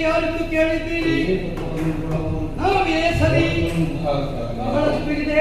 ಯಾರೆಂದು ಕೇಳಿದ್ದೀರಿ? ನಾವೇ ಸರಿ ಬಹಳಷ್ಟು ಇದೆ.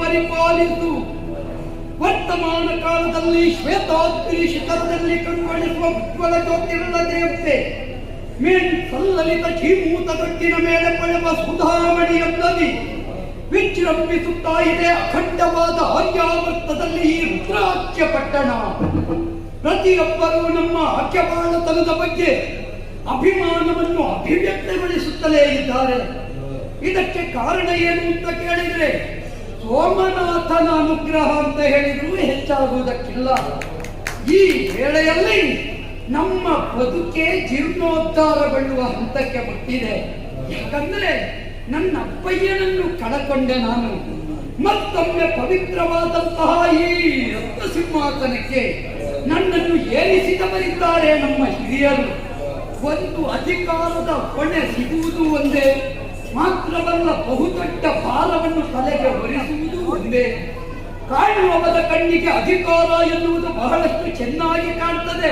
ಪರಿಪಾಲಿಸು. ವರ್ತಮಾನ ಕಾಲದಲ್ಲಿ ಶ್ವೇತಾದ್ರಿ ಶಿಖರದಲ್ಲಿ ಕಂಗೊಳಿಸುವ ಉಜ್ವಲ ಜ್ಯೋತಿರ್ಲ ದೇವತೆ ಸಲ್ಲಲಿತ ಛೀಮೂತದೊಟ್ಟಿನ ಮೇಲೆ ಪಡೆಯುವ ಸುಧಾಮಣಿಯಲ್ಲದಿ ವಿಜೃಂಭಿಸುತ್ತಾ ಇದೆ ಅಖಂಡವಾದ ಆರ್ಯಾವರ್ತದಲ್ಲಿ ಈ ರುದ್ರಾಖ್ಯ ಪಟ್ಟಣ. ಪ್ರತಿಯೊಬ್ಬರೂ ನಮ್ಮ ಆಖ್ಯಬಾಳತನದ ಬಗ್ಗೆ ಅಭಿಮಾನವನ್ನು ಅಭಿವ್ಯಕ್ತಗೊಳಿಸುತ್ತಲೇ ಇದ್ದಾರೆ. ಇದಕ್ಕೆ ಕಾರಣ ಏನು ಅಂತ ಕೇಳಿದ್ರೆ ಸೋಮನಾಥನ ಅನುಗ್ರಹ ಅಂತ ಹೇಳಿದ್ರು ಹೆಚ್ಚಾಗುವುದಕ್ಕಿಲ್ಲ. ಈ ವೇಳೆಯಲ್ಲಿ ನಮ್ಮ ಬದುಕೆ ಜೀರ್ಣೋದ್ಧಾರಗೊಳ್ಳುವ ಹಂತಕ್ಕೆ ಮುಟ್ಟಿದೆ. ಯಾಕಂದ್ರೆ ನನ್ನ ಅಪ್ಪಯ್ಯನನ್ನು ಕಳಕೊಂಡೆ ನಾನು. ಮತ್ತೊಮ್ಮೆ ಪವಿತ್ರವಾದಂತಹ ಈ ರತ್ನ ಸಿಂಹಾಸನಕ್ಕೆ ನನ್ನನ್ನು ಏರಿಸಿದವರಿದ್ದಾರೆ ನಮ್ಮ ಹಿರಿಯರು. ಒಂದು ಅಧಿಕಾರದ ಹೊಣೆ ಸಿಗುವುದು ಒಂದೇ ಮಾತ್ರವಲ್ಲ, ಬಹುದೊಡ್ಡ ಭಾರವನ್ನು ತಲೆಗೆ ಹೊರಿಸುವುದು ಒಂದೇ. ಕಾಣುವವರ ಕಣ್ಣಿಗೆ ಅಧಿಕಾರ ಎನ್ನುವುದು ಬಹಳಷ್ಟು ಚೆನ್ನಾಗಿ ಕಾಣ್ತದೆ.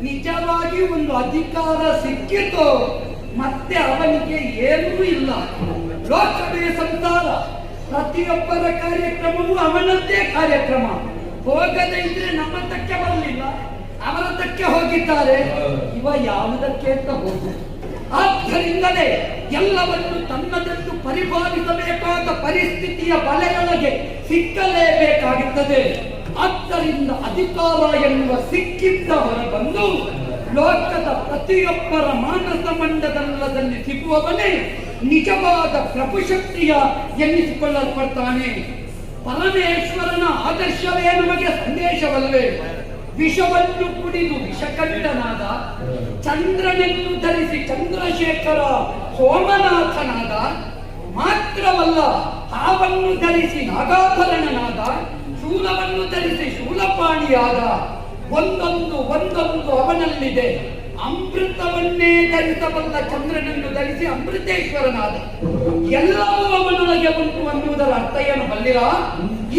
ನಿಜವಾಗಿ ಒಂದು ಅಧಿಕಾರ ಸಿಕ್ಕಿತು ಮತ್ತೆ ಅವನಿಗೆ ಏನೂ ಇಲ್ಲ. ಲೋಕವೇ ಸಂಸಾರ, ಪ್ರತಿಯೊಬ್ಬರ ಕಾರ್ಯಕ್ರಮವೂ ಅವನದ್ದೇ ಕಾರ್ಯಕ್ರಮ. ಹೋಗದೇ ಇದ್ರೆ ನಮ್ಮ ತಕ್ಕೆ ಬರಲಿಲ್ಲ, ಅವರ ತಕ್ಕೆ ಹೋಗಿದ್ದಾರೆ. ಇವ ಯಾವುದಕ್ಕೆ ಅಂತ ಹೋಗುದು. ಆದ್ದರಿಂದಲೇ ಎಲ್ಲವನ್ನು ತನ್ನದೆಂದು ಪರಿಪಾಲಿಸಬೇಕಾದ ಪರಿಸ್ಥಿತಿಯ ಬಲೆಯೊಳಗೆ ಸಿಕ್ಕಲೇಬೇಕಾಗುತ್ತದೆ. ಆದ್ದರಿಂದ ಅಧಿಕಾರ ಎನ್ನುವ ಸಿಕ್ಕಿದ್ದ ಹೊರಬಂದು ಲೋಕದ ಪ್ರತಿಯೊಬ್ಬರ ಮಾನಸ ಮಂಡಲದಲ್ಲಿ ಸಿಗುವವನೇ ನಿಜವಾದ ಪ್ರಭುಶಕ್ತಿಯ ಎನ್ನಿಸಿಕೊಳ್ಳಲ್ಪಡ್ತಾನೆ. ಪರಮೇಶ್ವರನ ಆದರ್ಶವೇ ನಮಗೆ ಸಂದೇಶವಲ್ಲವೇ? ವಿಷವನ್ನು ಕುಡಿದು ವಿಷಕಂಠನಾದ, ಚಂದ್ರನನ್ನು ಧರಿಸಿ ಚಂದ್ರಶೇಖರ ಸೋಮನಾಥನಾದ, ಮಾತ್ರವಲ್ಲ ಹಾವನ್ನು ಧರಿಸಿ ನಾಗಾಭರಣನಾದ, ಶೂಲವನ್ನು ಧರಿಸಿ ಶೂಲಪಾಣಿಯಾದ. ಒಂದೊಂದು ಅವನಲ್ಲಿದೆ. ಅಮೃತವನ್ನೇ ಧರಿಸಬಲ್ಲ ಚಂದ್ರನನ್ನು ಧರಿಸಿ ಅಮೃತೇಶ್ವರನಾದ. ಎಲ್ಲವೂ ಅವನೊಳಗೆ ಉಂಟು ಅನ್ನುವುದರ ಅರ್ಥ ಏನು ಬಲ್ಲಿರ?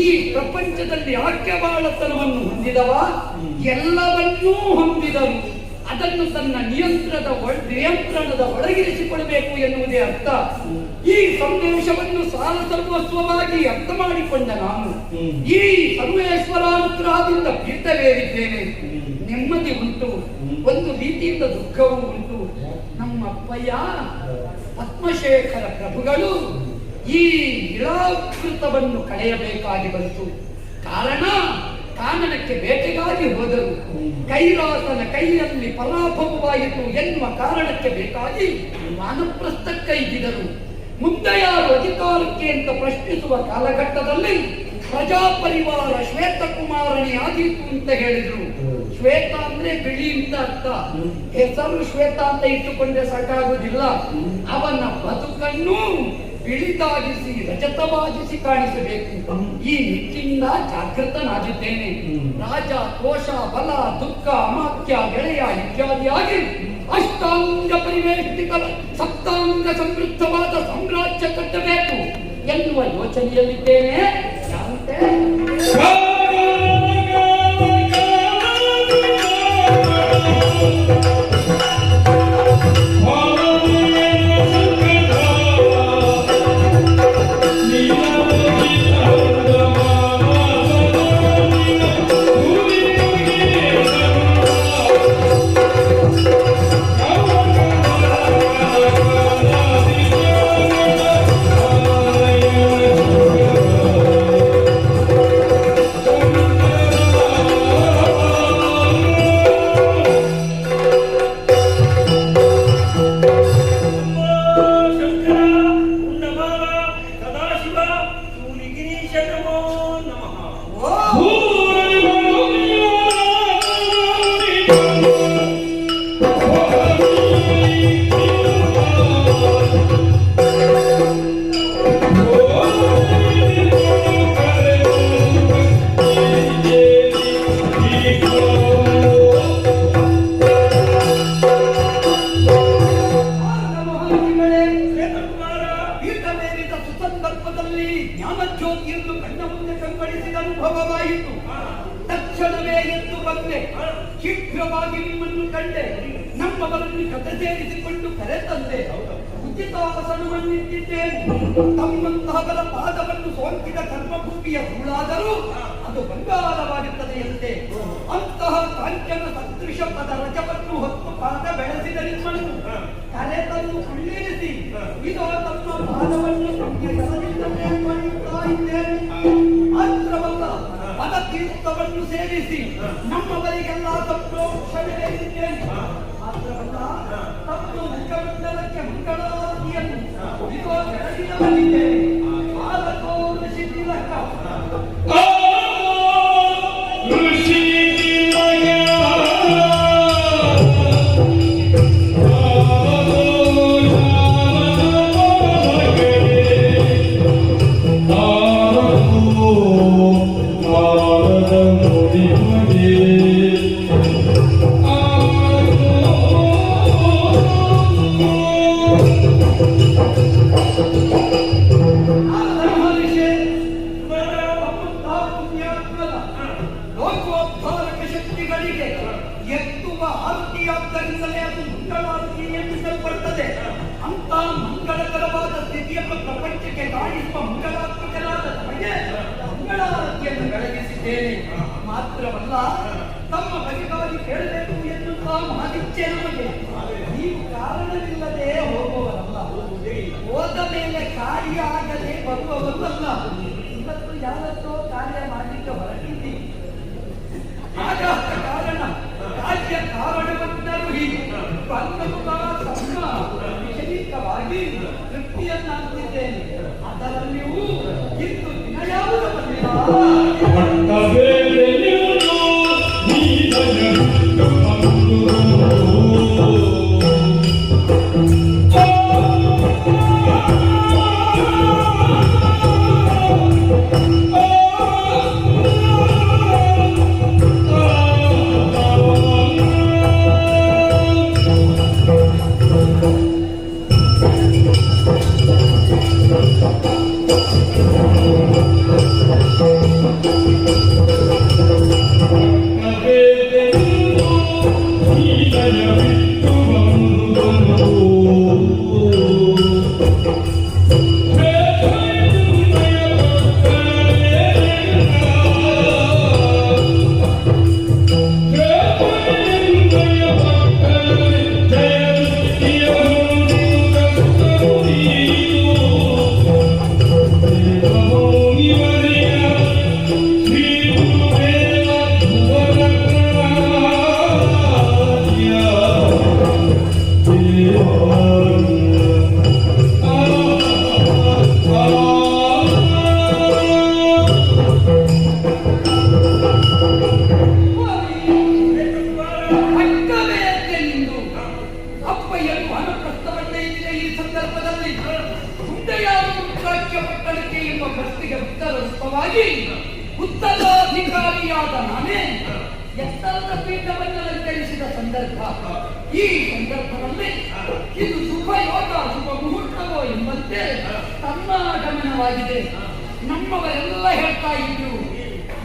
ಈ ಪ್ರಪಂಚದಲ್ಲಿ ಆಖ್ಯಬಾಳತನವನ್ನು ಹೊಂದಿದವ ಎಲ್ಲವನ್ನೂ ಹೊಂದಿದನು. ಅದನ್ನು ತನ್ನ ನಿಯಂತ್ರಣದ ಒಳಗಿರಿಸಿಕೊಳ್ಳಬೇಕು ಎನ್ನುವುದೇ ಅರ್ಥ. ಈ ಸಂದೇಶವನ್ನು ಸಾಲ ಸರ್ವಸ್ವವಾಗಿ ಅರ್ಥ ಮಾಡಿಕೊಂಡ ನಾನು ಈ ಸರ್ವೇಶ್ವರಾನುಗ್ರಹದಿಂದ ಪೀಠವೇರಿದ್ದೇನೆ. ನೆಮ್ಮದಿ ಉಂಟು, ಒಂದು ರೀತಿಯಿಂದ ದುಃಖವೂ ಉಂಟು. ನಮ್ಮಪ್ಪಯ್ಯ ಪದ್ಮಶೇಖರ ಪ್ರಭುಗಳು ಈ ಇಳಾಕೃತವನ್ನು ಕಳೆಯಬೇಕಾಗಿ ಬಂತು. ಕಾನನಕ್ಕೆ ಬೇಟೆಗಾಗಿ ಹೋದರು. ಕೈಲಾಸನ ಕೈಯಲ್ಲಿ ಪರಾಭವವಾಯಿತು ಎನ್ನುವ ಕಾರಣಕ್ಕೆ ಬೇಕಾಗಿ ವಾನಪ್ರಸ್ಥಕ್ಕೈದಿದರು. ಮುಂದೆ ಯಾರು ಅಧಿಕಾರಕ್ಕೆ ಅಂತ ಪ್ರಶ್ನಿಸುವ ಕಾಲಘಟ್ಟದಲ್ಲಿ ಪ್ರಜಾಪರಿವಾರ ಶ್ವೇತಕುಮಾರನೇ ಆದೀತು ಅಂತ ಹೇಳಿದ್ರು. ಶ್ವೇತ ಅಂದ್ರೆ ಬಿಳಿ ಅಂತ ಅರ್ಥ. ಹೆಸರು ಶ್ವೇತ ಅಂತ ಇಟ್ಟುಕೊಂಡ್ರೆ ಸಾಕಾಗುವುದಿಲ್ಲ. ಅವನ ಬದುಕನ್ನು ಬಿಳಿದಾಗಿಸಿ ರಜತವಾಗಿಸಿ ಕಾಣಿಸಬೇಕು. ಈ ನಿಟ್ಟಿನಿಂದ ಜಾಗೃತನಾಗಿದ್ದೇನೆ. ರಾಜ, ಕೋಶ, ಬಲ, ದುಃಖ, ಅಮಾತ್ಯ, ಗೆಳೆಯ ಇತ್ಯಾದಿಯಾಗಿ ಅಷ್ಟಾಂಗ ಪರಿವೇಷ್ಟಿತ ಸಪ್ತಾಂಗ ಸಮೃದ್ಧವಾದ ಸಾಮ್ರಾಜ್ಯ ಕಟ್ಟಬೇಕು ಎನ್ನುವ ಯೋಚನೆಯಲ್ಲಿದ್ದೇನೆ. ಯಾವಂತೆ ಜ್ಞಾನಜ್ಯೋತಿಯನ್ನು ಕಣ್ಣ ಮುಂದೆ ಕಂಗೊಳಿಸಿದ ಅನುಭವವಾಯಿತು. ತಕ್ಷಣವೇ ಎದ್ದು ಬಂದೆ. ಶೀಘ್ರವಾಗಿ ನಿಮ್ಮನ್ನು ಕಂಡೆ. ನಮ್ಮವರನ್ನು ಕತೆ ಸೇರಿಸಿಕೊಂಡು ಕರೆತಂದೆ. ಉಚಿತಾಸನವನ್ನಿಟ್ಟಿದ್ದೇನೆ. ತಮ್ಮಂತಹವರ ಪಾದವನ್ನು ಸೋಂಕಿದ ಕರ್ಮಭೂಮಿಯ ಧೂಳಾದರೂ ಅದು ಬಂಗಾರವಾಗುತ್ತದೆಯಂತೆ. ಅಂತಹ ಕಾಂಚನ ಸದೃಶ ಪದ ರಜವನ್ನು ಹೊತ್ತು ಪಾದ ಬೆಳೆಸಿದ ನಿಮ್ಮನ್ನು ಕರೆತನ್ನು ಕುಳ್ಳಿರಿಸಿ ಇದೋ ತಮ್ಮ ಪಾದವನ್ನು ಪಡೆಯುತ್ತಾ ಇದ್ದೇನೆ. ಮಾತ್ರವಲ್ಲ, ಪದತೀರ್ಥವನ್ನು ಸೇರಿಸಿ ನಮ್ಮವರಿಗೆಲ್ಲ ಸಂಪ್ರೋಕ್ಷಣೆ ಇದ್ದೇನೆ. ಮಾತ್ರವಲ್ಲ, ತಮ್ಮ ಮುಖಮಂಡಲಕ್ಕೆ ಮಂಗಳಾರತಿಯನ್ನು ಇದೋ ಬೆಳಗಿನ ಬಂದಿದ್ದೇನೆ. ಆಲಕೋ ಋಷಿ ತಿಲಕ ಎತ್ತುವ ಆರತಿಯಾದ್ದರಿಂದಲೇ ಅದು ಮಂಗಳಾರತಿ ಎನ್ನಿಸಲ್ಪಡುತ್ತದೆ. ಅಂತ ಮಂಗಳಕರವಾದ ಸ್ಥಿತಿಯನ್ನು ಪ್ರಪಂಚಕ್ಕೆ ಕಾಣಿಸುವ ಮಂಗಳಾತ್ಮಕರಾದ ನಮಗೆ ಮಂಗಳಾರತಿಯನ್ನು ಬೆಳಗಿಸಿದ್ದೇನೆ. ಮಾತ್ರವಲ್ಲ, ತಮ್ಮ ಬಗೆಗಾಗಿ ಕೇಳಬೇಕು ಎನ್ನುತ್ತಾ ಮಾತಿಚ್ಛೆ ನಮಗೆ. ನೀವು ಕಾರಣವಿಲ್ಲದೆ ಹೋಗುವವರಲ್ಲ, ಹೋದ ಮೇಲೆ ಕಾರ್ಯ ಆಗದೆ ಬರುವವರಲ್ಲ. ಇವತ್ತು ಯಾವತ್ತೋ ಕಾರ್ಯ ಮಾಡಲಿಕ್ಕೆ ಹೊರಟಿದ್ದೀವಿ. ಆಗ ಕಾರಣ ಕಾರ್ಯ ಕಾರಣವಂತರು ಹೀಗೆ ವಿಷಯಿಕವಾಗಿ ತೃಪ್ತಿಯನ್ನಾಗುತ್ತಿದ್ದೇನೆ. ಅದರಲ್ಲಿಯೂ ಇಂದು ದಿನ ಯಾವುದು ಬಂದಿಲ್ಲ. ಕುಮಾರಿಯಾದ ನಾನೇ ಎತ್ತರದ ಪೀಠವನ್ನು ಅಲಂಕರಿಸಿದ ಸಂದರ್ಭ. ಈ ಸಂದರ್ಭದಲ್ಲಿ ಇದು ಶುಭ ಯೋಗ ಶುಭ ಮುಹೂರ್ತವೋ ಎಂಬಂತೆ ತಮ್ಮ ಆಗಮನವಾಗಿದೆ. ನಮ್ಮವರೆಲ್ಲ ಹೇಳ್ತಾ ಇದ್ರು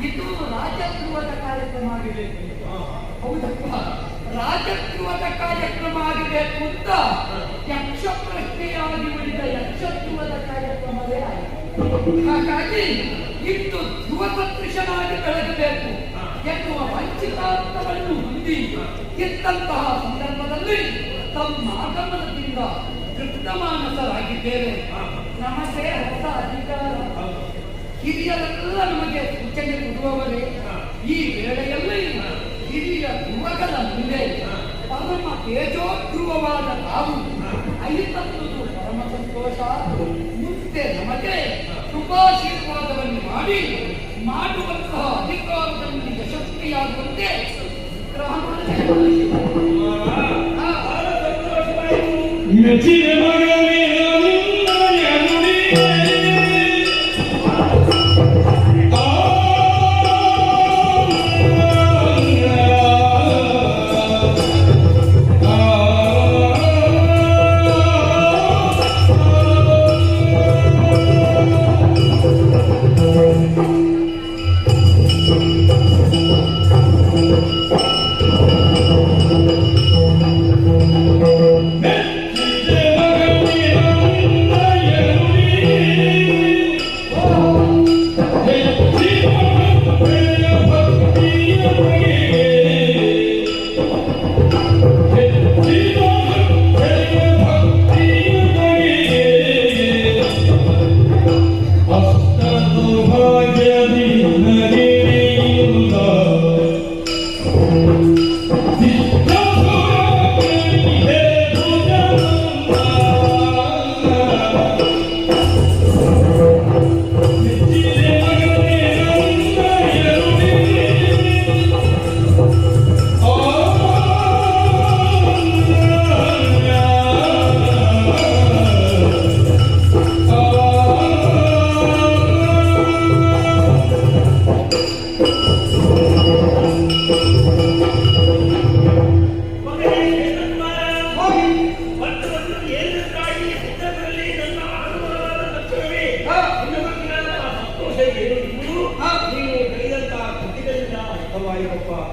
ಇದು ರಾಜಗೃಹದ ಕಾರ್ಯಕ್ರಮ ಆಗಬೇಕು. ಹೌದಪ್ಪ, ರಾಜಗೃಹದ ಕಾರ್ಯಕ್ರಮ ಆಗಬೇಕು ಅಂತ ಯಕ್ಷ ಪ್ರಶ್ನೆಯಾಗಿ ಉಳಿದ ಯಕ್ಷಗೃಹದ ಕಾರ್ಯಕ್ರಮವೇ ಆಯಿತು. ಹಾಗಾಗಿ ಇಂದು ಧ್ರುವ ಸದೃಶನಾಗಿ ಬೆಳಗಬೇಕು ಎನ್ನುವ ವಂಚಿತಾರ್ಥವನ್ನು ಹೊಂದಿ ಇದ್ದಂತಹ ಸಂದರ್ಭದಲ್ಲಿ ತಮ್ಮ ಆಗಮನದಿಂದ ತೃಪ್ತಮಾನಸರಾಗಿದ್ದೇವೆ. ನಮಗೆ ಹೊಸ ಅಧಿಕಾರ, ಹಿರಿಯರೆಲ್ಲ ನಮಗೆ ಸೂಚನೆ ಕೊಡುವವರೇ. ಈ ವೇಳೆಯಲ್ಲಿ ಹಿರಿಯ ಧ್ರುವಗಳ ಮುಂದೆ ಪರಮ ತೇಜೋಧ್ರುವವಾದ ತಾವು ಐತನ್ನುವುದು ಪರಮ ಸಂತೋಷ. ಮುಂದೆ ನಮಗೆ ಶುಭಾಶೀರ್ವಾದವನ್ನು ಮಾಡಿ ಮಾಡುವಂತಹ ಅಧಿಕಾರದಲ್ಲಿ ಯಶಸ್ವಿಯಾಗುವಂತೆ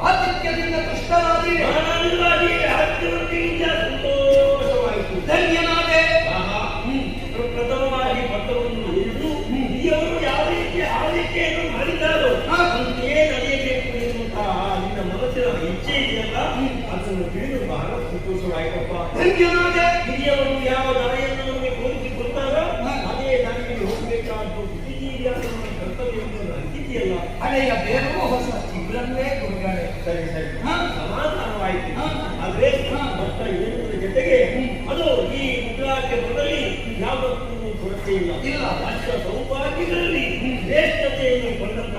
ಆತಿಥ್ಯದಿಂದ ತುಷ್ಟರಾಗಿ ಸಂತೋಷವಾಯಿತು. ಧನ್ಯನಾದೆ. ಪ್ರಥಮವಾಗಿ ಪತ್ರವನ್ನು ಹಿಡಿದು ಹಿರಿಯವರು ಯಾವ ರೀತಿ ಆಳ್ವಿಕೆಯನ್ನು ಮಾಡಿದ್ದಾರೋ ಅಂತೆಯೇ ನಡೆಯಬೇಕು ಎನ್ನುವಂತಹ ನಿನ್ನ ಮನಸ್ಸಿನ ಇಚ್ಛೆ ಇದೆಯಲ್ಲ, ಅದನ್ನು ತಿಳಿದು ಬಹಳ ಸಂತೋಷವಾಯಿತಪ್ಪ. ಧನ್ಯನಾದೆ. ಹಿರಿಯವರು ಯಾವ ದಾರಿಯನ್ನು ನಮಗೆ ತೋರಿಸಿಕೊಡ್ತಾರೋ ಅದೇ ದಾರಿಯಲ್ಲಿ ಹೋಗಬೇಕಾದ ಬುದ್ಧಿಜೀವಿಯಾದ ಕರ್ತವ್ಯವನ್ನು ಅಂಕಿದೆಯಲ್ಲ. ಹಳೆಯ ಬೇರು ಹೊಸ ಚಿಗುರನ್ನೇ ಗುರುಗಳೇ. ಸರಿ ಸರಿ, ಸಮಾಧಾನವಾಯಿತು. ಆದ್ರೆ ಭಕ್ತ ಏನುವುದರ ಜೊತೆಗೆ ಅದು ಈ ಮುದ್ರಾಕ್ಕೆ ಬದಲಿ ಯಾವುದಕ್ಕೂ ಕೊರತೆ ಇಲ್ಲ. ಅಷ್ಟ ಸೌಭಾಗ್ಯಗಳಲ್ಲಿ ಶ್ರೇಷ್ಠತೆಯನ್ನು ಕೊಂಡಂತ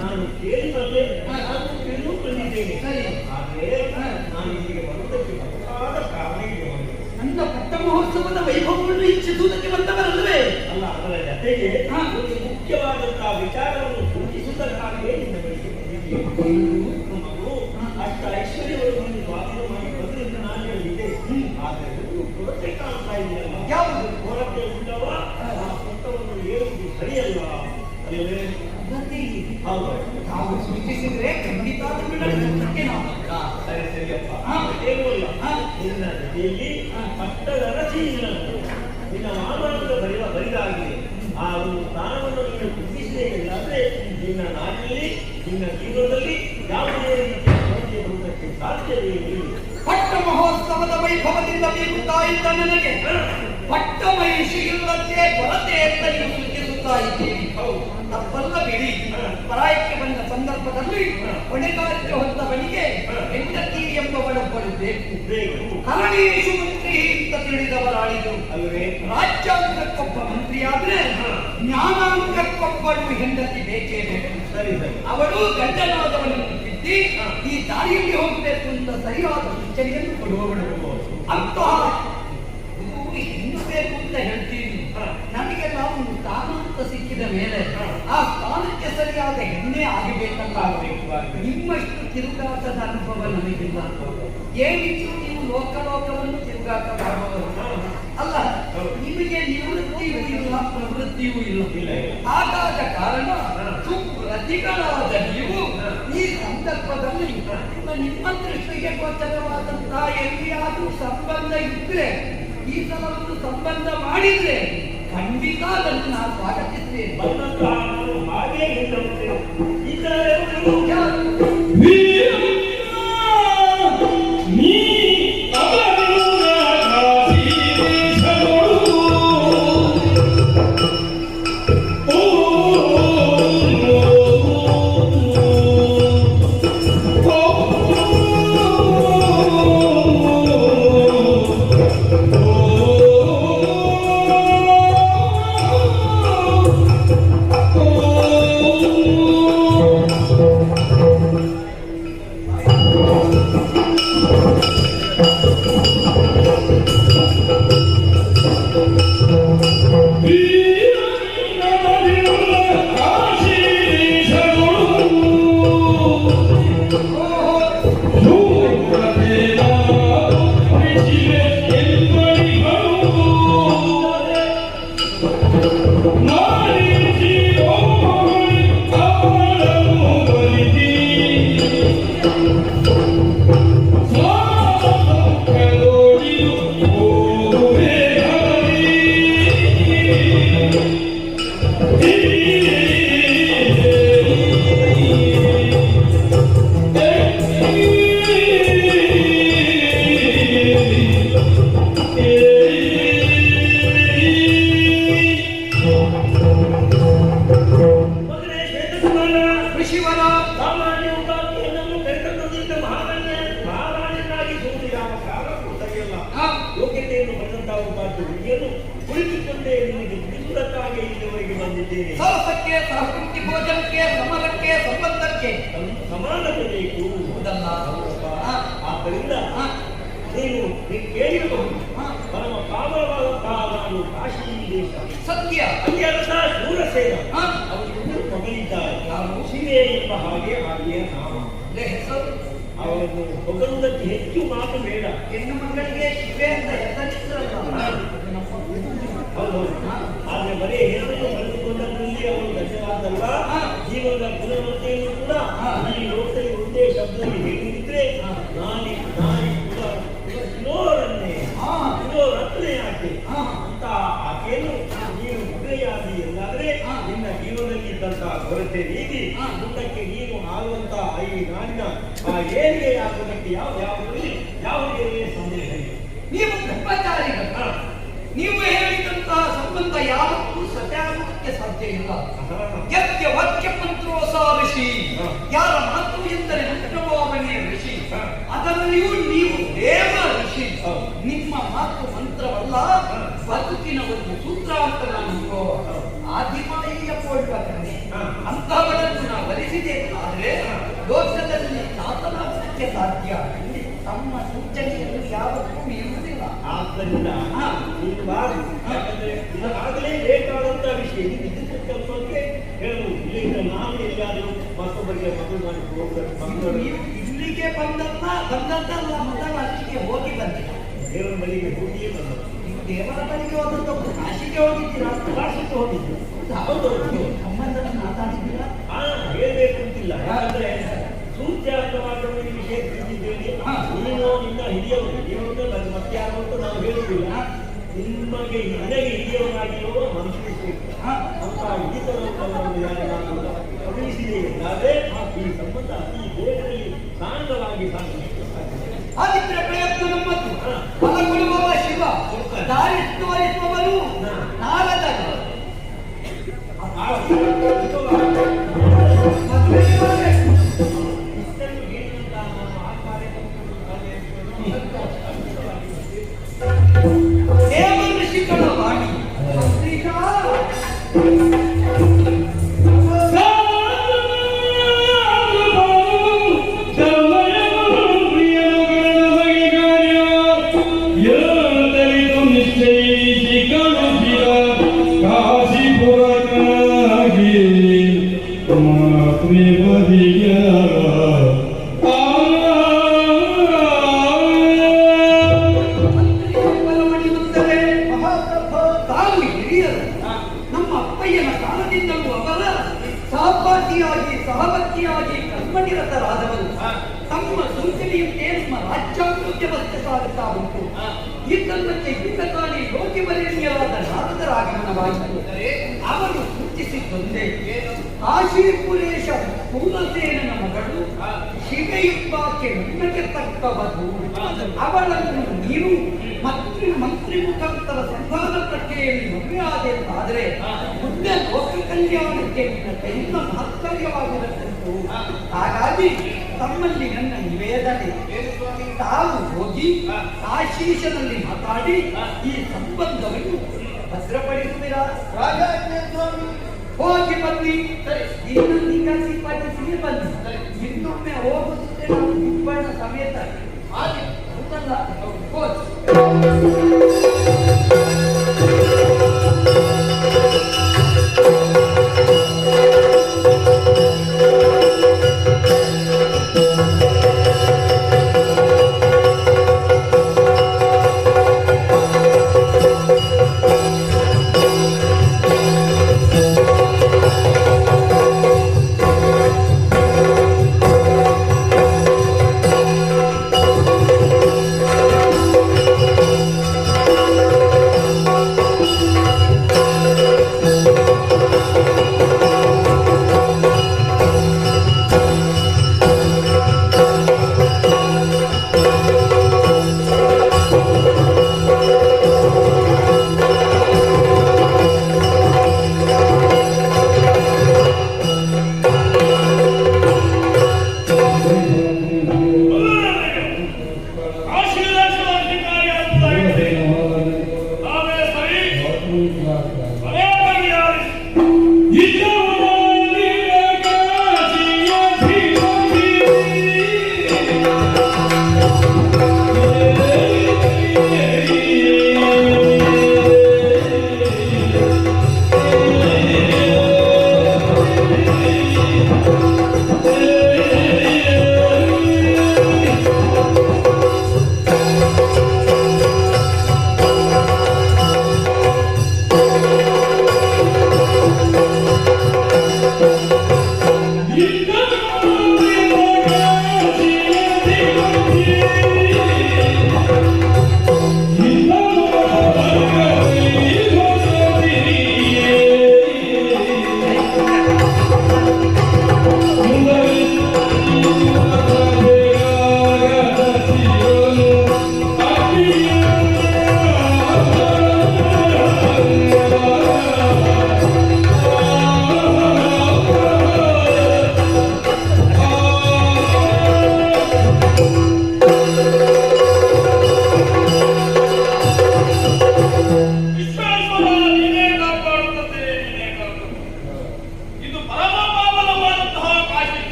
ನಾನು ಕೇಳಿದರೆ ನಾನು ತಿಳಿದುಕೊಂಡಿದ್ದೇನೆ. ಆದ್ರೆ ನಾನು ಇಲ್ಲಿಗೆ ಬರುವುದಕ್ಕೆ ಬಹುವಾದ ಕಾರಣ ಇದೆ. ನನ್ನ ಪಟ್ಟ ಮಹೋತ್ಸವದ ವೈಭವವನ್ನು ಇಚ್ಛಿಸುವುದಕ್ಕೆ ಬಂದವರಲ್ಲವೇ? ಅಲ್ಲ, ಅದರ ಜೊತೆಗೆ ಒಂದು ಮುಖ್ಯವಾದಂತಹ ವಿಚಾರವನ್ನು ಸೂಚಿಸುವುದಕ್ಕಾಗಿಯೇ ನಿನ್ನ ಬಳಿಗೆ ಬಂದಿದ್ದೇನೆ. ಮಗು ಅಷ್ಟ ಐಶ್ವರ್ಯವನ್ನು ಸ್ವಾಧೀನ ಮಾಡಿ ಬಂದ್ರಿಂದ ನಾನು ಹೇಳಿದ್ದೆ. ಆದರೆ ಒಂದು ಕೊರತೆ ಕಾಣ್ತಾ ಇದೆಯಲ್ಲ. ಯಾವುದು ಕೊರತೆ ಉಂಟವ? ಆ ಪುಸ್ತವನ್ನು ಏರುವುದು ಸರಿಯಲ್ಲ ಅಲ್ಲವೇ? ಹೌದು, ತಾವು ಸೂಚಿಸಿದ್ರೆ ಖಂಡಿತ ಸರಿ ಸರಿಯಪ್ಪ. ಏನೂ ಇಲ್ಲ, ನಿನ್ನ ಜೊತೆಯಲ್ಲಿ ಪಟ್ಟದ ರಚಿ ಇಲ್ಲ. ನಿನ್ನ ಮಾನವದ ಬರಿದಾಗಿದೆ. ಆ ಒಂದು ಸ್ಥಾನವನ್ನು ನೀನು ಗುರುತಿಸಲೇ ಇಲ್ಲಾದ್ರೆ ನಿನ್ನ ನಾಡಿನಲ್ಲಿ ನಿನ್ನ ಜೀವನದಲ್ಲಿ ಯಾವುದೇ ರೀತಿಯ ಕೊರತೆ ಬರುವುದಕ್ಕೆ ಸಾಧ್ಯವೇ ಇಲ್ಲ. ಪಟ್ಟ ಮಹೋತ್ಸವದ ವೈಭವದಿಂದ ಬೀಗುತ್ತಾ ಇದ್ದ ನನಗೆ ಪಟ್ಟ ಮಹಿಷಿ ಇಲ್ಲದೆ ಕೊರತೆ ಅಂತ ನೀವು ಸೂಚಿಸುತ್ತಾ ಇದ್ದೀರಿ. ತಪ್ಪಲ್ಲ ಬಿಡಿ. ಪರಾಯಕ್ಕೆ ಬಂದ ಸಂದರ್ಭದಲ್ಲಿ ಹೊಣೆಗಾರಿಕೆ ಹೊತ್ತವನಿಗೆ ಹೆಂಡತಿ ಎಂಬವಳೊಬ್ಬಳು ಬೇಕು. ಕರಣೀಶು ಮಂತ್ರಿ ಅಂತ ತಿಳಿದವರಾಳಿದರು ಅಲ್ಲವೇ? ರಾಜ್ಯಾಂಗಕ್ಕೊಬ್ಬ ಮಂತ್ರಿಯಾದ್ರೆ ಜ್ಞಾನಾಂಗಕ್ಕೊಬ್ಬಳು ಹೆಂಡತಿ ಬೇಕೇ ಬೇಕು. ಸರಿ ಸರಿ, ಅವಳು ಗಂಡನಾದವನನ್ನು ಬಿದ್ದಿ ಈ ದಾರಿಯಲ್ಲಿ ಹೋಗಬೇಕು ಅಂತ ಸರಿಯಾದ ಸೂಚನೆಯನ್ನು ಕೊಡುವವಳು. ಅಂತಹ ಹೆಣ್ಣು ಬೇಕು ಅಂತ ಹೇಳ್ತೀವಿ. ನಮಗೆ ನಾವು ಸ್ಥಾನ ಅಂತ ಸಿಕ್ಕಿದ ಮೇಲೆ ಆ ಸ್ಥಾನಕ್ಕೆ ಸರಿಯಾದ ಹೆಣ್ಣೆ ಆಗಿ ಆಗಬೇಕು. ನಿಮ್ಮಷ್ಟು ತಿರುಗಾಟದ ಅನುಭವ ನನಗಿಲ್ಲ. ಏನಿದ್ರು ನೀವು ಲೋಕಲೋಕವನ್ನು ತಿರುಗಾಟ ಮಾಡುವವರು ಅಲ್ಲ. ನಿಮಗೆ ನಿವೃತ್ತಿಯೂ ಇಲ್ಲ, ಪ್ರವೃತ್ತಿಯೂ ಇಲ್ಲ. ಹಾಗಾದ ಕಾರಣ ಸುಪ್ರತಿಗಳಾದ ನೀವು ಈ ಸಂದರ್ಭದಲ್ಲಿ ನಿಮ್ಮ ದೃಷ್ಟಿಗೆ ಗೋಚರವಾದಂತಹ ಎಲ್ಲಿಯಾದ್ರೂ ಸಂಬಂಧ ಇದ್ರೆ, ಈ ಸಲ ಒಂದು ಸಂಬಂಧ ಮಾಡಿದ್ರೆ ಖಂಡಿತ ಅದನ್ನು ನಾನು ಸ್ವಾಗತಿಸ್ತೇನೆ. ಹಾಗೆ ಯೋಗ್ಯತೆಯನ್ನು ಪಡೆದಂತಹ ಹುಡುಗಿಯನ್ನು ಕುಳಿತುಕೊಂಡೇ ನಿಮಗೆ ಬಿಡುವುದಕ್ಕಾಗಿ ಇಲ್ಲಿವರೆಗೆ ಬಂದಿದ್ದೇನೆ. ಸರಸಕ್ಕೆ, ಸಹಕೃತಿ ಭೋಜನಕ್ಕೆ, ಸಮರಕ್ಕೆ, ಸಂಬಂಧಕ್ಕೆ ಸಮಾನತೆ ಬೇಕು. ಆದ್ದರಿಂದ ನೀನು ಕೇಳಿರಬಹುದು, ಪರಮ ಪಾವನವಾದಂತಹ ನಾನು ಕಾಶಿ ದೇಶ ಸತ್ಯ. ಅಲ್ಲಿ ಅರ್ಥ ಶೂರಸೇನ ಅವರಿಗೆ ಹೊಗಳಿದ್ದಾರೆ. ಶಿವೆ ಎಂಬ ಹಾಗೆ ಹಾಗೆಯೇ ನಾಮ ಹೆಸರು. ಅವರನ್ನು ಹೊಗಳುವುದಕ್ಕೆ ಹೆಚ್ಚು ಮಾತು ಬೇಡ. ಹೆಣ್ಣು ಮಕ್ಕಳಿಗೆ ಶಿವೆ ಅಂತ ಹೆಸರಿಸಲ್ಲ. ಆದ್ರೆ ಬರೀ ಹೆಸರು ಪಡೆದುಕೊಂಡಲ್ಲಿ ಅವರು ಧನ್ಯವಾದಲ್ಲ. ಜೀವನದ ಗುಣವತ್ತೆಯನ್ನು ಕೂಡ ಈ ಲೋಕದಲ್ಲಿ ಒಂದೇ ಶಬ್ದದಲ್ಲಿ ಹೇಳಿದ್ರೆ ನಾನಿ ಶಿರೋರನ್ನೇ ಶಿರೋರತ್ನೇ ಆಕೆ ಅಂತ ಆಕೆಯನ್ನು ನೀನು ಮದುವೆಯಾದಿ ಎಂದಾದ್ರೆ ನಿನ್ನ ಜೀವನದಲ್ಲಿ ಇದ್ದಂತಹ ಕೊರತೆ ನೀಗಿ ಮುಂದಕ್ಕೆ ನೀನು ಆಗುವಂತಹ ಈ ನಾಡಿನ ಆ ಏಳಿಗೆ ಆಗುವುದಕ್ಕೆ ಯಾವುದೇ ಸಂದೇಹ ಇಲ್ಲ. ನೀವು ಬ್ರಹ್ಮಚಾರಿಗಳು, ನೀವು ಹೇಳಿದಂತಹ ಸಂಬಂಧ ಯಾವತ್ತೂ ಸತ್ಯಾಗುವುದಕ್ಕೆ ಸಾಧ್ಯ ಇಲ್ಲ. ಯತ್ಯ ವಾಕ್ಯ ಮಂತ್ರೋಸ ಋಷಿ, ಯಾರ ಮಾತು ಎಂದರೆ ಮಂತ್ರಭಾವನೆಯ ಋಷಿ, ಅದರಲ್ಲಿಯೂ ನೀವು ದೇವ ಋಷಿ. ನಿಮ್ಮ ಮಾತು ಮಂತ್ರವಲ್ಲ, ಬದುಕಿನ ಒಂದು ಸೂತ್ರ ಅಂತ ನಾನು ಆದಿಮಾಯಿಯ ಪೋಲ್ಪನೆ ಅಂತಹವರನ್ನು ನಾವು ಬಲಿಸಿದೆ ಆದ್ರೆ ಲೋಕದಲ್ಲಿ ಸಾಧನಾಗಲಿಕ್ಕೆ ಸಾಧ್ಯ. ತಮ್ಮ ಸೂಚನೆಯನ್ನು ಯಾವತ್ತೂ ಇರುವುದಿಲ್ಲ. ಆದ್ದರಿಂದ ಯಾಕಂದ್ರೆ ಆಗಲೇ ಬೇಕಾದಂತಹ ವಿಷಯ ವಿದ್ಯುತ್ ಕಲ್ಪಕ್ಕೆ ಹೇಳಬಹುದು. ಇಲ್ಲಿಂದ ನಾವು ಎಲ್ಲಿಯಾದರೂ ಮತ್ತೊಬ್ಬರಿಗೆ ಮದುವೆ ಮಾಡಿ ಹೋಗಬೇಕು. ನೀವು ಇಲ್ಲಿಗೆ ಬಂದದ್ದಲ್ಲ, ಮೊದಲ ಅಲ್ಲಿಗೆ ಹೋಗಿ ಬಂದಿಲ್ಲ. ದೇವರ ಬಳಿಗೆ ಹೋಗಿಯೇ ಬಂದದ್ದು. ನೀವು ದೇವರ ಬಳಿಗೆ ಹೋದದ್ದು ಕಾಶಿಗೆ ಹೋಗಿದ್ದೀರಾ? ಕಾಶಿಗೆ ಹೋಗಿದ್ದು. ಹೌದು, ಸಂಬಂಧನ ಮಾತಾಡಿದ್ದೀರಾ? ಹೇಳ್ಬೇಕು ಅಂತಿಲ್ಲ. ಯಾಕಂದ್ರೆ ಸೂಚ್ಯಾರ್ಥವಾದ ವಿಷಯ ತಿಳಿದಿದ್ದೇನೆ. ನೀನು ನಿನ್ನ ಹಿರಿಯವರು ಮತ್ತೆ ಯಾರು ಅಂತ ನಾವು ಹೇಳುವುದಿಲ್ಲ. ನಿಮಗೆ ನನಗೆ ಹಿರಿಯವರಾಗಿರುವ ಮನುಷ್ಯ ಅಂತ ಹಿಡಿತವನ್ನು ಯಾರು ಗಮನಿಸಿದೆ ಎಂದಾದ್ರೆ ಈ ಸಂಬಂಧ ಈ ದೇಹದಲ್ಲಿ ಸಾಂಗವಾಗಿ ಆದಿತ್ಯ ಪ್ರಯತ್ನ ನಮ್ಮದು. ಫಲ ಕೊಡುವವ ಶಿವ, ದಾರಿ ತೋರಿಸುವವರು ನಾರದರು. ದೇವ ಋಷಿಗಳ ವಾಣಿ ಬಲಪಡಿಸುತ್ತದೆ. ತಾವು ಹಿರಿಯರು ನಮ್ಮ ಅಪ್ಪಯ್ಯನ ಕಾಲದಿಂದಲೂ ಅವರ ಸಹಪಾಠಿಯಾಗಿ ಸಹವರ್ತಿಯಾಗಿ ಕರ್ಮನಿರತರಾದವರು ತಮ್ಮ ಸೂಚನೆಯಂತೆ ನಮ್ಮ ರಾಜ್ಯಾಭಿವೃದ್ಧಿ ವ್ಯವಸ್ಥೆ ಸಾಗುತ್ತಾ ಉಂಟು. ಇದ್ದಲ್ಲಕ್ಕೆ ಹಿಂದಕಾಲಿ ಯೋಗ್ಯವರೇಣ್ಯರಾದ ನಾರದರ ಆಗಮನವಾಯಿತು. ಅವರು ಸೂಚಿಸಿದ್ದೊಂದೇ, ಕಾಶೀಪುರೇಶ ಪೂರ್ಣಸೇನನ ಮಗಳು ಶಿವೆಯುಬ್ಬಾಕೆ ನನ್ನಗೆ ತಕ್ಕವದು. ಅವಳನ್ನು ನೀವು ಮಂತ್ರಿ ಮುಖಾಂತರ ಸಂಧಾನ ಪ್ರಕ್ರಿಯೆಯಲ್ಲಿ ಮದುವೆಯಾದೆ ಅಂತಾದರೆ ಮುಂದೆ ಲೋಕ ಕಲ್ಯಾಣಕ್ಕೆ ನಿನ್ನ ಕೈಯಿಂದ ಮಹತ್ತರ್ಯವಾಗಿರಬೇಕು. ಹಾಗಾಗಿ ತಮ್ಮಲ್ಲಿ ನನ್ನ ನಿವೇದನೆ, ತಾವು ಹೋಗಿ ಆಶೀಷನಲ್ಲಿ ಮಾತಾಡಿ ಈ ಸಂಬಂಧವನ್ನು ಭದ್ರಪಡಿಸುವಿರಾ? ಹೋಗಿ ಬನ್ನಿ. ಇನ್ನೊಂದು ಕಸಿ ಪಡಿಸಿ ಬನ್ನಿ. ಇನ್ನೊಮ್ಮೆ ಹೋಗುತ್ತದೆ ನಾವು ನಿಬ್ಬಣ್ಣ ಸಮೇತ. ಹಾಗೆ ಹೌದಲ್ಲ? ಹೋಗಿ.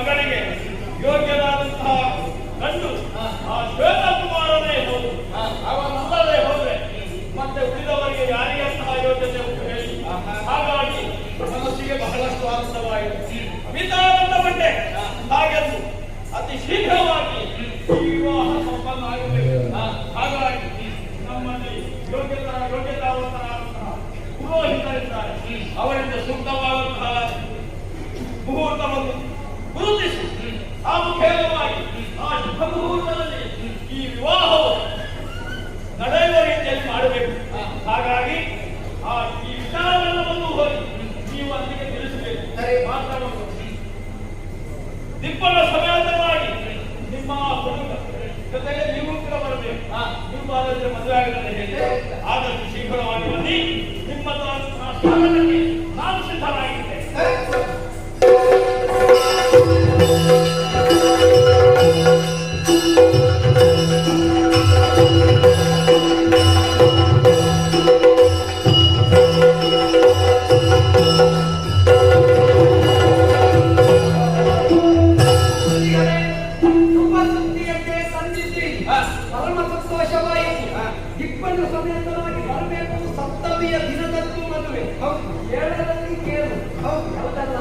ಮಗಳಿಗೆ ಯೋಗ್ಯನಾದಂತಹ ಗಂಡು ಆ ಶ್ವೇತಕುಮಾರನೇ ಹೋದು ಅವನಲ್ಲದೆ ಹೋದ್ರೆ ಮತ್ತೆ ಉಳಿದವರಿಗೆ ಯಾರಿಗೆ ಅಂತಹ ಯೋಗ್ಯತೆ ಉಂಟು ಹೇಳಿ. ಹಾಗಾಗಿ ಮನಸ್ಸಿಗೆ ಬಹಳಷ್ಟು ಆನಂದವಾಯಿತು. ಮಿತಾನಂದ ಬಂಡೆ ಹಾಗೆಂದು ಅತಿ ಶೀಘ್ರವಾಗಿ ಈ ವಿವಾಹ ಸಂಪನ್ನ ಆಗಬೇಕು. ಹಾಗಾಗಿ ನಮ್ಮಲ್ಲಿ ಯೋಗ್ಯತಾವಂತರಾದಂತಹ ಪುರೋಹಿತರಿದ್ದಾರೆ. ಅವರಿಂದ ಸೂಕ್ತವಾದಂತಹ ಮುಹೂರ್ತವನ್ನು ಗುರುತಿಸಿ ಸಾಮುಖೇಯವಾಗಿ ಆ ಶುಭ ಮುಹೂರ್ತದಲ್ಲಿ ಈ ವಿವಾಹವು ನಡೆಯುವ ರೀತಿಯಲ್ಲಿ ಮಾಡಬೇಕು. ಹಾಗಾಗಿ ಈ ವಿಚಾರವೆಲ್ಲವನ್ನು ಹೋಗಿ ನೀವು ಅಲ್ಲಿಗೆ ತಿಳಿಸಬೇಕು. ಮಾತಾಡಬೇಕು. ದಿಬ್ಬನ ಸಮೇತವಾಗಿ ನಿಮ್ಮ ಹುಡುಗ ಜೊತೆಗೆ ನೀವು ಕೂಡ ಬರಬೇಕು. ನಿಮ್ಮ ಆದ್ರೆ ಮದುವೆ ಆಗದೆ ಹೇಳಿ ಆದಷ್ಟು ಶೀಘ್ರವಾಗಿ ಬನ್ನಿ. ನಿಮ್ಮ ಸ್ವಾಗತಕ್ಕೆ ನಾನು ಸಿದ್ಧರಾಗಿದ್ದೆ. ಪರಮ ಸಂತೋಷವಾಯಿತು. ಇಬ್ಬರು ಸಮೇತರಾಗಿ ಬರಬೇಕು. ಸಪ್ತಮಿಯ ದಿನದಲ್ಲೂ ಮದುವೆ. ಏಳರಲ್ಲಿ ಕೇಳು.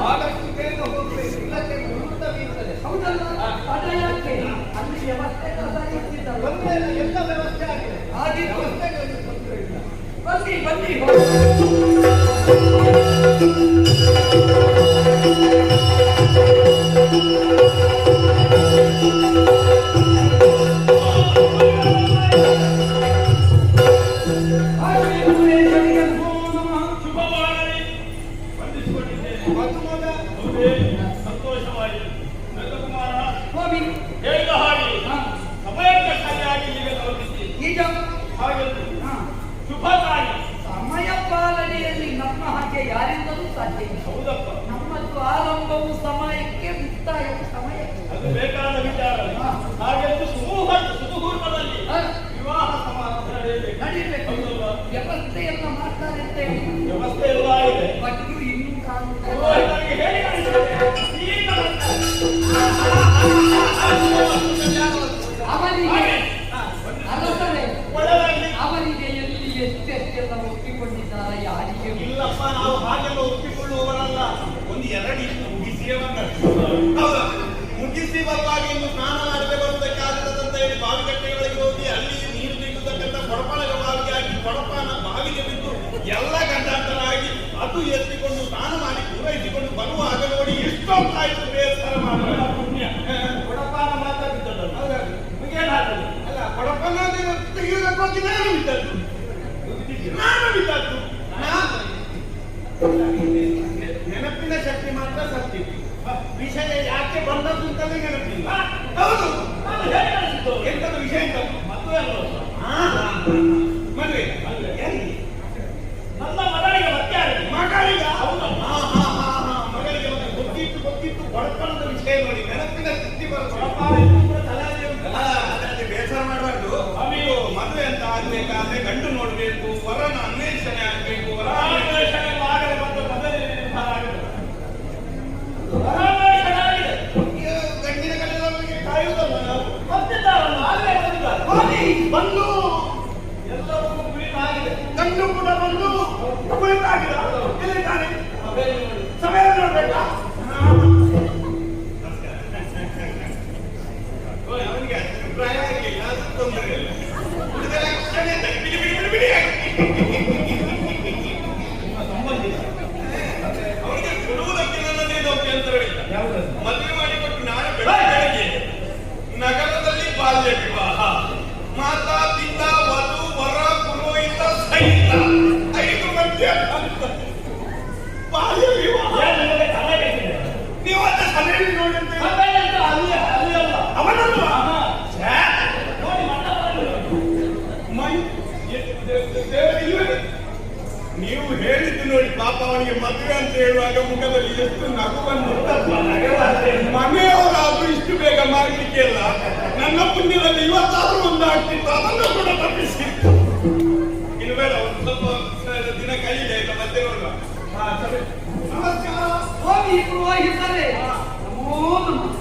ಆದಷ್ಟು ಬೇಗ ಹೋಗ್ಬೇಕು. ಇಲ್ಲಕ್ಕೆ ಮುಹೂರ್ತ ಬೀಳ್ತದೆ. ಹೌದಲ್ಲ? ಅದ ಯಾಕೆ ಅಲ್ಲಿ ವ್ಯವಸ್ಥೆ ಎಲ್ಲ ವ್ಯವಸ್ಥೆ ಆಗಿದೆ. ಆಗಿದ್ದು ಬನ್ನಿ ಬನ್ನಿ. ಸಂತೋಷವಾಯಿತು. ಸ್ವಾಮಿ ಹೇಳಿದ ಹಾಗೆ ಸಮಯಕ್ಕೆ ಸರಿಯಾಗಿ ಈಗ ತಲುಪಿದ್ದೀರಿ. ಈಗ ಹಾಗೆ ಶುಭ ಕಾರ್ಯ ಸಮಯ ಪಾಲನೆಯಲ್ಲಿ ನಮ್ಮ ಹಾಗೆ ಯಾರಿಂದಲೂ ಸಾಧ್ಯ ಇಲ್ಲ. ಹೌದಪ್ಪ. ನಮ್ಮದು ಆರಂಭವು ಸಮಯಕ್ಕೆ, ಮುಕ್ತಾಯವು ಸಮಯಕ್ಕೆ. ಅದು ಬೇಕಾದ ವಿಚಾರ. ಹಾಗೆಂದು ಸುಮುಹೂರ್ತದಲ್ಲಿ ವಿವಾಹ ಸಮಾರಂಭ ನಡೀಬೇಕು. ವ್ಯವಸ್ಥೆಯನ್ನ ಮಾಡ್ತಾರೆ ಅಂತ ಹೇಳಿ ವ್ಯವಸ್ಥೆ ಎಲ್ಲ ಆಗಿದೆ. ಭಟ್ರು ಇನ್ನೂ ಪುರೋಹಿತರಿಗೆ ಹೇಳಿ ಅವನಿಗೆ ಅರಸರೇ ಒಳ್ಳೆದಾಗಲಿ. ಅವನಿಗೆ ಎಲ್ಲಿ ಎಷ್ಟೆಷ್ಟೆಲ್ಲ ಒಪ್ಪಿಕೊಂಡಿದ್ದಾರೆ ಯಾರಿಗೆ ಇಲ್ಲಪ್ಪ, ನಾವು ಹಾಗೆಲ್ಲ ಒಪ್ಪಿಕೊಳ್ಳುವವರಲ್ಲ. ಒಂದು ಎರಡು ಇಷ್ಟು ಮುಗಿಸಿಯೇ ಹೌದಾ? ಮುಗಿಸಿ ಬರುವಾಗ ಇನ್ನು ಸ್ನಾನ ಮಾಡದೆ ಬರುವುದಕ್ಕಾಗದಂತ ಹೇಳಿ ಬಾವಿಗಟ್ಟೆಗಳಿಗೆ ಹೋಗಿ ಅಲ್ಲಿ ನೀರು ನಿಲ್ಲತಕ್ಕಂಥ ಕೊಡಪಾನಗ ಬಾವಿಗೆ ಹಾಕಿ ಕೊಡಪಾನ ಬಾವಿಗೆ ಬಿದ್ದು ಎಲ್ಲ ಗಂಡಾಂತರಾಗಿ ಅದು ಎತ್ತಿಕೊಂಡು ಸ್ನಾನ ಮಾಡಿ ಪೂರೈಸಿಕೊಂಡು ಬರುವಾಗ ನೋಡಿ ಎಷ್ಟೊತ್ತಾಯ್ತು ಬೇಸರ ಮಾಡುವ ಪುಣ್ಯ. ಕೊಡಪಾನ ಮಾತ್ರ ಬಿದ್ದದ್ದು ಮುಗೇನಾಗಲಿ ಅಲ್ಲ. ಕೊಡಪಾನ ತೆಗೆಯುವುದಕ್ಕೆ ಹೋಗಿ ನಾನು ಬಿದ್ದದ್ದು. ನೆನಪಿನ ಶಕ್ತಿ ಮಾತ್ರ ಸತ್ಯ. ವಿಷಯ ಯಾಕೆ ಬಂದದ್ದು ಅಂತಲೇ ನೆನಪಿಲ್ಲ. ಹೌದು, ಎಂತದ್ದು ವಿಷಯ ಅಂತ ಮದುವೆ ಅಲ್ವ? ಮದುವೆ ಯಾರಿಗೆ? ನನ್ನ ಮಗಳಿಗೆ ಮಗಳಿಗೆ ಹೌದು. ಮಗಳಿಗೆ ಗೊತ್ತಿತ್ತು ಬಡಪಣದ ವಿಷಯ ನೋಡಿ ನೆನಪಿನ ಶಕ್ತಿ ಅದೇ ಬೇಸರ ಮಾಡಬಾರ್ದು. ಅವಿಗೂ ಮದುವೆ ಅಂತ ಆಗ್ಬೇಕಾದ್ರೆ ಗಂಡು ನೋಡ್ಬೇಕು, ವರನ ಅನ್ವೇಷಣೆ ಆಗ್ಬೇಕು. ವರ ಅನ್ವೇಷಣೆ ಆಗದೆ ಬಂದು ಮದುವೆ ನಿರ್ಧಾರ ಆಗುತ್ತೆ. ಗಂಡಿನ ಕಡೆಯವರಿಗೆ ಕಾಯುವುದಲ್ಲ ನಾವು. ಬಂದು ಎಲ್ಲವೂ ಕುಳಿತಾಗಿದೆ. ಗಂಡು ಕೂಡ ಬಂದು ಕುಳಿತಾಗಿದೆ. ಎಲ್ಲಿದ್ದಾನೆ? ಸಮಯ ನೋಡ್ಬೇಕಾ? ಅವನಿಗೆ ಅಭಿಪ್ರಾಯ ಆಗಲಿಲ್ಲ, ತೊಂದರೆ ಇಲ್ಲ. ಅವನಿಗೆ ಕೊಡುವುದಕ್ಕೆ ನನ್ನದೇನು ಅಭ್ಯಂತರವಿಲ್ಲ. ಮದುವೆ ಮಾಡಿಕೊಟ್ಟು ನಾಳೆ ಬೆಳಗ್ಗೆ ನಗರದಲ್ಲಿ ಬಾಲ್ಯ ವಿವಾಹ, ಮಾತಾ ಪಿತಾ ವಧು ವರ ಪುರೋಹಿತ ಸಹಿತ 5 ಮಂದಿ ಬಾಲ್ಯ ವಿವಾಹ. ನೀವು ಅಂತ ಸಭೆಯಲ್ಲಿ ನೋಡಿದ್ದೆ ಅವನಲ್ವಾ? ನೀವು ಹೇಳಿದ್ದು ನೋಡಿ ಪಾಪ ಅವನಿಗೆ ಮದುವೆ ಅಂತ ಹೇಳುವಾಗ ಮುಖದಲ್ಲಿ ಎಷ್ಟು ನಗು ಬಂದಿತ್ತಪ್ಪ. ಮನೆಯವರಾದ್ರೂ ಇಷ್ಟು ಬೇಗ ಮಾಡಲಿಕ್ಕೆ ಇಲ್ಲ. ನನ್ನ ಪುಣ್ಯದಲ್ಲಿ ಇವತ್ತಾದ್ರೂ ಒಂದು ಆಗ್ತಿತ್ತು, ಅದನ್ನು ಕೂಡ ತಪ್ಪಿಸಿತ್ತು. ಇನ್ನು ಬೇಡ, ಒಂದು ಸ್ವಲ್ಪ ದಿನ ಕೈಯಿದೆ ಇಲ್ಲ ಮತ್ತೆ ನೋಡುವ. ನಮಸ್ಕಾರ ಸ್ವಾಮಿ ಪುರೋಹಿತರೇ. ನಮೋ ನಮೋ ನಮಃ.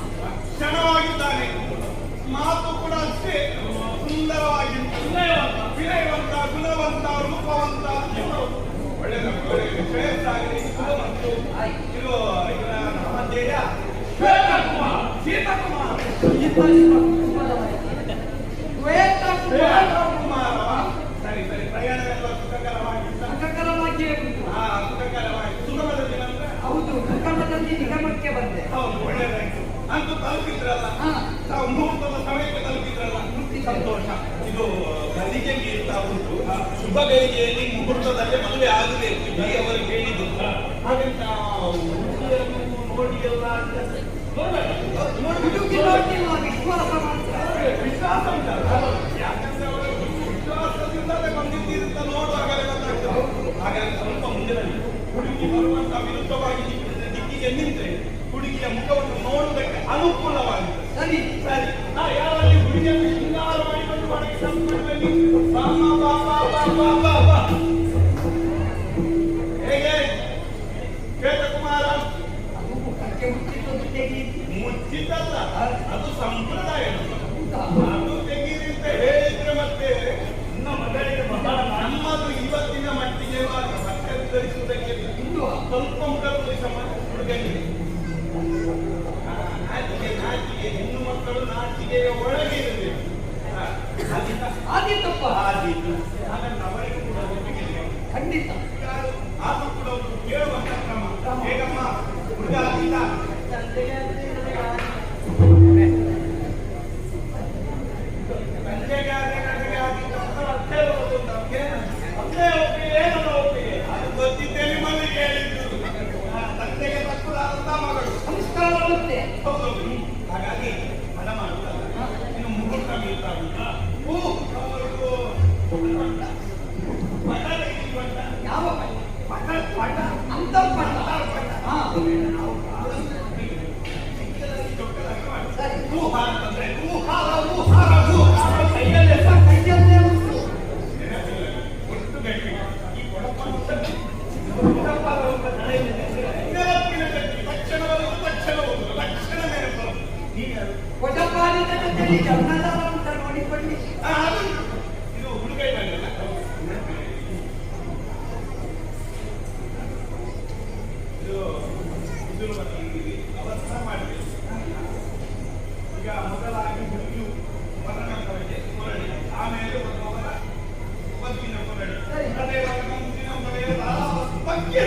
ಕ್ಷಣವಾಗಿದ್ದಾನೆ. ಮಾತು ಕೂಡ ಅಷ್ಟೇ ಸುಂದರವಾಗಿತ್ತು. ವಿನಯವಂತ, ಗುಣವಂತ, ರೂಪವಂತ, ಒಳ್ಳೆಯದು. ಶ್ರೇಯಸ್ಸಾಗಲಿ, ಶುಭ ಮತ್ತು ಇದು ನಮ್ಮ ಧ್ಯೇಯ ಶ್ವೇತಕುಮಾರ. ಸೀತಾಕುಮಾರ. ಶ್ವೇತಕುಮಾರ. ಸರಿ ಸರಿ. ಪ್ರಯಾಣವೆಲ್ಲ ಸುಖಕರವಾಗಿತ್ತು. ಸುಖಕರವಾಗಿಯೇ ಉಂಟು. ಸುಖಕರವಾಯಿತು. ಸುಗಮದ ದಿನ ಅಂದ್ರೆ ಹೌದು, ನಿಗಮದಲ್ಲಿ ನಿಗಮಕ್ಕೆ ಬಂದೆ. ಹೌದು, ಒಳ್ಳೆಯದಾಯ್ತು. ಅಂತೂ ತಲುಪಿದ್ರಲ್ಲ, ಹಾ. ನಾವು ಮುಹೂರ್ತದ ಸಮಯಕ್ಕೆ ತಲುಪಿದ್ರಲ್ಲ, ಸಂತೋಷ. ಇದು ಗಳಿಗೆ ಇರ್ತಾ ಉಂಟು. ಶುಭ ಗಳಿಗೆಯಲ್ಲಿ ಮುಹೂರ್ತದಲ್ಲಿ ಮದುವೆ ಆಗಬೇಕು ಇಲ್ಲಿ ಅವರು ಹೇಳಿದ್ರು. ಹಾಗಂತ ಹುಡುಗಿಯರನ್ನು ನೋಡಿ ಎಲ್ಲ ಹುಡುಗಿ ನೋಡ್ತಿಲ್ವಾ? ವಿಶ್ವಾಸ ಮಾತ್ರ. ವಿಶ್ವಾಸ ಉಂಟಲ್ಲ, ಯಾಕಂದ್ರೆ ಅವರು ವಿಶ್ವಾಸದಿಂದಲೇ ಬಂದಿದ್ದೀರಿ ಅಂತ ನೋಡುವಾಗಲೇ ಗೊತ್ತಾಗ್ತದೆ. ಹಾಗಾಗಿ ಸ್ವಲ್ಪ ಮುಂದೆ ಬನ್ನಿ. ಹುಡುಗಿ ಬರುವಂತ ವಿರುದ್ಧವಾಗಿ ದಿಕ್ಕಿಗೆ ನಿಂತರೆ ಹುಡುಗಿಯ ಮುಖವನ್ನು ನೋಡುವುದಕ್ಕೆ ಅನುಕೂಲವಾಗಿದೆ. ಸರಿ ಸರಿ. ಯಾರಲ್ಲಿ ಹುಡುಗಿಯನ್ನು ಶೃಂಗಾರ ಮಾಡಿಕೊಂಡು ಒಳಗೆ ಸಂಪರ್ಕದಲ್ಲಿ ಬಾ ಬಾ ಬಾ ಬಾ ಬಾ ಬಾ ಬಾ. ಹೇಗೆ ಶ್ವೇತಕುಮಾರ? ಅದು ಮುಖಕ್ಕೆ ಮುಚ್ಚಿಟ್ಟು ತೆಗಿ. ಮುಚ್ಚಿದ್ದಲ್ಲ, ಅದು ಸಂಪ್ರದಾಯ. ಅದು ತೆಗೀರಿ ಅಂತ ಹೇಳಿದ್ರೆ ಮತ್ತೆ ನನ್ನ ಮಗಳಿಗೆ ಬಹಳ ನಮ್ಮದು ಇವತ್ತಿನ ಮಟ್ಟಿಗೆ ಬಟ್ಟೆ ಧರಿಸುವುದಕ್ಕೆ ಇನ್ನು ಸ್ವಲ್ಪ ಮುಖ ಹುಡುಗನಿಗೆ ನಾಚಿಕೆ ನಾಚಿಕೆ. ಹೆಣ್ಣು ಮಕ್ಕಳು ನಾಚಿಕೆಯ ಒಳಗೆ ಇರಬೇಕು. ಆದಿತ್ತಪ್ಪ. ಆದೀತು. ಹಾಗಾಗಿ ಅವರಿಗೆ ಕೂಡ ಒಪ್ಪಿಗೆ ಖಂಡಿತ. ಆದ್ರೂ ಕೂಡ ಒಂದು ಕೇಳುವಂತ ಕ್ರಮ. ಹೇಗಮ್ಮ ಹುಡುಗ ಆದೀತ? ತಂದೆಗೆ ಆದ ಕಡೆಗೆ ಆದೀತ ಅಂತ ಅಷ್ಟೇ ಬರೋದು ನಮ್ಗೆ. ಅಷ್ಟೇ ಒಪ್ಪಿಗೆ, ಏನನ್ನ ಒಪ್ಪಿಗೆ? ಅದು ಗೊತ್ತಿದ್ದೇನೆ ಮನೆಗೆ ಹೇಳಿದ್ದು. ತಂದೆಗೆ ತಕ್ಕುದಾದಂತ ಮಗಳು. ಸಂಸ್ಕಾರ ಮತ್ತೆ. ಹೌದು. ಹಾಗಾಗಿ ಹಣ ಮಾಡುತ್ತಲ್ಲ, ಇನ್ನು ಮುಹೂರ್ತ ಬೀಳ್ತಾ ಉಂಟು. ಪಟ ತೆಗೆದುಕೊಂಡ. ಯಾವ ಪಟ ಪಟ ಅಂತರ್ಪಟ. ಹಾ ಸರಿ. ಹೂಹಾರ ಅಂದ್ರೆ ಹೂಹಾರ ಹೂಹಾರ ಹೂಹಾರ ಕೈಯಲ್ಲೇ ಕೈಯಲ್ಲೇ ಉಂಟು. ಒಟ್ಟು ಗಟ್ಟಿ. ಈ ಕೊಡಪನ್ನು ನೆನಪಿನ ಗಟ್ಟಿ. ತಕ್ಷಣ ನೆನಪು. ಕೊಡಪಾಲಿನ ಜೊತೆಯಲ್ಲಿ ಜನ್ಮದಾರ ಅಂತ ನೋಡಿಕೊಳ್ಳಿ. ಇದು ಹುಡುಗ ಇದ್ದಾಗಲ್ಲ, ಇದು ಅವಸ್ಥೆ ಮಾಡಬೇಕು. ಈಗ ಮೊದಲಾಗಿ ಹುಡುಗಿಯು ವರನ ಕೊರಡೆ ಕೊರಡೆ, ಆಮೇಲೆ ಅವರ ವಧುವಿನ ಕೊರಡೆ, ಅದೇ ವರನ ಮುಂದಿನ ಕೊರಡೆ ಬಗ್ಗೆ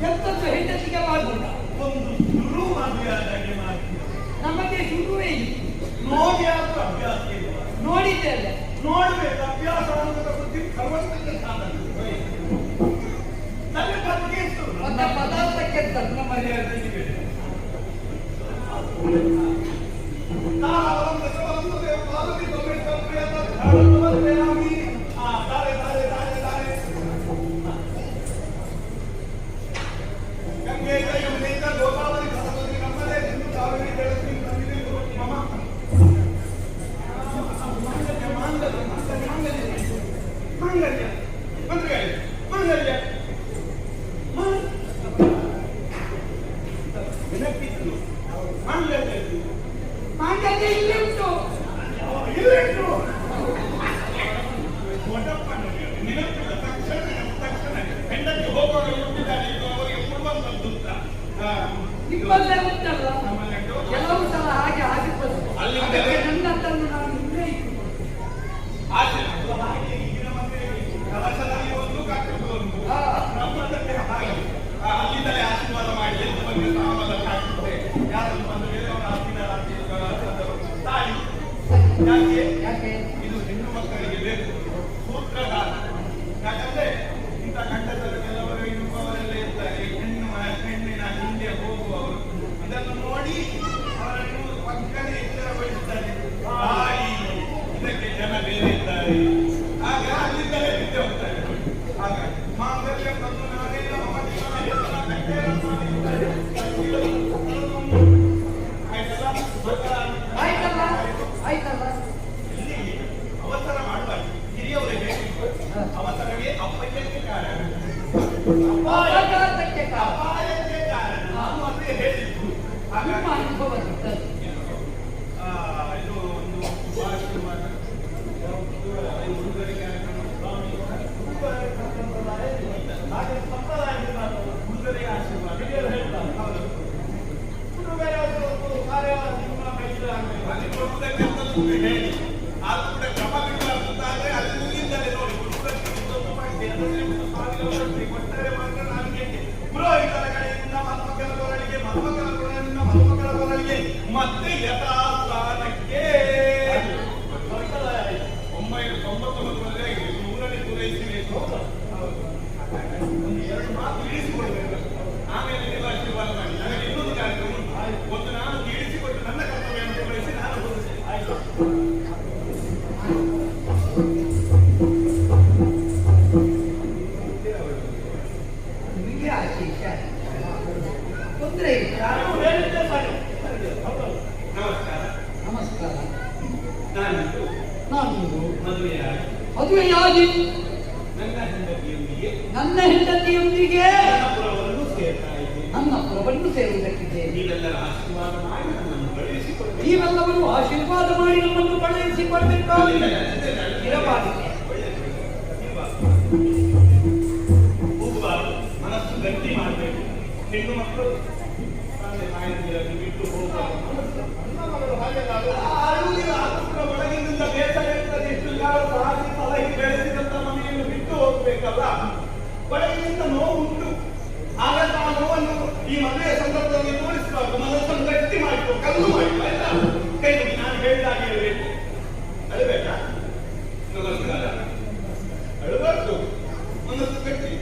ಎಂತದ್ದು ಹೆಂಡತಿಗೆ ಮಾಡುವುದ? ಒಂದು ಶುರು ಮದುವೆಯಾದಾಗೆ ಮಾಡ್ತೀವಿ. ನಮಗೆ ಶುರುವೇ ಇತ್ತು. ನೋಡಿ ಆದ್ರೂ ಅಭ್ಯಾಸ ಇಲ್ಲ. ನೋಡಿದ್ದೇವೆ. ನೋಡ್ಬೇಕು. ಅಭ್ಯಾಸ ಅನ್ನೋದ ಬುದ್ಧಿ ಸರ್ವಜ್ಞ ಸಾಧನ. ತಲೆ ಬದುಕಿ ಇತ್ತು. ಮತ್ತೆ ಪದಾರ್ಥಕ್ಕೆ ಧರ್ಮ ಮರ್ಯಾದೆ ಇದೆ. ಮಾಂಗಲ್ಯ ಇಲ್ಲಿ ಉಂಟು. ಹೆಂಡತಿ ಹೋಗುವಾಗ ಹುಟ್ಟಿದ್ದಾರೆ, ಅವರಿಗೆ ಕೊಡುವಂತದ್ದು ನಿಮ್ಮಲ್ಲೇ ಉಂಟಲ್ಲ. ಕೆಲವು ಸಲ ಹಾಗೆ ಆಗಿರ್ಬೋದು. ಅಲ್ಲಿ ನನ್ನದನ್ನು ನಾನು ಇಲ್ಲೇ ಇಟ್ಟುಕೊಂಡು ಆಚೆ ಹಾಗೆ ಈಗಿನ ಮಕ್ಕಳಿಗೆ ಕಲಶದಲ್ಲಿ ಒಂದು ಕಟ್ಟುವುದು ಒಂದು. ನಮ್ಮದಕ್ಕೆ ಹಾಗೆ ಅಲ್ಲಿಂದಲೇ ಆಶೀರ್ವಾದ ಮಾಡಿ ಎಂದು ಬಂದು ನಾವೆಲ್ಲ ಹಾಕಿದ್ರೆ ಯಾರು ಬಂದು ಬೇರೆಯವರ ತಾಯಿ. ಯಾಕೆ ಇದು ಹೆಣ್ಣು ಮಕ್ಕಳಿಗೆ ಬೇಕು ಸೂತ್ರಗಾರ. ಯಾಕಂದ್ರೆ ಇಂಥ ಕಟ್ಟಡದಲ್ಲಿ ಕೆಲವರು ಇನ್ನುವರೆಲ್ಲ ಇರ್ತಾರೆ, ಹೆಣ್ಣಿನ ಹಿಂದೆ ಹೋಗುವವರು. ಇದನ್ನು ನೋಡಿ ಅವರನ್ನು ಪಕ್ಕನೆ ಎಚ್ಚರಗೊಳಿಸುತ್ತಾರೆ. ತಾಯಿ, ಇದಕ್ಕೆ ಜನ ಬೇರೆ ಇದ್ದಾರೆ. ಆಗ ಅಲ್ಲಿಂದಲೇ ಬಿದ್ದು ಹೋಗ್ತಾರೆ. ಆಗ ಮಾಂಗಲ್ಯ ತಂದು ನಾನೇ ನಮ್ಮ ಆಯ್ತಲ್ಲ ಆಯ್ತಲ್ಲ. ಇಲ್ಲಿ ಅನುಭವ ದೊಡ್ಡದು. ಇದು ಒಂದು ಆಶೀರ್ವಾದ ಹುಡುಗರಿಗೆ ಹುಡುಗರಿಗೆ ಆಶೀರ್ವಾದ ಹೌದು ಹೇಳಿ ಆದ್ರೂ ಕೂಡ ಕ್ರಮ ಬಿಡಲಾಗುತ್ತಾದ್ರೆ ಅದು ಮುಗಿಂದಲೇ ನೋಡಿ ಕೊಟ್ಟರೆ ಮಾತ್ರ ನಾನು ಕೇಳಿ ಪುರೋಹಿತರ ಕಡೆಯಿಂದ ಮದುಮಕ್ಕಳ ಕೊರಳಿಗೆ ಮದುಮಕ್ಕಳ ಕೊರಳಿನಿಂದ ಮದುಮಕ್ಕಳ ಕೊರಳಿಗೆ ಮತ್ತೆ ಯಥಾಸ್ಥಾನಕ್ಕೆ 1999 100ನೇ ಪೂರೈಸಬೇಕು. ಒಂದು 2 ಮಾತು ಇಳಿಸಿಕೊಳ್ಬೇಕು, ಆಮೇಲೆ ನೀವು ಆಶೀರ್ವಾದ ಮಾಡಿ. ನನಗೆ ಇನ್ನೊಂದು ಕಾರ್ಯಕ್ರಮ ಒಂದು ನಾನು ಇಳಿಸಿಕೊಟ್ಟು ನನ್ನ ಕರ್ತವ್ಯವನ್ನು ನಿರ್ವಹಿಸಿ ನಾನು ಹೋಗುತ್ತೇನೆ. ಆಯ್ತು ನಿಮಗೆ ಆಶೀಷ ತೊಂದರೆ ಇಲ್ಲ. ನಮಸ್ಕಾರ. ನಮಸ್ಕಾರ. ನಾನು ಮದುವೆಯಾಗಿ ನನ್ನ ಹೆಂಡತಿಯೊಂದಿಗೆ ಪುರವನ್ನು ಸೇರ್ತಾ ಇದ್ದೇನೆ. ನನ್ನ ಪುರವನ್ನು ಸೇರುವುದಕ್ಕಿದ್ದೇನೆ. ನೀವೆಲ್ಲರ ಆಶೀರ್ವಾದ ಮಾಡಿ ನನ್ನನ್ನು ಕಳುಹಿಸಿಕೊಡಿ. ನೀವೆಲ್ಲವರು ಆಶೀರ್ವಾದ ಮಾಡಿ ನಮ್ಮನ್ನು ಕಳುಹಿಸಿಕೊಡಬೇಕಾಗಿದೆ. ಇರಬಾರದೆ ಹೋಗಬಾರದು, ಮನಸ್ಸು ಗಟ್ಟಿ ಮಾಡಬೇಕು. ಹೆಣ್ಣು ಮಕ್ಕಳು ತಂದೆ ತಾಯಿಯನ್ನು ಬಿಟ್ಟು ಹೋಗಬಾರದು. ನನ್ನ ಮಗಳು ಹಾಗೆಲ್ಲ ಆಗುವುದಿಲ್ಲ. ಒಳಗಿನಿಂದ ಬೇಸರ ಇರ್ತದೆ. ಇಷ್ಟು ಕಾಲ ಸಾಕಿ ಸಲಹೆ ಬೆಳೆಸಿದಂತ ಮನೆಯನ್ನು ಬಿಟ್ಟು ಹೋಗ್ಬೇಕಲ್ಲ, ಒಳಗಿನಿಂದ ನೋವು ಉಂಟು. ಆಗ ಆ ನೋವನ್ನು ಈ ಮದುವೆಯ ಸಂದರ್ಭದಲ್ಲಿ ತೋರಿಸಬಾರ್ದು. ಮನಸ್ಸನ್ನು ಗಟ್ಟಿ ಮಾಡಿಕೊ, ಕಲ್ಲು ಮಾಡಿಕೊ. ಆಯ್ತಾ? ಕೈ ಮುಗಿ ನಾನು ಹೇಳಿದಾಗ ಹೇಳಬೇಕು. ಅಳಬೇಕಾ? ನಮಸ್ಕಾರ. ಅಳಬಾರ್ದು, ಮನಸ್ಸು ಗಟ್ಟಿ.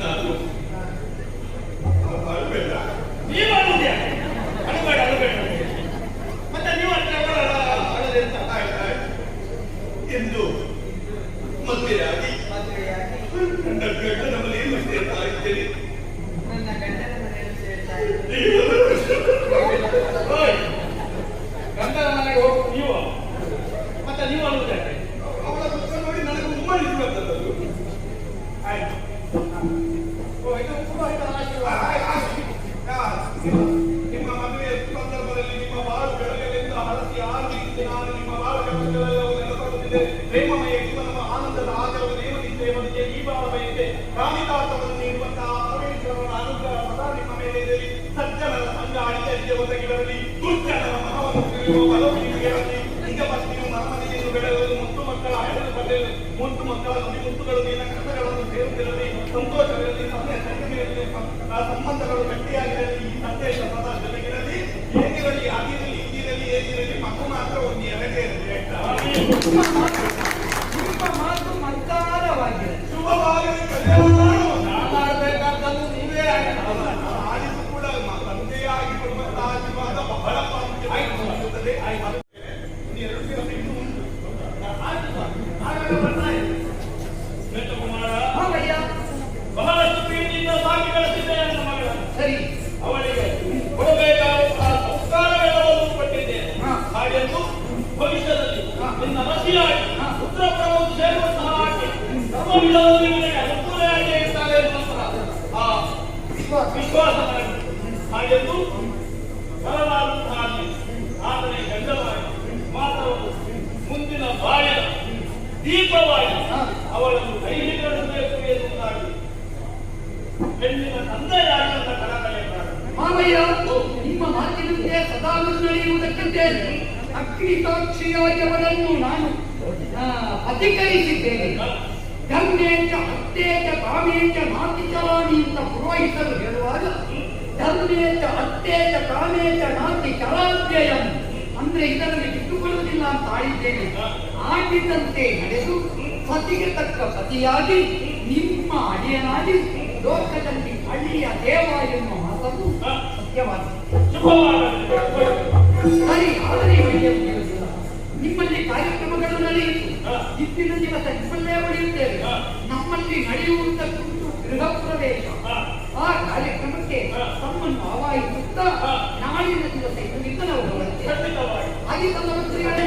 ನಾನು ಅಳಬೇಡ. ನೀವು ಅಳುವುದೇ ಅಳಬೇಡ, ಅಳಬೇಡ. ಮತ್ತೆ ನೀವು ಅಳದೆ ಅಂತ ಎಂದು ಮದುವೆಯಾಗಿ ನನ್ನ ಗಂಡನ ಮನೆಯನ್ನು ಸೇರ್ತಾ ಇದ್ದೇನೆ. ನನ್ನ ಗಂಡನ ಮನೆಯಲ್ಲಿ ಸೇರ್ತಾ ಇದ್ದೇನೆ. ಗಂಡನ ಮನೆಗೆ ಹೋಗು ನೀವು. ಮತ್ತೆ ನೀವು ಅಳುವುದಾದ್ರೆ ಅವಳ ದುಃಖ ನೋಡಿ ನನಗೆ ಉಮ್ಮಳಿಸಿ ಬರ್ತದದು. ಆಯ್ತು. ಇದು ಪುರೋಹಿತರ ಆಶೀರ್ವಾದ. ನಿಮ್ಮ ಮದುವೆಯ ಸಂದರ್ಭದಲ್ಲಿ ನಿಮ್ಮ ಬಾಳು ಬೆಳಗಲಿಂದ ಹಳಸಿ ಆಗಿ ನಾನು ನಿಮ್ಮ ಬಾಳ ಕೆಲಸಗಳೆಲ್ಲವೂ ನೆನಪಡುತ್ತಿದೆ. ಪ್ರೇಮಮಯ ಜೀವನದ ಆನಂದದ ಆಗರವನ್ನು ನೇಮದಿದ್ದೆ ಮಧ್ಯೆ ಈ ಬಾಳ ಬಯಕೆ ಕಾಮಿತಾರ್ಥವನ್ನು ನೀಡುವಂತಹ ಪರಮೇಶ್ವರನ ಅನುಗ್ರಹ ಸದಾ ನಿಮ್ಮ ಮೇಲೆ ಇರಲಿ. ಸಜ್ಜನರ ಸಂಘ ಅಡಿಗೆ ಒದಗಿ ಬರಲಿ. ದುರ್ಜನರ ಮನವನ್ನು ತಿಳಿಯುವ ಬಲವು ನಿಮಗೆ ಬರಲಿ. ಈಗ ನೀವು ನಮ್ಮನೆಯನ್ನು ಬೆಳೆಯಲು ಮುತ್ತು ಮಕ್ಕಳ ಹಳೆದು ಬರೆಯಲು ಮುತ್ತು ಮಕ್ಕಳ ನುಡಿ ಮುತ್ತುಗಳು ನಿನ್ನ ಕಥೆಗಳನ್ನು ಸೇರುತ್ತಿರಲಿ. ಸಂತೋಷವಿರಲಿ, ಸಮಯ ಸಂಗಮಿರಲಿ, ಸಂಬಂಧಗಳು ಗಟ್ಟಿಯಾಗಿರಲಿ. ಈ ಸಂದೇಶ ಸದಾ ಜೊತೆಗಿರಲಿ. ಹೇಗಿರಲಿ, ಆಗಿರಲಿ, ಹಿಂದಿರಲಿ, ಹೇಗಿರಲಿ, ಮಕ್ಕಳು ಮಾತ್ರ ಒಂದು ಎರಡೇ ಇರಲಿ. ನಿಮ್ಮ ಮಾತು ಮಂಕಾರವಾಗಿದೆ. ಶುಭವಾಗಲಿ. ಕಲ್ಯಾಣ ಮಾಡಬೇಕಾದದ್ದು ನೀವೇ ಆಡಿದ್ದು ಕೂಡ ತಂದೆಯಾಗಿ ಕೊಡುವಂತಹ ಆಶೀರ್ವಾದ ಬಹಳ ಪ್ರಾಮುಖ್ಯತೆ. ಆಯ್ತು, 2 ದಿವಸ ಇನ್ನೂ ಉಂಟು. ಮಾವಯ್ಯ ಬಹಳಷ್ಟು ಪ್ರೀತಿಯಿಂದ ಸಾಕಿ ಬೆಳೆಸಿದ್ದೆ ನನ್ನ ಮಗಳ. ಸರಿ, ಅವಳಿಗೆ ಕೊಡಬೇಕಾದ ಸಂಸ್ಕಾರವೆಲ್ಲವನ್ನೂ ಕೊಟ್ಟಿದ್ದೇನೆ. ಹಾಗೆಂದು ಭವಿಷ್ಯದಲ್ಲಿ ನಿನ್ನ ಮಸಿಯಾಗಿ ಉತ್ತರ ಪ್ರಭು ಸೇರುವಂತಹ ಆಕೆ ಸರ್ವವಿಧದಲ್ಲಿ ನಿನಗೆ ಅನುಕೂಲವಾಗಿ ಇರ್ತಾಳೆ ಎನ್ನುವಂತಹ ಆ ವಿಶ್ವಾಸ ನನಗೆ. ಹಾಗೆಂದು ಬರಲಾದಂತಹ ಆತನೇ ಗಂಡವಾಗಿ ಮಾತ್ರವಲ್ಲ, ಮುಂದಿನ ಬಾಳಿನ ದೀಪವಾಗಿ ಅವಳನ್ನು ಕೈ ಹಿಡಿಯಬೇಕು ಎನ್ನುವುದಾಗಿ ಹೆಣ್ಣಿನ ತಂದೆಯಾಗಿ ನನ್ನ ಕಳಕಳಿ ಪ್ರಾರಂಭ. ಮಾವಯ್ಯ ನಿಮ್ಮ ಮಾತಿನಂತೆ ಸದಾ ಮುನ್ನಡೆಯುವುದಕ್ಕಿದ್ದೇನೆ. ಅಗ್ನಿ ಸಾಕ್ಷಿಯಾಗಿ ಅವರನ್ನು ನಾನು ಅಧಿಕರಿಸಿದ್ದೇನೆ. ಧರ್ಮೇಚ ಅತ್ತೇಚ ಕಾಮೇಚ ನಾತಿ ಚಲಾಮಿ ಅಂತ ಪುರೋಹಿತರು ಹೇಳುವಾಗ ಧರ್ಮೇಚ ಅತ್ತೇಚ ಕಾಮೇಚ ನಾತಿ ಚಲಾಧ್ಯಯಂ ಅಂದ್ರೆ ಇದರಲ್ಲಿ ಬಿಟ್ಟುಕೊಳ್ಳುವುದಿಲ್ಲ ಅಂತ ಆಡಿದ್ದೇನೆ. ಆಡಿದಂತೆ ನಡೆದು ಸತಿಗೆ ತಕ್ಕ ಸತಿಯಾಗಿ ನಿಮ್ಮ ಅಡಿಯನಾಗಿ ಲೋಕದಲ್ಲಿ ಹಳ್ಳಿಯ ದೇವ ಎನ್ನುವ ಮಾತನ್ನು ಸತ್ಯವಾಗಿದೆ. ಸರಿ, ಆದರೆ ನಿಮ್ಮಲ್ಲಿ ಕಾರ್ಯಕ್ರಮಗಳು ನಡೆಯಿತು. ಇಂದಿನ ದಿವಸ ನಿಮ್ಮಲ್ಲೇ ಉಳಿಯುತ್ತೇವೆ. ನಮ್ಮಲ್ಲಿ ನಡೆಯುವುದಕ್ಕುಂಟು ಗೃಹ ಪ್ರವೇಶ. ಆ ಕಾರ್ಯಕ್ರಮಕ್ಕೆ ತಮ್ಮನ್ನು ಆವಾಹಿಸುತ್ತಾ ನಾಳಿನ ದಿವಸ ಇದು ನಾವು ಬರುತ್ತೇವೆ. ಹಾಗೆ ಮಂತ್ರಿಗಳೇ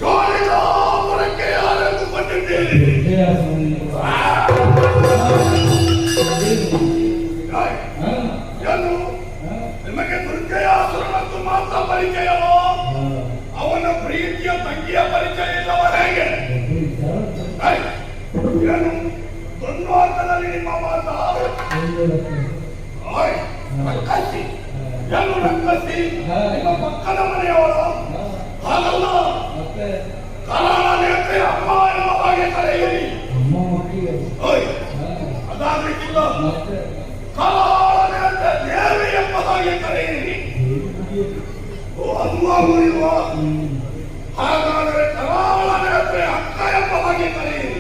ಜೋಳಿದಾಪುರಕ್ಕೆ ಯಾರೆಂದು ಬಂದಿದ್ದೀರಿ? ಏನು ನಿಮಗೆ ದುರ್ಜಯಾಸುರನದ್ದು ಮಾತ್ರ ಪರಿಚಯವೋ? ಅವನ ಪ್ರೀತಿಯ ತಂಗಿಯ ಪರಿಚಯ ಇಲ್ಲವ ಹೇಗೆ? ಏನು ದ್ವಂದ್ವಾರ್ಥದಲ್ಲಿ ನಿಮ್ಮ ಮಾತ? ರಕ್ಕಸಿ ಏನು ರಕ್ಕಸಿ? ನಿಮ್ಮ ಪಕ್ಕದ ಮನೆಯವರು ಹಾಗಲ್ಲ, ಕರಾಳ ನೇತ್ರೆ ಅಮ್ಮ ಎಂಬ ಹಾಗೆ ಕರೆಯಿರಿ. ಅದಾಗಲಿಕ್ಕಿಲ್ಲ, ಕರಾಳ ನೇತ್ರೆ ದೇವಿ ಎಂಬ ಹಾಗೆ ಕರೆಯಿರಿ. ಅದು ಆಗುವುದಿಲ್ವ? ಹಾಗಾದರೆ ಕರಾಳ ನೇತ್ರೆ ಅಕ್ಕ ಎಂಬ ಹಾಗೆ ಕರೆಯಿರಿ.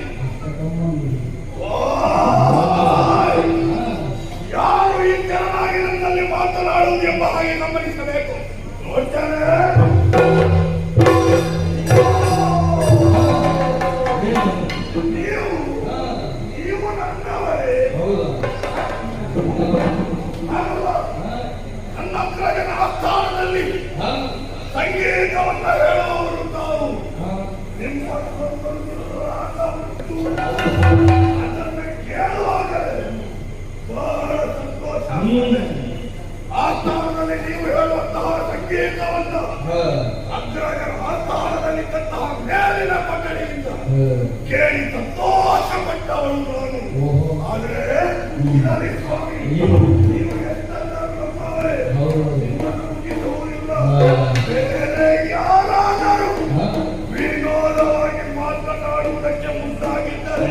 ಯಾರು ಈ ತೆರನಾಗಿ ನನ್ನಲ್ಲಿ ಮಾತನಾಡುವುದು ಎಂಬ ಹಾಗೆ ಗಮನಿಸಬೇಕು. ನೋಡ್ತೇನೆ, ನೀವು ನನ್ನವರೇ. ನನ್ನ ಅಗ್ರಜನ ಆಸ್ಥಾನದಲ್ಲಿ ಸಂಗೀತವನ್ನು ಹೇಳುವವರು ತಾವು. ನಿಮ್ಮ ಅದನ್ನು ಕೇಳುವಾಗಲೇ ಬಹಳ ಸಂತೋಷ. ಆಸ್ಥಾನದಲ್ಲಿ ನೀವು ಹೇಳುವಂತಹ ಸಂಗೀತವನ್ನು ಅಗ್ರಜನ ಆಸ್ಥಾನದಲ್ಲಿದ್ದಂತಹ ಮೇಲಿನ ಪಟ್ಟಣದಿಂದ ಕೇಳಿ ಸಂತೋಷಪಟ್ಟವನು ನಾನು. ಆದರೆ ಇದರಲ್ಲಿ ಸ್ವಾಮಿ ನೀವು ಎಂತವರೇ ನಿಮ್ಮನ್ನು ಮುಗಿಸುವುದಿಲ್ಲ. ಬೇರೆ ಯಾರಾದರೂ ವಿನೋದವಾಗಿ ಮಾತನಾಡುವುದಕ್ಕೆ ಮುಂದಾಗಿದ್ದರೆ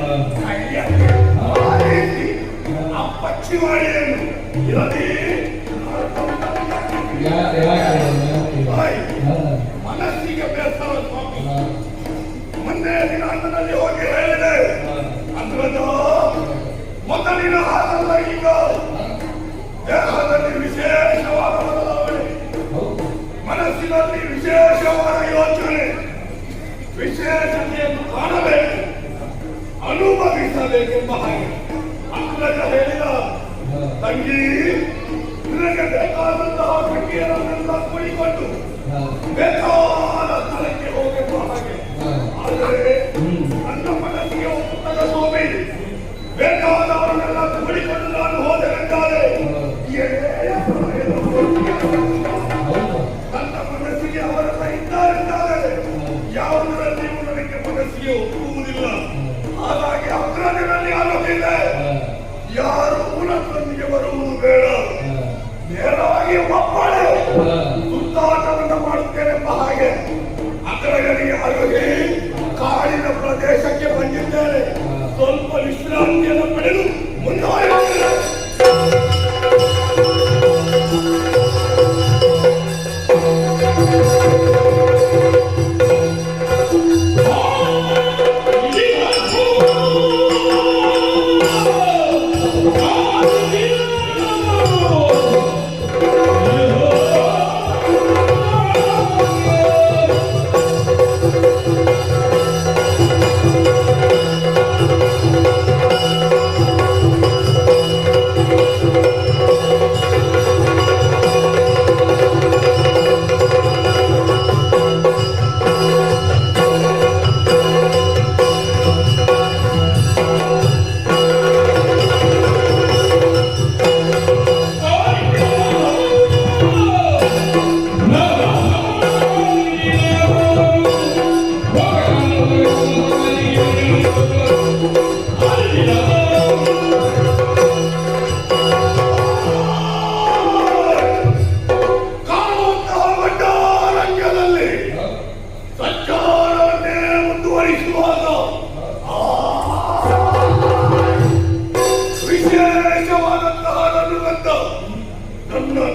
ಆ ರೀತಿ ಅಪ್ಪಚ್ಚಿ ಮಾಡಿದೆನು. ಇರಲಿ, ಮನಸ್ಸಿಗೆ ಬೇಸರ ಸ್ವಾಮಿ. ಮೊನ್ನೆ ದಿನ ಅನ್ನದಲ್ಲಿ ಹೋಗಿ ಹೇಳಿದೆ, ಅಂದ್ರದ ಮೊದಲಿನ ಹಾಗಲ್ಲ, ಈಗ ದೇಹದಲ್ಲಿ ವಿಶೇಷವಾದ ಬದಲಾವಣೆ, ಮನಸ್ಸಿನಲ್ಲಿ ವಿಶೇಷವಾದ ಯೋಚನೆ, ವಿಶೇಷತೆಯನ್ನು ಕಾಣಬೇಕು, ಅನುಭವಿಸಬೇಕೆಂಬ ಹಾಗೆ ಅಂದ್ರಜ ಹೇಳಿದ. ತಂಗಿ, ನಿನಗೆ ಬೇಕಾದಂತಹ ತಂಗಿಯರನ್ನೆಲ್ಲ ಕೂಡಿಕೊಂಡು ಬೇಕಾದ ಸ್ಥಳಕ್ಕೆ ಹೋಗುವ ಹಾಗೆ. ಆದರೆ ನನ್ನ ಮನಸ್ಸಿಗೆ ಒಪ್ಪುತ್ತದ ಸ್ವಾಮಿ, ಬೇಕಾದವರನ್ನೆಲ್ಲ ಕೂಡಿಕೊಂಡು ನಾನು ಹೋದೆನೆಂದಾದರೆ ನನ್ನ ಮನಸ್ಸಿಗೆ ಅವರೆಲ್ಲ ಇದ್ದಾರೆಂದಾದರೆ ಯಾವುದರಲ್ಲಿ ನನಗೆ ಮನಸ್ಸಿಗೆ ಒಪ್ಪುವುದಿಲ್ಲ. ಹಾಗಾಗಿ ಅಗ್ರಜನಲ್ಲಿ ಆರೋಗ್ಯ ಯಾರು ನನ್ನೊಂದಿಗೆ ಬರುವುದು ಬೇಡ. ನೇರವಾಗಿ ಒಬ್ಬಳೆ ಸುತ್ತಾಟವನ್ನು ಮಾಡುತ್ತೇನೆಂಬ ಹಾಗೆ ಅಗ್ರಜನಿಗೆ ಆರೋಗ್ಯ ಕಾಡಿನ ಪ್ರದೇಶಕ್ಕೆ ಬಂದಿದ್ದೇನೆ. ಸ್ವಲ್ಪ ವಿಶ್ರಾಂತಿಯನ್ನು ಪಡೆದು ಮುಂದುವರಿಯುತ್ತೇನೆ.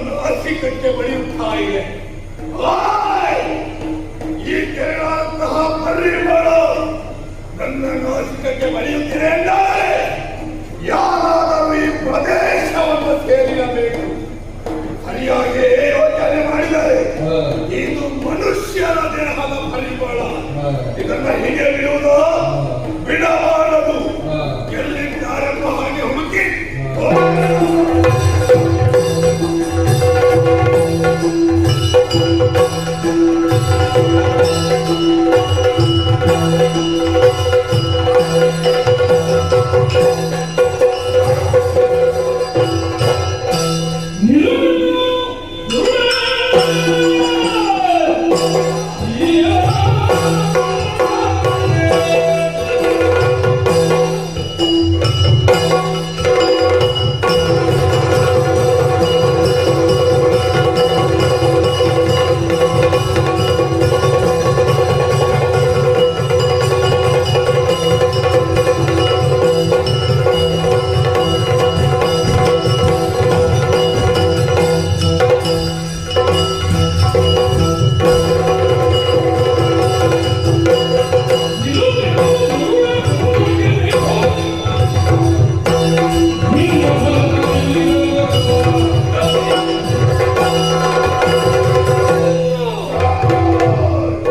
ನಾಸಿಕಕ್ಕೆ ಬಳಿಯುತ್ತಾ ಇದೆ. ಈ ಕೆರಳಂತಹ ಪರಿಮಳ ನನ್ನ ನಾಸಿಕಕ್ಕೆ ಬಳಿಯುತ್ತಿದೆ ಎಂದರೆ ಯಾರಾದರೂ ಈ ಪ್ರದೇಶವನ್ನು ಸೇರಿರಬೇಕು. ಸರಿಯಾಗಿ ಯೋಚನೆ ಮಾಡಿದರೆ ಇದು ಮನುಷ್ಯನ ದೇಹದ ಪರಿಮಳ. ಇದನ್ನ ಹೀಗೆ ಬಿಡುವುದು ಬಿಡಬಾರದು. ಎಲ್ಲಿದ್ದಾರೆಂಬ ಹಾಗೆ ಹುಡುಕಿ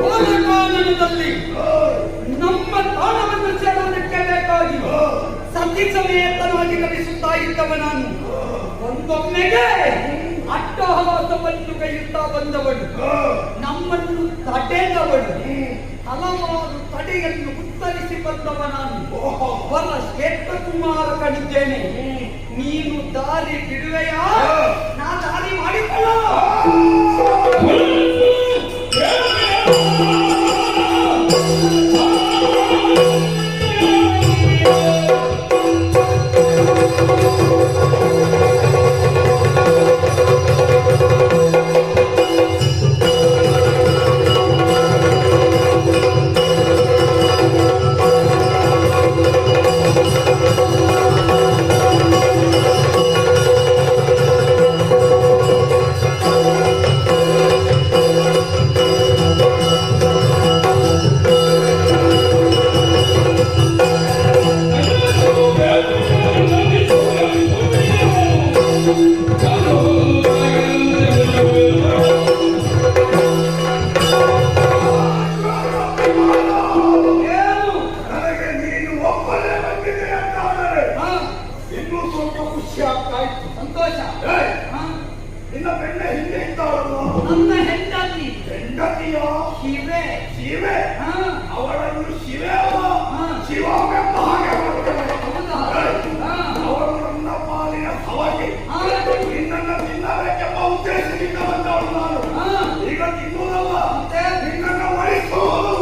ಕಾಲಕಾಲದಲ್ಲಿ ನಮ್ಮ ತಾಣವನ್ನು ಸೇರೋದಕ್ಕೆ ಬೇಕಾಗಿ ಸತಿ ಸಮೇತನಾಗಿ ಗಮಿಸುತ್ತಾ ಇದ್ದವ ನಾನು. ಒಂದೊಮ್ಮೆಗೆ ಅಟ್ಟಹಾಸವನ್ನು ಕೈಯುತ್ತಾ ಬಂದವಳು, ನಮ್ಮನ್ನು ತಡೆದವಳು, ಹಲವಾರು ತಡೆಯನ್ನು ಉತ್ತರಿಸಿ ಬಂದವ ನಾನು. ವರ ಶ್ವೇತಕುಮಾರ ಕಣಿದ್ದೇನೆ, ನೀನು ದಾರಿ ಬಿಡುವೆಯಾ? ನಾ ದಾರಿ ಮಾಡಿಕೊಳ್ಳ. ಸಂತೋಷ. ನಿನ್ನ ಬೆಣ್ಣ ಹಿಂದೆ ಇದ್ದಾಳಲ್ಲ, ನನ್ನ ಹೆಂಡತಿ. ಹೆಂಡತಿಯ ಶಿವೆ. ಶಿವೆ, ಅವಳನ್ನು ಶಿವೆ ಅಲ್ಲ ಶಿವವೆಂಬ ಹಾಗೆ ಅವಳು ನನ್ನ ಪಾಲಿನ ಸವಗಿ. ನಿನ್ನನ್ನು ತಿನ್ನಬೇಕೆಂಬ ಉದ್ದೇಶದಿಂದ ಬಂದವಳು ನಾನು. ಈಗ ತಿನ್ನುವುದಲ್ಲ, ನಿನ್ನನ್ನು ಒಳಿಸುವುದು.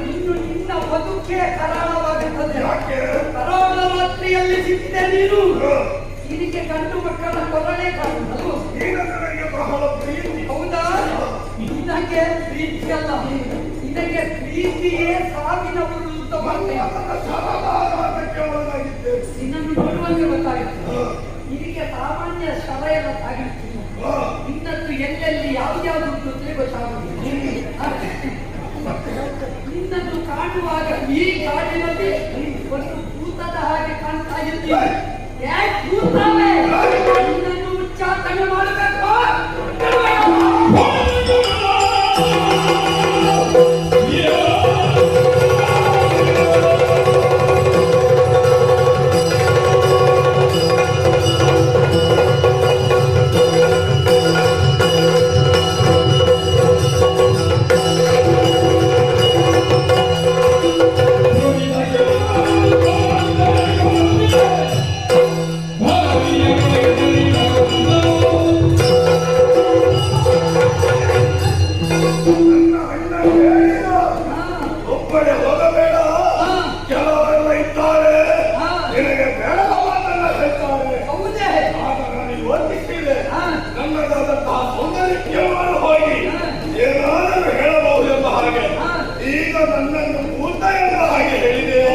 ಇನ್ನು ನಿನ್ನ ಬದುಕೇ ಕರಾಳವಾಗುತ್ತದೆ. ಕರಾಳ ರಾತ್ರಿಯಲ್ಲಿ ಸಿಕ್ಕಿದೆ ನೀನು. ಇದಕ್ಕೆ ಗಂಡು ಮಕ್ಕಳ ಕೊರಳೆ ಕಾಣುವುದು. ಹೌದಾ? ನಿನಗೆ ಪ್ರೀತಿಯಲ್ಲ, ನಿನಗೆ ಪ್ರೀತಿಯೇ ಸಾವಿನ ವಿರುದ್ಧ ನಿನ್ನನ್ನು ನೋಡುವಂತೆ ಗೊತ್ತಾಗುತ್ತೆ. ಇದಕ್ಕೆ ಸಾಮಾನ್ಯ ಶವ ಎಲ್ಲ ಸಾಗಿರ್ತೀನಿ. ನಿನ್ನನ್ನು ಎಲ್ಲೆಲ್ಲಿ ಯಾವ್ಯಾವ್ದು ಗೊತ್ತಾಗುವುದು. ನಿನ್ನನ್ನು ಕಾಣುವಾಗ ಈ ಕಾಡಿನಲ್ಲಿ ಒಂದು ಭೂತದ ಹಾಗೆ ಕಾಣ್ತಾ ಇದ್ದೀವಿ. ಯಾಕೆ ಭೂತವೇ? ನಿನ್ನನ್ನು ಉಚ್ಚಾಟನೆ ಮಾಡಬೇಕು. Hallelujah. ನನ್ನದಾದಂತಹ ಸೌಂದರ್ಯಕ್ಕೆ ಹೋಗಿ ಏನಾದರೂ ಹೇಳಬಹುದೆಂಬ ಹಾಗೆ ಈಗ ನನ್ನನ್ನು ಭೂತ ಎಂಬ ಹಾಗೆ ಹೇಳಿದೆಯೋ?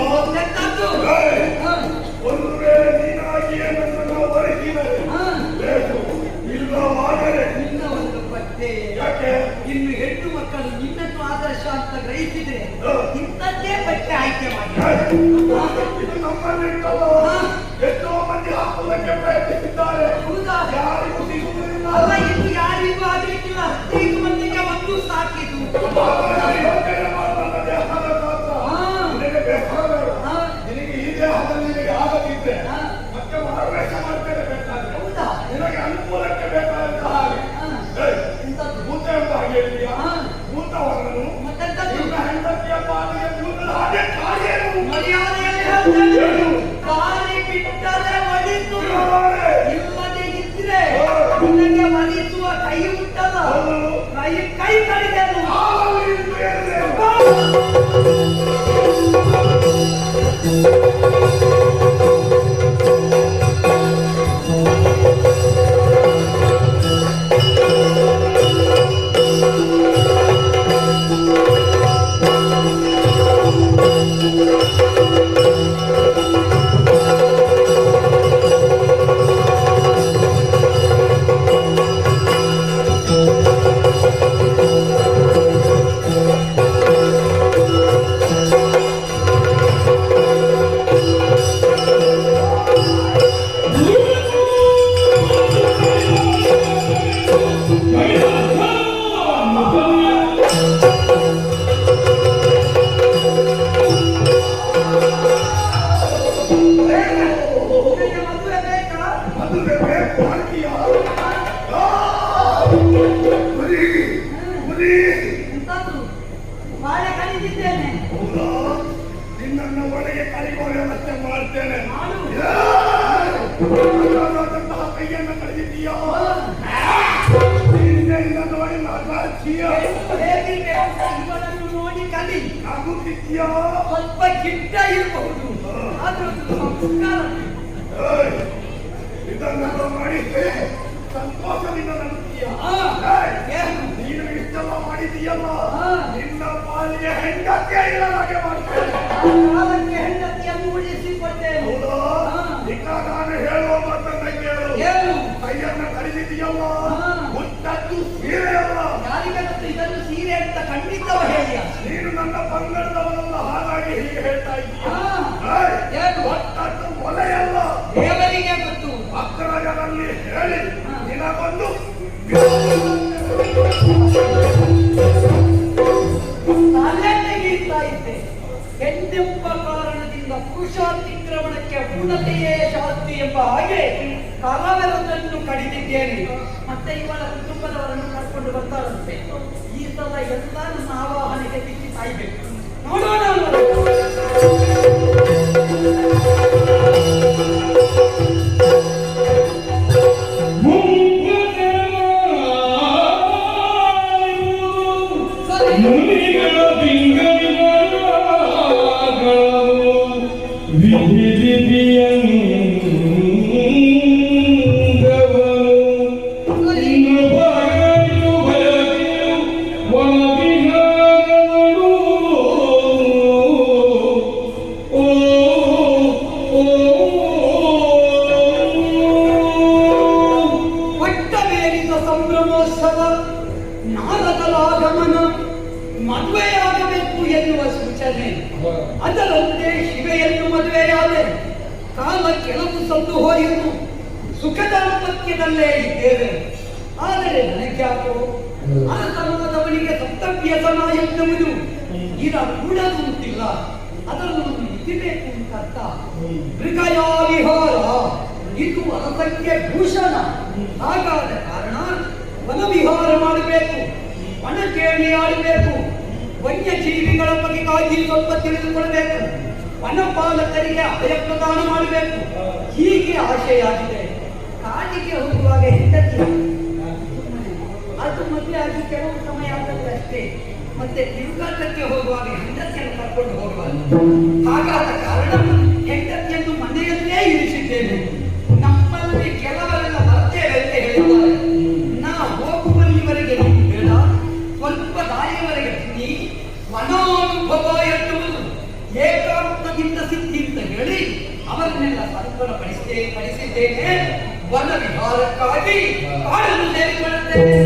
ಒಂದು ವೇಳೆ ನೀನಾಗಿಯೇ ನನ್ನನ್ನು ಹೊರಗಿದರೆ ಬೇಕು, ಇಲ್ಲವಾದರೆ ನಿನ್ನ ಒಂದು ಪತ್ತೆ. ಯಾಕೆ? ಇನ್ನು ಹೆಣ್ಣು ಮಕ್ಕಳು ನಿನ್ನನ್ನು ಆದರ್ಶ ಅಂತ ಗ್ರಹಿಸಿದ್ರೆ ಇಂಥದ್ದೇ ಬಟ್ಟೆ ಆಯ್ಕೆ ಮಾಡಿ. ಇದು ನಮ್ಮಲ್ಲಿಟ್ಟಲ್ಲ, ಎಷ್ಟೋ ಮಂದಿ ಹಾಕುವುದಕ್ಕೆ ಪ್ರಯತ್ನಿಸಿದ್ದಾರೆ, ಹೌದಾ? ಯಾರಿಗೂ ಸಿಗುವುದಿಲ್ಲ. ಅಲ್ಲ, ಇದು ಯಾರಿಗೂ ಆಗ್ಲಿಕ್ಕಿಲ್ಲ. 15 ಮಂದಿಗೆ ಒಂದು ಸಾಕಿದು. ನಿನಗೆ ಬೇಕಾದ್ರೆ ನಿನಗೆ ಈ ದೇಹದಲ್ಲಿ ನಿನಗೆ ಆಗದಿದ್ದರೆ ಮತ್ತೆ ಮಾರುವೇಷ ಮಾಡ್ತೇನೆ ಬೇಕಾದ್ರೆ. ಹೌದಾ? ನಿನಗೆ ಅನುಕೂಲಕ್ಕೆ ಬೇಕಾದಂತ ಹಾಗೆ ಭೂತ ಎಂಬ ಹಾಗೆ ಹೇಳಿದೆಯಾ? ಭೂತವನ್ನು ನಿನ್ನ ಹೆಂಡತಿಯ ಪಾಲಿಗೆ ಭೂತದ ಹಾಗೆ ಕಾಡಿಯೇನು? ಮರ್ಯಾದೆಯಲ್ಲಿ ಹೇಳ್ತೇನೆ. ಕಾಲಿ ಬಿಟ್ಟರೆ ಒಳಿತು, ಇಲ್ಲದೆ ಇದ್ರೆ ನಿನಗೆ ಒಲಿಸುವ ಕೈ ಉಂಟಲ್ಲ, ಕೈ ಕಡಿದೇನು. ನಿನ್ನನ್ನು ಒಳಗೆ ಕಲಿಯುವ ವ್ಯವಸ್ಥೆ ಮಾಡ್ತೇನೆ. ಕೈಯನ್ನು ಕಳೆದಿದ್ದೀಯೋ? ನೋಡಿ ನೋಡಿ ಕಲಿ. ಆಗುತ್ತಿದ್ಯೋ? ಸ್ವಲ್ಪ ಗಿಡ್ಡ ಇರಬಹುದು, ಇದನ್ನೆಲ್ಲ ಮಾಡಿದ್ದೆ ಸಂತೋಷದಿಂದ ನಡುತ್ತೀಯ. ನೀನು ಇಷ್ಟೆಲ್ಲ ಮಾಡಿದೀಯಲ್ಲ, ನಿನ್ನ ಪಾಲಿಗೆ ಹೆಂಡತಿಯ ಇಲ್ಲದಾಗೆ ಮಾಡ್ತೇನೆ. ಹೆಂಡತಿಯನ್ನು ಉಳಿಸಿಕೊಟ್ಟೇನೆ. ಹೌದಾ? ಈಗ ನಾನು ಹೇಳುವ ಮಾತನ್ನ ಕೇಳು. ಕೈಯನ್ನ ಕಲಿದಿದೆಯಲ್ಲ, ಮುಟ್ಟದ್ದು ಸೀರೆಯಲ್ಲ. ಯಾರಿಗೆ ಗೊತ್ತು ಇದನ್ನು ಸೀರೆ ಅಂತ ಖಂಡಿತವ ಹೇಳಿಯ? ನೀನು ನನ್ನ ಬಂಗಾರದವನಲ್ಲ, ಹಾಗಾಗಿ ಹೀಗೆ ಹೇಳ್ತಾ ಇದ್ದೀಯ. ಒಟ್ಟದ್ದು ಒಲೆಯಲ್ಲ, ದೇವರಿಗೆ ಗೊತ್ತು. ಅಗ್ರಜರಲ್ಲಿ ಹೇಳಿ ನಿನಗೊಂದು ತಲೆ ತೆಗೆಯುತ್ತಾ ಇದ್ದೆ. ಹೆಣ್ಣೆಂಬ ಕಾರಣದಿಂದ ಪುರುಷಾತಿಕ್ರಮಣಕ್ಕೆ ಪೂರ್ಣತೆಯೇ ಶಾಸ್ತಿ ಎಂಬ ಹಾಗೆ ಕರವೆರದನ್ನು ಕಡಿದಿದ್ದೇನೆ. ಮತ್ತೆ ಇವಳ ಕುಟುಂಬದವರನ್ನು ಕರ್ಕೊಂಡು ಬರ್ತಾರಂತೆ. ಈ ಸಲ ಎಲ್ಲ ನನ್ನ ಆವಾಹನೆಗೆ ತಿಕ್ಕಿ ಸಾಯ್ಬೇಕು. ನೋಡೋಣ. ಸಂಭ್ರಮೋತ್ಸವ, ನಾರದರ ಆಗಮನ, ಮದುವೆಯಾಗಬೇಕು ಎನ್ನುವ ಸೂಚನೆ. ಅದರಂತೆ ಶಿವೆಯನ್ನು ಮದುವೆಯಾದೆ. ಕಾಲ ಕೆಲವು ಸಂದು ಹೋಯಿತು. ಸುಖ ದಾಂಪತ್ಯದಲ್ಲೇ ಇದ್ದೇವೆ. ಆದರೆ ನನಗ್ಯಾಕೋ ಅರಸನಾದವನಿಗೆ ಸಪ್ತವ್ಯಸನ ಎನ್ನುವುದು ಇರ ಕೂಡದುಂಟಿಲ್ಲ. ಅದನ್ನು ಇತಿಬೇಕು ಅಂತ ಮೃಗಯಾ ವಿಹಾರ ಇದು ಅರಸಕ್ಕೆ ಭೂಷಣ. ಹಾಗಾದ ಕಾರಣ ವನವಿಹಾರ ಮಾಡಬೇಕು, ವನಕೇಣಿ ಆಡಬೇಕು, ವನ್ಯಜೀವಿಗಳ ಬಗೆಗಾಗಿ ಸ್ವಲ್ಪ ತಿಳಿದುಕೊಳ್ಳಬೇಕು, ವನಪಾಲಕರಿಗೆ ಅಭಯ ಪ್ರದಾನ ಮಾಡಬೇಕು. ಹೀಗೆ ಆಶೆಯಾಗಿದೆ. ಕಾಡಿಗೆ ಹೋಗುವಾಗ ಹೆಂಡತಿ ಅದು ಮದುವೆ ಆಗಿ ಕೆಲವು ಸಮಯ ಆಗುತ್ತೆ ಅಷ್ಟೇ. ಮತ್ತೆ ತಿರುಗಾಟಕ್ಕೆ ಹೋಗುವಾಗ ಹೆಂಡತಿಯನ್ನು ಕರ್ಕೊಂಡು ಹೋಗಬಾರದು. ಹಾಗಾದ ಕಾರಣ ಹೆಂಡತಿಯನ್ನು ಮನೆಯಲ್ಲೇ ಇರಿಸಿದ್ದೇನೆ. ನಮ್ಮಲ್ಲಿ ಕೆಲವರೆಲ್ಲ ಬರ್ತೇವೆ ಅಂತ ಹೇಳಿದ್ದಾರೆ. ಹೊರಟಿದ್ದೇನೆ. ವನ ವಿಹಾರಕ್ಕಾಗಿ ಕಾಡನ್ನು ಸೇರಿಕೊಳ್ಳುತ್ತೇನೆ.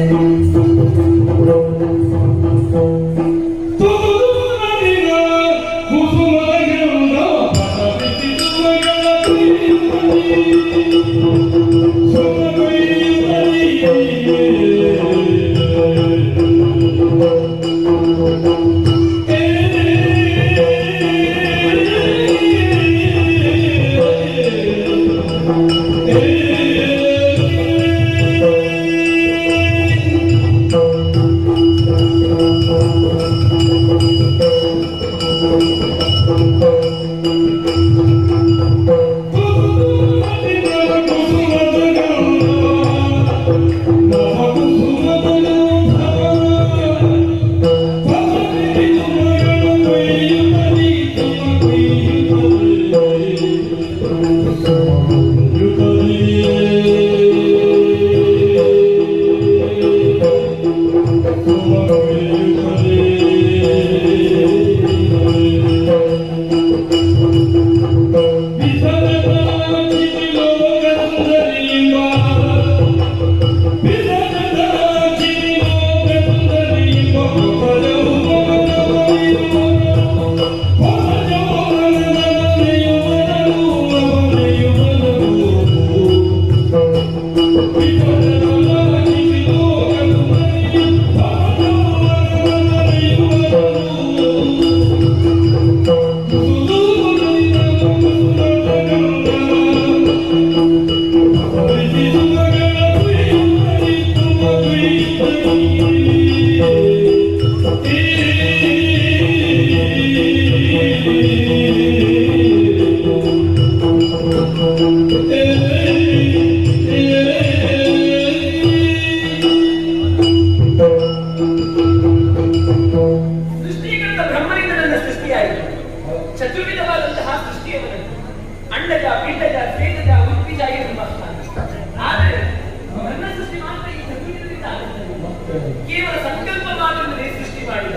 ಕೇವಲ ಸಂಕಲ್ಪ ಮಾತ್ರವನ್ನೇ ಸೃಷ್ಟಿ ಮಾಡಿದ.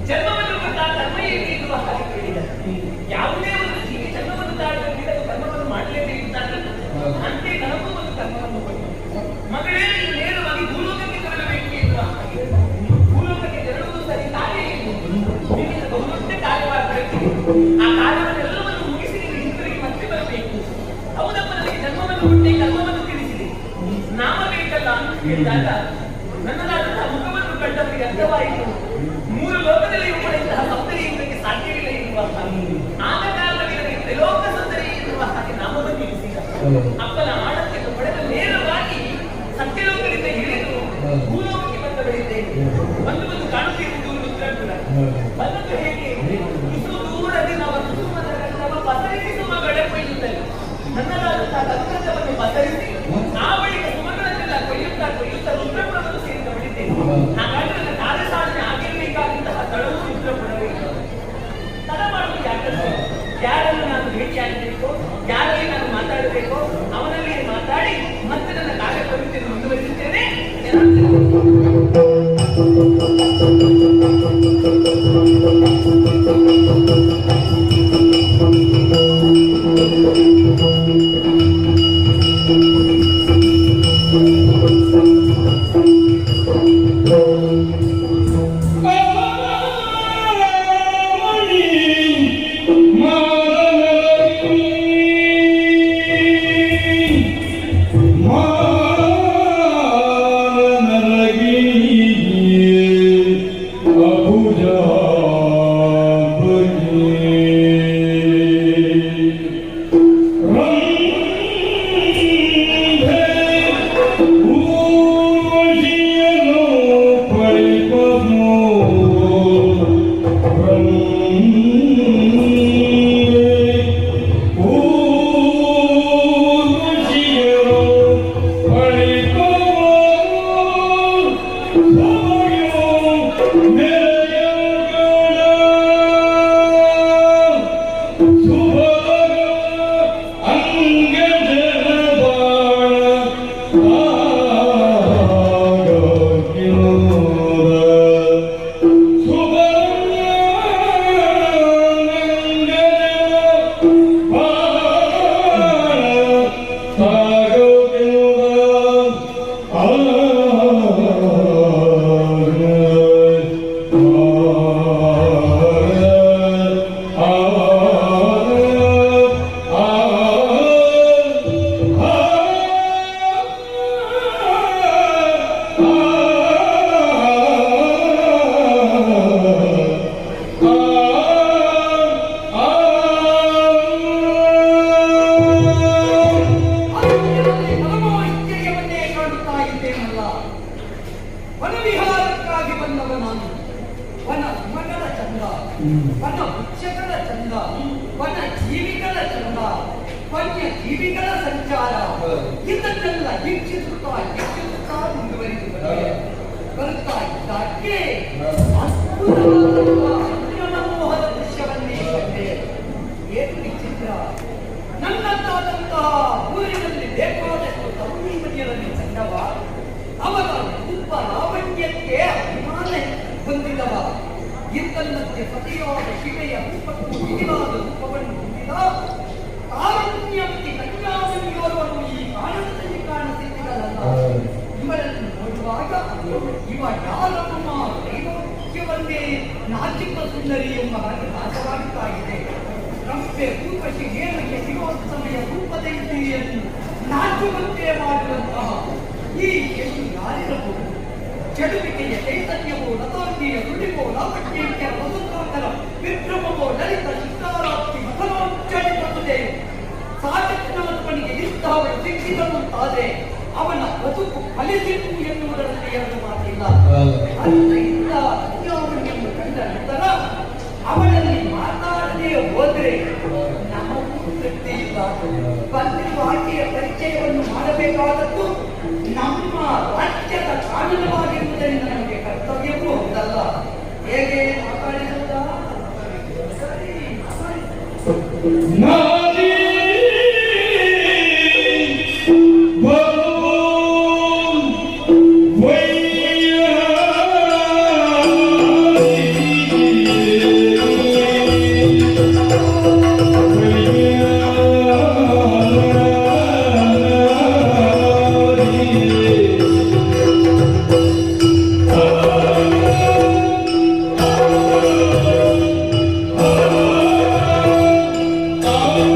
ಜನ್ಮವನ್ನು ಕೊಟ್ಟ ಕರ್ಮ ಏನು ಎನ್ನುವ ಹಾಗೆ ಕೇಳಿದ. ಯಾವುದೇ ಒಂದು ಜೀವಿ ಜನ್ಮವನ್ನು ತಾಳಬೇಕಿದ್ದ ಕರ್ಮವನ್ನು ಮಾಡಲೇಬೇಕಿದ್ದಾಗ ಅಂತೆ ನಮಗೂ ಒಂದು ಕರ್ಮವನ್ನು ಕೊಟ್ಟು ಮಗಳೇ ನೀನು ನೇರವಾಗಿ ಭೂಲೋಕಕ್ಕೆ ತೆರಳಬೇಕು ಎನ್ನುವ ಹಾಗೆ. ಭೂಲೋಕಕ್ಕೆ ತೆರಳುವುದು ಸರಿ ಕಾರ್ಯ ಏನು? ನಿನ್ನಿಂದ ಬಹುದೊಡ್ಡ ಕಾರ್ಯವಾಗಬೇಕು. ಆ ಕಾರ್ಯವನ್ನೆಲ್ಲವನ್ನು ಮುಗಿಸಿ ನೀನು ಹಿಂತಿರುಗಿ ಮತ್ತೆ ಬರಬೇಕು. ಹೌದಪ್ಪ, ನನಗೆ ಜನ್ಮವನ್ನು ಕೊಟ್ಟೆ, ಕರ್ಮವನ್ನು ತಿಳಿಸಿದೆ, ನಾಮ ಬೇಕಲ್ಲ ಅಂತ ಹೇಳಿದಾಗ ನನ್ನದಾದಂತಹ ಮುಖವನ್ನು ಕಂಡವರಿಗೆ ಅರ್ಥವಾಯಿತು. ಮೂರು ಲೋಕದಲ್ಲಿ ಇವುಗಳ ಇಂತಹ ಸೌಂದರ್ಯ ಇವರಿಗೆ ಸಾಧ್ಯವಿಲ್ಲ ಎನ್ನುವ ಹಾಗೆ. ಆದ ಕಾರಣದಲ್ಲಿ ತ್ರಿಲೋಕ ಸುಂದರಿ ಎನ್ನುವ ಹಾಗೆ ನಾಮವನ್ನು ತಿಳಿಸಿದ. ಅಪ್ಪನ ಆಡಕ್ಕೆ ಪಡೆದ ನೇರವಾಗಿ ಸತ್ಯಲೋಕದಿಂದ ಇಳಿದು ಭೂಲೋಕಕ್ಕೆ ಬಂದ ಬೆಳಿದ್ದೇನೆ. ಒಂದು ಕಾಣುತ್ತಿರುವುದು ರುದ್ರಕುಲ. ಬಂದದ್ದು ಹೇಗೆ? ಇಷ್ಟು ದೂರದಿ ನಾವು ಕುಸುಮದ ಗಂಧವ ಪಸರಿಸುವ ಗಡಪೆಯುತ್ತಲೇ ನನ್ನದಾದಂತಹ ಕಲ್ಕತ್ತವನ್ನು ಪಸರಿಸಿ ಆ ಬಳಿಕ ಸುಮಗಳನ್ನೆಲ್ಲ ಕೊಯ್ಯುತ್ತಾ ರುದ್ರಪುರವನ್ನು ಸೇರಿದ ಬಿಡಿದ್ದೇನೆ. ಹಾಗಾಗಿ ನನ್ನ ಕಾರ್ಯಸಾಧನೆ ಆಗಿರಬೇಕಾದಂತಹ ಸ್ಥಳವು ರುದ್ರಪುರವೇ. ತಡ ಮಾಡುವುದು ಯಾಕಂದ್ರೆ ಯಾರನ್ನು ನಾನು ಭೇಟಿಯಾಗಬೇಕೋ, ಯಾರಲ್ಲಿ ನಾನು ಮಾತಾಡಬೇಕೋ ಅವನಲ್ಲಿ ಮಾತಾಡಿ ಮತ್ತೆ ನನ್ನ ಕಾರ್ಯ ಪ್ರವೃತ್ತಿಯನ್ನು ಮುಂದುವರಿಸುತ್ತೇನೆ. Oh ಬಂದಿದ್ದೇನಲ್ಲ, ವನವಿಹಾರಕ್ಕಾಗಿ ಬಂದವ ನಾನು. ವನ ಮಗಳ ಚಂದ, ವನ ವೃಕ್ಷಗಳ ಚಂದ, ವನ ಜೀವಿಗಳ ಚಂದ, ವನ್ಯ ಜೀವಿಗಳ ಸಂಚಾರ ಇದನ್ನೆಲ್ಲ ವೀಕ್ಷಿಸುತ್ತಾ ಮುಂದುವರಿದು ಬರುತ್ತಾ ಇದ್ದಾಗೆ ಮನಮೋಹದ ದೃಶ್ಯವನ್ನೇ ಕಂಡೆ. ಏನು ವಿಚಿತ್ರ, ನನ್ನಂತಾದಂತಹ ಊರಿನಲ್ಲಿ ಬೇಕಾದಷ್ಟು ತರುಣೀಮಣಿಯರನ್ನು ಕಂಡವ, ಅವರ ರೂಪ ಲಾವಣ್ಯಕ್ಕೆ ಅಭಿಮಾನ ಹೊಂದಿದವ, ಇದ್ದಲ್ಲಂತೆ ಸತಿಯಾದ ಶಿವೆಯ ರೂಪಕ್ಕೂ ಮಿಗಿಲಾದ ರೂಪವನ್ನು ಹೊಂದಿದ ಕಾರುಣ್ಯಂತಿ ಕನ್ಯಾಮಣಿಯೋರ್ವರು ಈ ಕಾರಣದಲ್ಲಿ ಕಾಣಸಿಕ್ಕಿದರಲ್ಲ. ಇವರನ್ನು ನೋಡುವಾಗ ಇವ ಯಾರಮ್ಮ ದೈವಕ್ಯವನ್ನೇ ನಾಚಿಕ ಸುಂದರಿ ಎಂಬ ಹಾಗೆ ನಾಶವಾಗುತ್ತಾ ಇದೆ. ರಂಪೆ ರೂಪಶಿ ನೇಮಗೆ ಶಿರೋತ್ಸಮೆಯ ರೂಪದ ಇದ್ದೀರಿಯನ್ನು ನಾಚುವಂತೆ ಮಾಡುವಂತಹ ಈ ಹೆಣ್ಣು ಯಾರಿರಬಹುದು? ಚಳುವಿಕೆಯ ಚೈತನ್ಯವೋ, ಲತಾಂಗಿಯ ನುಡಿವೋ, ಲಾವಣ್ಯಕ್ಕೆ ಮಧುಕಾಂತರ ವಿಕ್ರಮವೋ, ಲಲಿತ ಶಿಕಾರಾರ್ಥಿ ಮಥನೋಚ್ಚಳಿಸುತ್ತದೆ. ಸಾಧಕನಾತ್ಮನಿಗೆ ಇಂತಹವಳು ಸಿಕ್ಕಿದಂತಾದರೆ ಅವನ ಬದುಕು ಫಲಿಸಿತು ಎನ್ನುವುದರಲ್ಲಿ ಎರಡು ಮಾತಿಲ್ಲ. ಅದರಿಂದ ಕನ್ಯಾಮಣಿಯನ್ನು ಕಂಡ ನಂತರ ಅವಳಲ್ಲಿ ಮಾತಾಡದೆ ಹೋದ್ರೆ ನಮಗೂ ತೃಪ್ತಿ ಇಲ್ಲ. ಬಂದಿರುವ ಆಕೆಯ ಪರಿಚಯವನ್ನು ಮಾಡಬೇಕಾದದ್ದು ನಮ್ಮ ರಾಜ್ಯದ ಕಾನೂನವಾಗಿರುವುದರಿಂದ ನಮಗೆ ಕರ್ತವ್ಯವೂ ಹೌದಲ್ಲ. ಹೇಗೆ ಮಾತಾಡಿಸುವುದಾ? ಸರಿ, Oh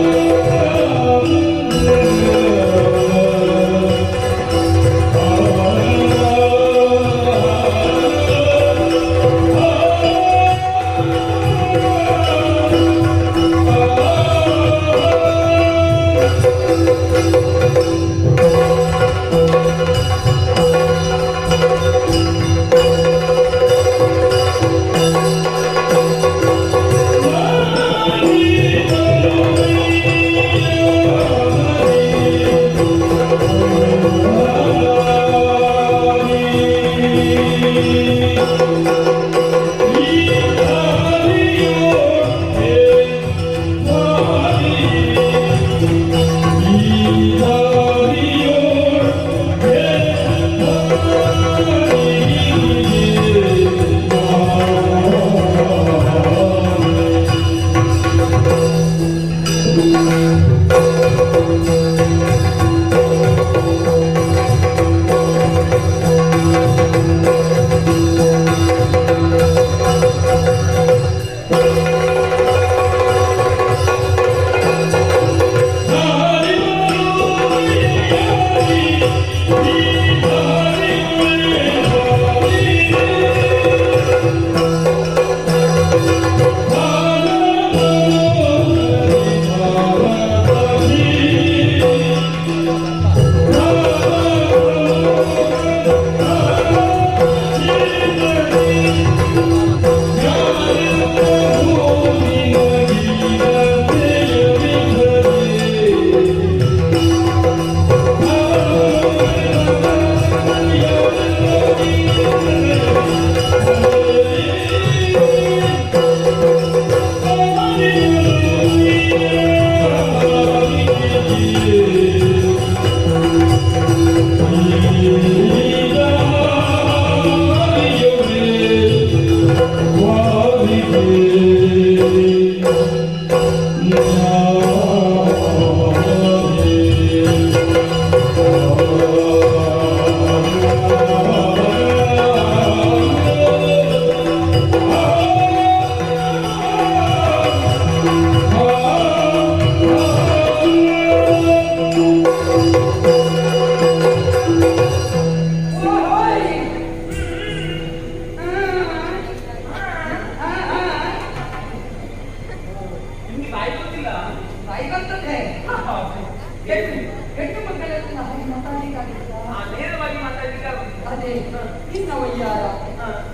ನಿನ್ನ ವಯ್ಯಾರ,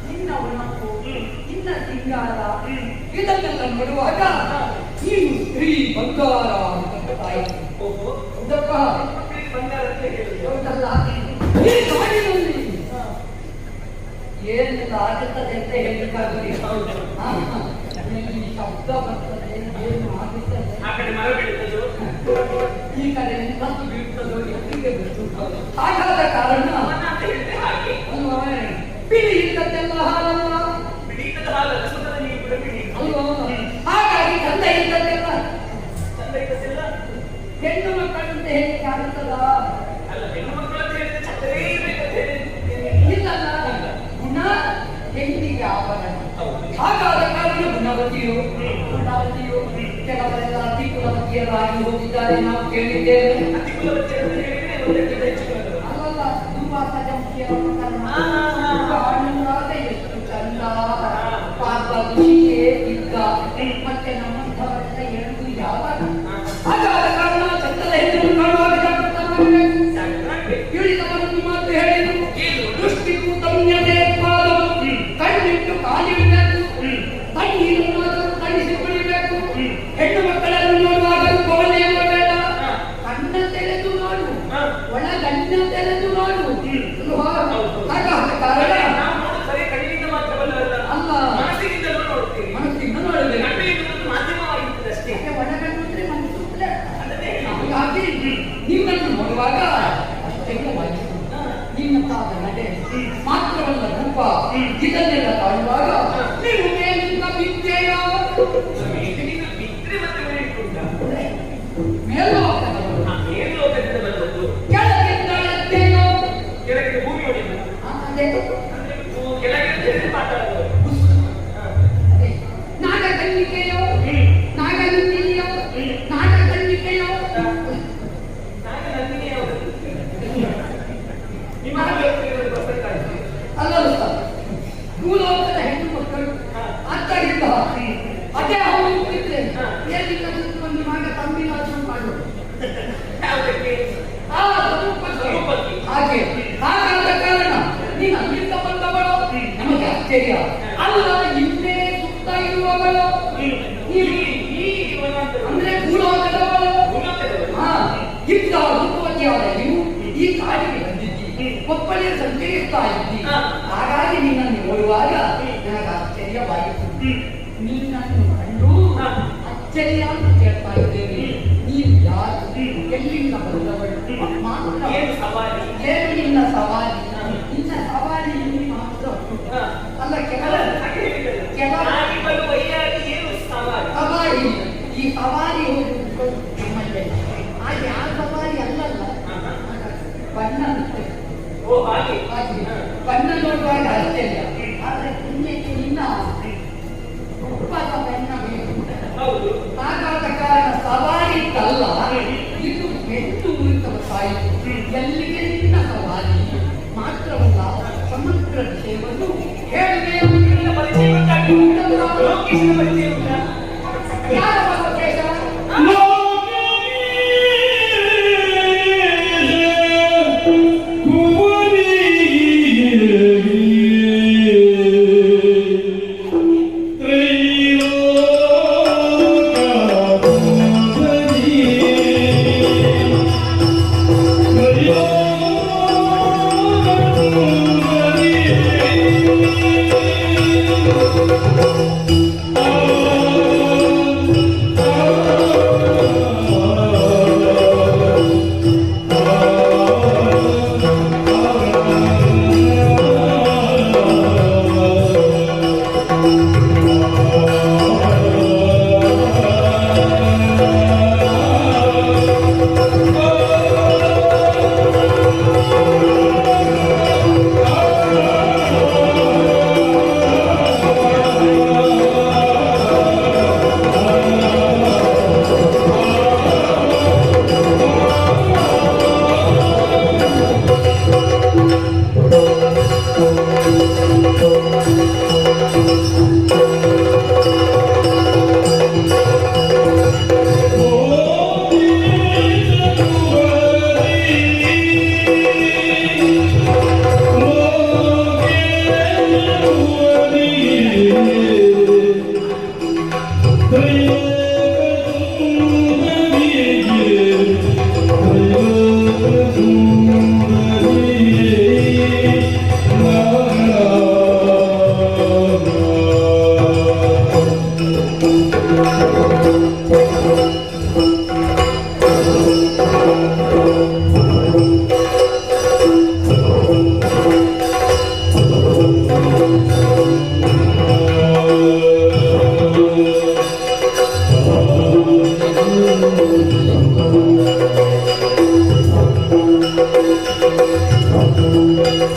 ನಿನ್ನ ಒಣಕು, ನಿನ್ನ ಸಿಂಗಾರ ಇದನ್ನೆಲ್ಲ ನೋಡುವಾಗ ನೀನು ಸ್ತ್ರೀ ಬಂಗಾರ ಅಂತ ಗೊತ್ತಾಯಿತು. ಓಹೋ, ಹೌದಪ್ಪ? ಮಕ್ಕಳಿಗೆ ಬಂಗಾರ ಅಂತ ಹೇಳಿದ್ರು. ಹೌದಲ್ಲ? ಈ ನಾಡಿನಲ್ಲಿ ಏನೆಲ್ಲ ಆಗುತ್ತದೆ ಅಂತ ಹೇಳಿಕ್ಕಾಗಲಿ. ಎಲ್ಲಿ ಶಬ್ದ ಬರ್ತದೆ, ಏನು ಆಗುತ್ತದೆ, ಆ ಕಡೆ ಮರ ಬೀಳ್ತದೋ, ಈ ಕಡೆ ನಿಂತು ಬೀಳ್ತದೋ ಎಲ್ಲಿಗೆ ಬಿಟ್ಟು ಹಾಗಾದ ಕಾರಣ ಅವನ ಅಂತ ಹೇಳಿದ್ರೆ ಹಾಗೆ ಅಲ್ವಾ? ಬಿಳಿ ಇದ್ದದ್ದೆಲ್ಲ ಹಾಲಲ್ಲ ಬಿಡೀತದ ಹಾಲಲ್ಲ, ಸುತ್ತದ ನೀರು ಕೂಡ ಬಿಡಿ ಅಲ್ವಾ? ಹಾಗಾಗಿ ಚಂದ ಇದ್ದದ್ದೆಲ್ಲ ಚಂದ ಇದ್ದದ್ದೆಲ್ಲ ಹೆಣ್ಣು ಮಕ್ಕಳಂತ ಹೇಳಿಕ್ಕೆ ಆಗುತ್ತದ? ಅಲ್ಲ. ಹೆಣ್ಣು ಮಕ್ಕಳು ಅಂತ ಹೇಳಿದ್ರೆ ಚಂದವೇ ಇರ್ಬೇಕಂತ ಹೇಳಿದ್ರೆ ಇಲ್ಲಲ್ಲ, ಗುಣ ಹೆಣ್ಣಿಗೆ ಆಭರಣ. ಹೌದು. ಹಾಗಾದ ಕಾರಣ ಗುಣವತಿಯು ಗುಣವತಿಯು ಕೆಲವರೆಲ್ಲ ಅತಿ ಕುಲವತಿಯರಾಗಿ ಹೋಗಿದ್ದಾರೆ, ನಾವು ಕೇಳಿದ್ದೇವೆ. ಅತಿ ಕುಲವತಿ ಅಂತ ಹೇಳಿದ್ರೆ ಒಂದಕ್ಕಿಂತ ಹೆಚ್ಚು ಕುಲಗಳು. ಅಲ್ಲಲ್ಲ, ದುರ್ವಾಸ ಜಂಶಿಯರ ಪ್ರಕರಣ ಹಾ. ಕಾಣುವಾಗ ಎಷ್ಟು ಚಂದ ಪಾರ್ವತಿಯೇ ಇದ್ದ, ಮತ್ತೆ ನಮ್ಮಂಥವರೆಲ್ಲ ಎಳೆದು ಯಾವಾಗ? ಹಾಗಾದ ಕಾರಣ ಚಂದದ ಹೆಣ್ಣನ್ನು ಕಾಣುವಾಗ ಜಾಗೃತ ಮಾಡಬೇಕು. ಹೇಳಿದವರನ್ನು ಮಾತು ಹೇಳಿದರು. ದೃಷ್ಟಿಗೂ ತಮ್ಯತೆ ಪಾದವು ಕಣ್ಣಿಟ್ಟು ಕಾಲಿಡಬೇಕು, ತಣ್ಣೀರನ್ನಾದರೂ ತಣಿಸಿ ಕುಡಿಬೇಕು. ಹೆಣ್ಣು ಮಕ್ಕಳನ್ನು ನೋಡುವಾಗ ಕೋಣೆ ಬೇಡ, ಕಣ್ಣ ತೆರೆದು ನೋಡು, ಒಳಗಣ್ಣ ತೆರೆದು ನೋಡು. ಹಾಗಾದ ಕಾರಣ ನಾವು ನೋಡೋದು ಬರೀ ಕಣ್ಣಿನಿಂದ ಮಾತ್ರವಲ್ಲ, ಅಲ್ಲ, ಮನಸ್ಸಿನಿಂದಲೂ ನೋಡ್ತೀವಿ. ಮನಸ್ಸಿಂದ ನೋಡಬೇಕು. ಕಣ್ಣು ಎನ್ನುವುದು ಮಾಧ್ಯಮವಾಗಿರ್ತದೆ ಅಷ್ಟೇ. ಒಳಗಣ್ಣು ಅಂದ್ರೆ ಮನಸ್ಸು ಪ್ಲೇ. ಅದನ್ನೇ ಹಾಗಾಗಿ ನಿನ್ನನ್ನು ನೋಡುವಾಗ ಆಶ್ಚರ್ಯವಾಯಿತು. ನಿನ್ನ ಪಾದ ನಡೆ ಮಾತ್ರವಲ್ಲ ರೂಪ, ಇದನ್ನೆಲ್ಲ ಕಾಣುವಾಗ ನೀನು ಮೇಲಿಂದ ಬಿದ್ದೆಯ ಮೇಲಿನಿಂದ ಬಿದ್ರೆ ಮತ್ತೆ ಮೇಲೆ ಇಟ್ಟುಂಟಾ? ಮೇಲೋಕದವರು, ಆ ಮೇಲ್ಲೋಕದಿಂದ ಬಂದದ್ದು ಕೆಳಗಿಂದ ಎದ್ದೆಯೋ ಕೆಳಗೆ ಭೂಮಿ ಹೊಡಿಲ್ಲ. ಅದೇ ಅಂದ್ರೆ ಕೆಳಗೆ ಅಂತ ಹೇಳಿದ್ರೆ ಮಾತಾಡೋದು. ಅದೇ ನಾಗಕನ್ನಿಕೆಯೋ ನಾಗನಂದಿನಿಯೋ ನಾಗಕನ್ನಿಕೆಯೋ ನಾನು ನಂದಿನಿ ಯಾವುದು? ನಿಮ್ಮ ಆಲೋಚನೆಗಳು ಬರ್ಬೇಕಾಯ್ತು. ಅಲ್ಲಲ್ಲ ಸರ್, ಭೂಲೋಕದ ಹೆಣ್ಣು ಮಕ್ಕಳು ಆದ್ದರಿಂದ ಅದೇ ಅವರು ಇದ್ರೆ ಏನಿಲ್ಲ ಒಂದು ಮಗ ತಂಬಿನ ಮಾಡೋದು ಯಾವುದಕ್ಕೆ? ಆ ಸ್ವರೂಪಕ್ಕೆ. ಹಾಗೆ ಹಾಗಾದ ಕಾರಣ ನೀನು ಅಲ್ಲಿಂದ ಬಂದವಳು, ನಮಗೆ ಆಶ್ಚರ್ಯ ಅಲ್ಲ. ಇನ್ನೇ ಸುತ್ತ ಇರುವವಳು ಅಂದ್ರೆ ಭೂಲೋಕದವಳು. ಹಾ, ಇದ್ದ ರೂಪವತಿಯಾದ ನೀವು ಈ ಕಾಡಿಗೆ ಬಂದಿದ್ದಿ, ಕೊಪ್ಪಳಿಯ ಸಂಚರಿಸ್ತಾ ಇದ್ದಿ. ಹಾಗಾಗಿ ನಿನ್ನನ್ನು ನೋಡುವಾಗ ನನಗೆ ಆಶ್ಚರ್ಯವಾಯಿತು. ನಿನ್ನನ್ನು ಕಂಡು ಆಶ್ಚರ್ಯ ಅಂತ ಕೇಳ್ತಾ ಇದ್ದೇನೆ. ನೀನು ಯಾರು, ಎಲ್ಲಿಂದ ಬಂದವಳು, ಮಾತ್ರ ಏನು ಸವಾರಿ? ಏನು ನಿನ್ನ ಸವಾರಿ? ನಿನ್ನ ಸವಾರಿ ಇಲ್ಲಿ ಮಾತ್ರ ಅಲ್ಲ, ನಾಗಿ ಬರುವ ವೈಯಾಗಿ ಏನು ಸವಾರಿ? ಸವಾರಿ ಈ ಸವಾರಿ ಹೋಗುವುದು ನಮ್ಮಲ್ಲೇ. ಹಾಗೆ ಆ ಸವಾರಿ ಅಲ್ಲಲ್ಲ, ಬಣ್ಣ ಓ ಹಾಗೆ. ಬಣ್ಣ ನೋಡುವಾಗ ಆಶ್ಚರ್ಯ. ಆದ್ರೆ ಪುಣ್ಯಕ್ಕೆ ನಿನ್ನ ಉಪದ ಬಣ್ಣ ಬೇಕು. ಹೌದು. ಹಾಗಾದ ಕಾರಣ ಸವಾರಿ ಅಲ್ಲ, ಇದು ಹೆಣ್ಣು ಉಳಿತವ ಸಾಯಿತು. ಎಲ್ಲಿಗೆ ನಿನ್ನ ಸವಾರಿ ಮಾತ್ರವಲ್ಲ, ಸಮಗ್ರ ವಿಷಯವನ್ನು ಹೇಳುವೆ. ನಿನ್ನ ಪರಿಚಯ ಉಂಟಾಗಿ ಲೋಕೇಶನ ಪರಿಚಯ ಉಂಟಾ? ಯಾರ ಲೋಕೇಶ? Oh Hare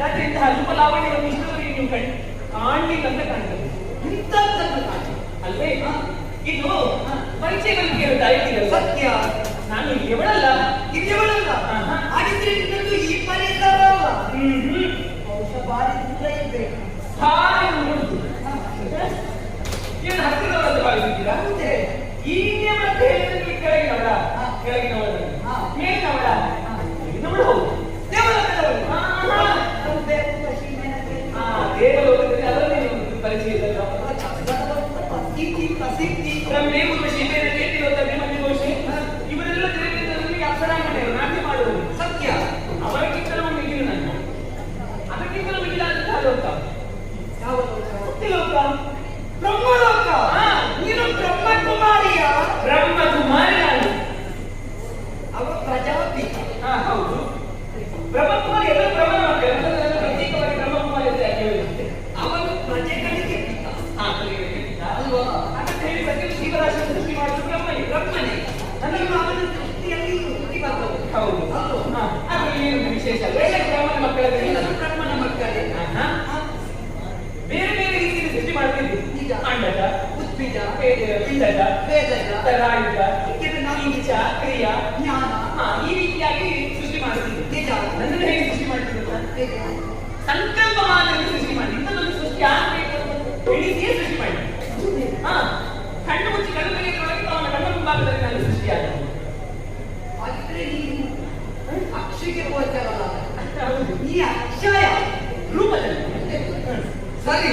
ಹಾಗಾದ್ರೆ ಇಂತಹ ಅಲ್ಪ ಲಾವಣ್ಯವನ್ನು ಇಷ್ಟವರೆಗೆ ನೀವು ಕಾಣ್ಲಿಲ್ಲ ಅಂತ ಕಾಣ್ತದೆ. ಇಂಥದ್ದನ್ನು ಕಾಣಿ ಅಲ್ವೇ? ಇದು ಪರಿಚಯವನ್ನು ಕೇಳುತ್ತಾ ಇದ್ದೀರಲ್ಲ. ಸತ್ಯ. ನಾನು ಇವಳಲ್ಲ, ಇಲ್ಲಿಯವಳಲ್ಲ. ಹಾಗಿದ್ರೆ ನಿನ್ನದು ಈ ಪರಿಸರ ಅಲ್ಲ. ಬಹುಶಃ ಭಾರಿ ದೂರ ಇರ್ಬೇಕು. ಹಾಗೆ ನೋಡುದು. ಏನು ಹತ್ತಿರದವರದ್ದು ಭಾವಿಸಿದ್ದೀರಾ? ಹೌದೇ? ಹೀಗೆ ಮತ್ತೆ ಹೇಳಿದ್ರೆ ಕೆಳಗಿನವಳ, ಕೆಳಗಿನವಳ, ಮೇಲಿನವಳ, ಮೇಲಿನವಳು ಹೌದು. ದೇವಲೋಕದವಳು. ದೇವಲೋಕದಲ್ಲಿ ಅದರಲ್ಲಿ ನೀವು ಪರಿಚಯ ಇದ್ದಲ್ಲ. ಪ್ರಸಿದ್ಧಿ ಬ್ರಹ್ಮೇ ಉರ್ವಶಿ ಬೇರೆ ತಿಲೋತ್ತಮೆ ಮಂಜುಘೋಷೆ ಇವರೆಲ್ಲ ತಿರುಗಿದ್ದರಲ್ಲಿ ಅಪ್ಸರಾಂಗಣೆಯರು ನಾಟ್ಯ ಮಾಡುವುದು. ಸತ್ಯ. ಅವರಿಗಿಂತಲೂ ಮಿಗಿಲು ನಾನು, ಅದಕ್ಕಿಂತಲೂ ಮಿಗಿಲಾದಂತಹ ಲೋಕ ಯಾವ ಲೋಕ? ಮುಕ್ತಿಲೋಕ, ಬ್ರಹ್ಮಲೋಕ. ನೀನು ಬ್ರಹ್ಮಕುಮಾರಿಯ? ಬ್ರಹ್ಮಕುಮಾರಿ ನಾನು. ಅವ ಪ್ರಜಾಪಿತ. ಹೌದು. ಬ್ರಹ್ಮಕುಮಾರಿ ಎಲ್ಲರೂ ಬ್ರಹ್ಮನ ಮಕ್ಕಳು. ಪ್ರತ್ಯೇಕವಾಗಿ ಬ್ರಹ್ಮಕುಮಾರಿ ಅಂತ ಯಾಕೆ ಹೇಳಿರುತ್ತೆ? ಅವನು ಪ್ರಜೆಗಳಿಗೆ ಪಿತ ಅಲ್ವಾ? ಅಂತ ಹೇಳಿ ಪ್ರತಿ ಜೀವರಾಶಿ ಸೃಷ್ಟಿ ಮಾಡಿದ್ರು ಬ್ರಹ್ಮನೇ. ಬ್ರಹ್ಮನೇ. ನನಗೆ ಅವನ ದೃಷ್ಟಿಯಲ್ಲಿ ವೃತ್ತಿ ಬರ್ತದೆ. ಹೌದು. ಅದರಲ್ಲಿ ಏನು ವಿಶೇಷ ಅಲ್ಲ? ಎಲ್ಲ ಬ್ರಹ್ಮನ ಮಕ್ಕಳಲ್ಲಿ ಎಲ್ಲರೂ ಬ್ರಹ್ಮನ ಮಕ್ಕಳೇ. ಬೇರೆ ಬೇರೆ ರೀತಿಯಲ್ಲಿ ಸೃಷ್ಟಿ ಮಾಡ್ತಿದ್ವಿ. ನಿಜ. ಅಂಡಜ, ಉದ್ಭಿಜ, ಪಿಂಡಜ, ವೇದಜ, ತರಾಯುಜ, ಹೀಗೆ ನಾವು ನೀಚ, ಕ್ರಿಯಾ, ಜ್ಞಾನ. ಈ ರೀತಿಯಾಗಿ ಸೃಷ್ಟಿ ಮಾಡ್ತಿದ್ವಿ. ನಿಜ. ನನ್ನನ್ನು ಹೇಗೆ ಸೃಷ್ಟಿ ಮಾಡ್ತಿದ್ದ? ಹೇಗೆ? ಸಂಕಲ್ಪ ಮಾಡಿ ಸೃಷ್ಟಿ ಮಾಡಿ. ಇಂಥದ್ದೊಂದು ಸೃಷ್ಟಿ ಆಗಬೇಕು ಅಂತ ಎಣಿಸಿಯೇ ಸೃಷ್ಟಿ ಮಾಡಿ. ಕಣ್ಣು ಮುಚ್ಚಿ ಕಣ್ಣು ತೆಗೆಯುವುದರೊಳಗೆ ಅವನ ಕಣ್ಣ ಮುಂಭಾಗದಲ್ಲಿ ನಾನು ಸೃಷ್ಟಿಯಾದ. ಹಾಗಿದ್ರೆ ನೀನು ಅಕ್ಷಿಗೆ ಗೋಚರಲ್ಲ. ಹೌದು. ನೀ ಅಕ್ಷಯ ರೂಪದಲ್ಲಿ. ಸರಿ.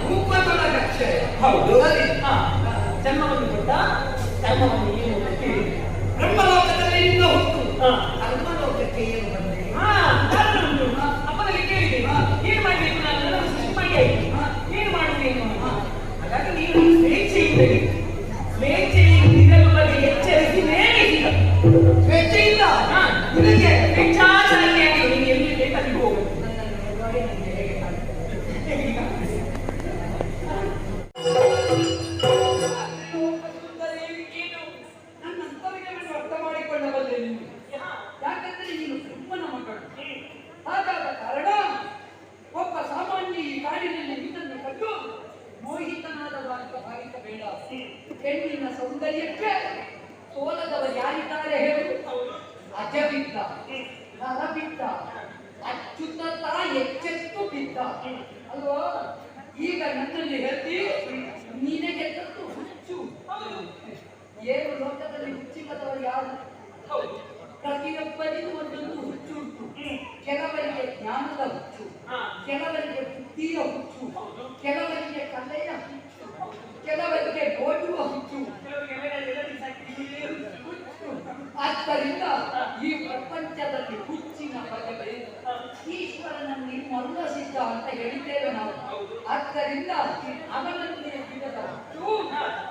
ರೂಪದೊಳಗೆ ಅಕ್ಷಯ. ಹೌದು. ಸರಿ. ಜನ್ಮವನ್ನು ಕೊಟ್ಟ ಕರ್ಮವನ್ನು ಏನು ಅಂತ ಕೇಳಿ ಬ್ರಹ್ಮಲೋಕದಲ್ಲಿ ನಿನ್ನ ಹುಟ್ಟು. ಹಾ. ಕರ್ಮಲೋಕಕ್ಕೆ ಏನು ಬಂದೆ? ಕಾರಣ ಉಂಟು. ಅಪ್ಪನಲ್ಲಿ ಕೇಳಿದ್ದೇನೆ ಏನು ಮಾಡಬೇಕು, ನಾನು ಎಲ್ಲರೂ ಸೃಷ್ಟಿ ಮಾಡಿ ಆಯ್ತು, ಏನು ಮಾಡುತ್ತೇನು. ಹಾಗಾಗಿ ನೀನು ಸ್ವೇಚ್ಛೆಯಿಂದಲೇ ಸ್ವೇಚ್ಛೆಯಿಂದಿರಲು ಬಗ್ಗೆ ಎಚ್ಚರಿಸಿ ನೇಮಿಸಿದ. ಸ್ವೇಚ್ಛೆಯಿಂದ ಹಾ. ನಿನಗೆ ಸ್ವೇಚ್ಛಾಚಾರಿಯಾಗಿ ನೀನು ಎಲ್ಲಿ ಬೇಕಾಗಿ ಹೋಗುದು. ನನ್ನನ್ನು ನೋಡಿ ನನಗೆ ಹೇಗೆ ಕಾಣ್ತದೆ? ನನ್ನಂತವರಿಗೆ ನಾನು ಅರ್ಥ ಮಾಡಿಕೊಳ್ಳಬಲ್ಲೆ ನೀನು. ಯಾಕಂದ್ರೆ ನೀನು ಬ್ರಹ್ಮನ ಮಗಳು. ಹಾಗಾದ ಕಾರಣ ಒಬ್ಬ ಸಾಮಾನ್ಯ ಈ ಕಾಡಿನಲ್ಲಿ ಇದನ್ನು ಕಂಡು ಮೋಹಿತನಾದವ ಅಂತ ಭಾವಿಸಬೇಡ. ಹೆಣ್ಣಿನ ಸೌಂದರ್ಯಕ್ಕೆ ಸೋಲದವರು ಯಾರಿದ್ದಾರೆ ಹೇಳು? ಅಜಬಿದ್ದ, ನರಬಿದ್ದ, ಅಚ್ಚುತ್ತ ಎಚ್ಚೆತ್ತು ಬಿದ್ದ ಅಲ್ವಾ? ಈಗ ನನ್ನಲ್ಲಿ ಹೇಳ್ತಿ ನಿನಗೆ ತತ್ತು ಹುಚ್ಚು. ಏನು ಲೋಕದಲ್ಲಿ ಹುಚ್ಚಿಲ್ಲದವರು ಯಾರು? ಪ್ರತಿಯೊಬ್ಬರಿಗೂ ಒಂದೊಂದು ಹುಚ್ಚು ಉಂಟು. ಕೆಲವರಿಗೆ ಜ್ಞಾನದ ಹುಚ್ಚು, ಕೆಲವರಿಗೆ ಬುದ್ಧಿಯ ಹುಚ್ಚು, ಕೆಲವರಿಗೆ ಕಲೆಯ ಹುಚ್ಚು, ಕೆಲವರಿಗೆ ಓದುವ ಹುಚ್ಚು. ಆದ್ದರಿಂದ ಈ ಪ್ರಪಂಚದಲ್ಲಿ ಹುಚ್ಚಿನ ಬಗೆಗಳು ಈಶ್ವರನನ್ನು ಮರುಳಿಸಿದ್ದ ಅಂತ ಹೇಳಿದ್ದೇವೆ ನಾವು. ಆದ್ದರಿಂದ ಅವನನ್ನು ಬಿಡದ ಹುಚ್ಚು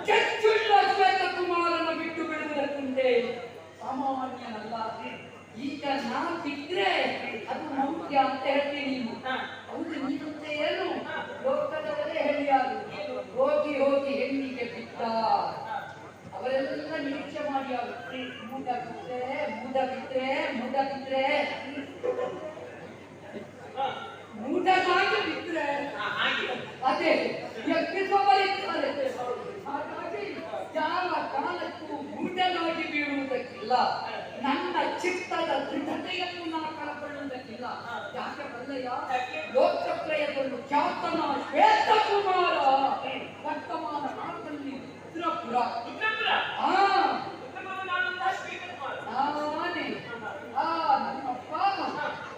ಕೆಚ್ಚುಳ್ಳ ಶ್ವೇತಕುಮಾರನ ಬಿಟ್ಟು ಬಿಡುವುದಕ್ಕಂತೆ ಸಾಮಾನ್ಯನಲ್ಲ. ಈಗ ನಾ ಬಿದ್ರೆ ಅದು ಮುಖ್ಯ ಅಂತ ಹೇಳ್ತೀನಿ ನೀನು. ಹೌದು, ನೀನಂತೆ ಏನು ಲೋಕದವರೇ ಹೇಳಿಯಾರು ಹೋಗಿ ಹೋಗಿ ಹೆಣ್ಣಿಗೆ ಬಿದ್ದ ಅವರೆಲ್ಲ ನಿರೀಕ್ಷೆ ಮಾಡಿ ಮುದ ಬಿದ್ರೆ ಮುದ ಬಿದ್ರೆ ಮುದ ಬಿದ್ರೆ ಮೂಢನಾಗಿ ಬಿದ್ರೆ ಅದೇ ಎಬ್ಬಿಸುವವರಿದ್ದಾರೆ. ಹಾಗಾಗಿ ಯಾವ ಕಾಲಕ್ಕೂ ಮೂಢನಾಗಿ ಬೀಳುವುದಕ್ಕಿಲ್ಲ. ನನ್ನ ಚಿತ್ತದ ದೃಢತೆಯನ್ನು ನಾ ಕಳಕೊಳ್ಳುವುದಕ್ಕಿಲ್ಲ. ಯಾಕೆ ಬಲ್ಲಯ್ಯ? ಲೋಕತ್ರಯದಲ್ಲಿ ಖ್ಯಾತನ ಶ್ವೇತಕುಮಾರ ವರ್ತಮಾನ ಕಾಲದಲ್ಲಿ ರುದ್ರಪುರ. ನನ್ನಪ್ಪ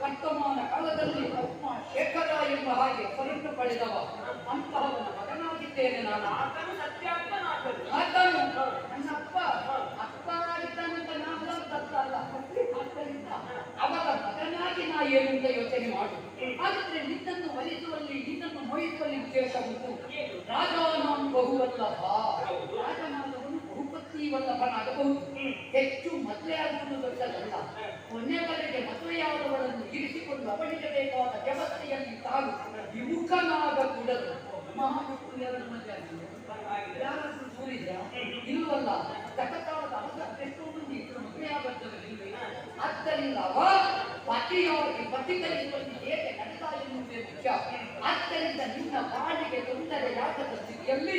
ವರ್ತಮಾನ ಕಾಲದಲ್ಲಿ ಶೇಖರ ಎಂಬ ಹಾಗೆ ಹೆಸರನ್ನು ಪಡೆದವ. ಅಂತಹವನ ಮಗನಾಗಿದ್ದೇನೆ ನಾನು. ಆತನು ನನ್ನಪ್ಪ ಅಪ್ಪ ಆಗಿದ್ದಾನಂತ ನಾನು ತಪ್ಪಲ್ಲ. ಆದ್ದರಿಂದ ಅವರ ಮಗನಾಗಿ ನಾ ಏನು ಅಂತ ಯೋಚನೆ ಮಾಡು. ಹಾಗಿದ್ರೆ ನಿನ್ನನ್ನು ಒಲಿಸುವಲ್ಲಿ ನಿನ್ನನ್ನು ಮೊಯಿಸುವಲ್ಲಿ ವಿಶೇಷ ಉಂಟು. ರಾಜಾನಾಂ ಬಹುವಲ್ಲಭ. ರಾಜನಾದವನು ಬಹುಪತಿ ವಲ್ಲಭನಾಗಬಹುದು. ಹೆಚ್ಚು ಮದುವೆ ಆಗುವುದು ದೊಡ್ಡದಲ್ಲ. ಕೊನೆವರೆಗೆ ಮದುವೆಯಾದವಳನ್ನು ಇರಿಸಿಕೊಂಡು ಅವನಿಗೆ ಬೇಕಾದ ವ್ಯವಸ್ಥೆಯಲ್ಲಿ ತಾನು ವಿಮುಖನಾಗ ಕೂಡದು. ಮಹಾವಿಷ್ಣುವಿನವರನ್ನು ಮದುವೆ ಆಗಿದೆ. ಯಾರಾದ್ರೂ ಸೂರಿದ್ರ ಇಲ್ಲವಲ್ಲ. ತಕತಾಳದ ಅವಸರ ಎಷ್ಟೋ ಮಂದಿ ಮದುವೆಯಾಗುತ್ತದೆ. ಆದ್ದರಿಂದ ಅವ ಪತಿಯಾಗಿ ಪತಿಗಳಿಸುವಲ್ಲಿ ಹೇಗೆ ನಡೆದ ಮುಖ್ಯ. ಆದ್ದರಿಂದ ನಿನ್ನ ಬಾಳಿಗೆ ತೊಂದರೆಯಾಗದ ಸ್ಥಿತಿಯಲ್ಲಿ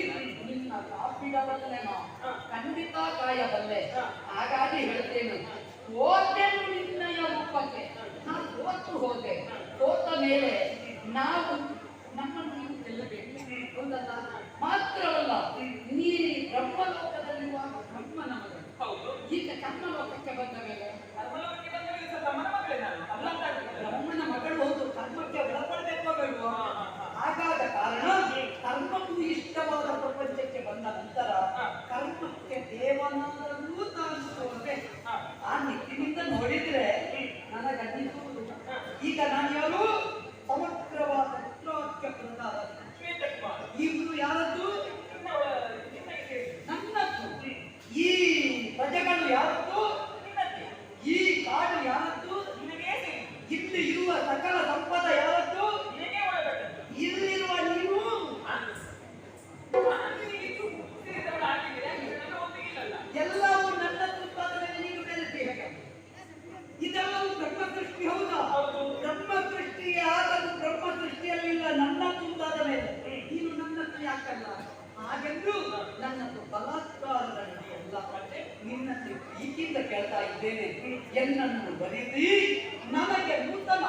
ನಿನ್ನ ಕಾಪಿಡಬಲ್ಲೆ ಖಂಡಿತ ಕಾಯಬಲ್ಲೆ. ಹಾಗಾಗಿ ಹೇಳ್ತೇನೆ, ಓದೆನು ನಿನ್ನಯ ರೂಪಕ್ಕೆ. ನಾನು ಸೋತು ಹೋದೆ. ಸೋತ ಮೇಲೆ ನಾವು ನಮ್ಮನ್ನು ನೀವು ಗೆಲ್ಲಬೇಕು, ಹೌದಲ್ಲ? ಮಾತ್ರವಲ್ಲ, ನೀ ಬ್ರಹ್ಮಲೋಕದಲ್ಲಿರುವಾಗ ಬ್ರಹ್ಮನ ಮಗಳು. ಹೌದು. ಈಗ ಕರ್ಮಲೋಕಕ್ಕೆ ಬಂದ ಮೇಲೆ ಧರ್ಮಲೋಕಕ್ಕೆ ಬಂದ ಮೇಲೆ ಸ್ವಲ್ಪ ಮನ ಮಗಳೇ ನಾನು. ಅಲ್ಲ ಅಂತ ಆಗ್ತದೆ. ಬ್ರಹ್ಮನ ಮಗಳು ಹೋದು ಕರ್ಮಕ್ಕೆ ಒಳಪಡಬೇಕೋ ಬೇಡವೋ? ಹಾಗಾದ ಕಾರಣ ಕರ್ಮಕ್ಕೂ ಇಷ್ಟವಾದ ಪ್ರಪಂಚಕ್ಕೆ ಬಂದ ನಂತರ ಕರ್ಮಕ್ಕೆ ದೇವನಾದರೂ ತಾನು ತೋರಬೇಕು. ಆ ನಿಟ್ಟಿನಿಂದ ನೋಡಿದ್ರೆ ನನಗನ್ನಿಸುವುದು ಈಗ ನಾನು ಯಾರು ಸಮಗ್ರವಾದ ಪುತ್ರವಾಕ್ಯ ಪ್ರಕಾರ ಶ್ವೇತಕುಮಾರ. ಇವರು ಯಾರದ್ದು? ನನ್ನದ್ದು. ಈ ಪ್ರಜೆಗಳು ಯಾರದ್ದು? ನಿನ್ನದೇ. ಈ ಕಾಡು ಯಾರದ್ದು? ನಿನಗೇ ಸೇರಿ. ಇಲ್ಲಿ ಇರುವ ಸಕಲ ಸಂಪದ ಯಾರದ್ದು? ನಿನಗೇ ಒಳಪಟ್ಟದ್ದು. ಇಲ್ಲಿರುವ ನೀನು ಎಲ್ಲವೂ ನನ್ನ ತುತ್ತಾದ ಮೇಲೆ ನೀನು ಬೆಳೆಸ್ತೀಯ. ಇದೆಲ್ಲವೂ ಬ್ರಹ್ಮ ಸೃಷ್ಟಿ ಹೌದಾ? ಹೌದು. ಬ್ರಹ್ಮ ಸೃಷ್ಟಿಗೆ ಆದರೂ ಬ್ರಹ್ಮ ಸೃಷ್ಟಿಯಲ್ಲಿಲ್ಲ ನನ್ನ ತುಂದಾದ ಮೇಲೆ ನೀನು ನನ್ನನ್ನು ಯಾಕಲ್ಲ? ಹಾಗೆಂದು ನನ್ನದು ಬಲಾತ್ಕಾರದ ನಡೆಯಲ್ಲ. ನಿನ್ನಲ್ಲಿ ಪ್ರೀತಿಯಿಂದ ಕೇಳ್ತಾ ಇದ್ದೇನೆ, ಎನ್ನನ್ನು ಬರೀರಿ, ನನಗೆ ನೂತನ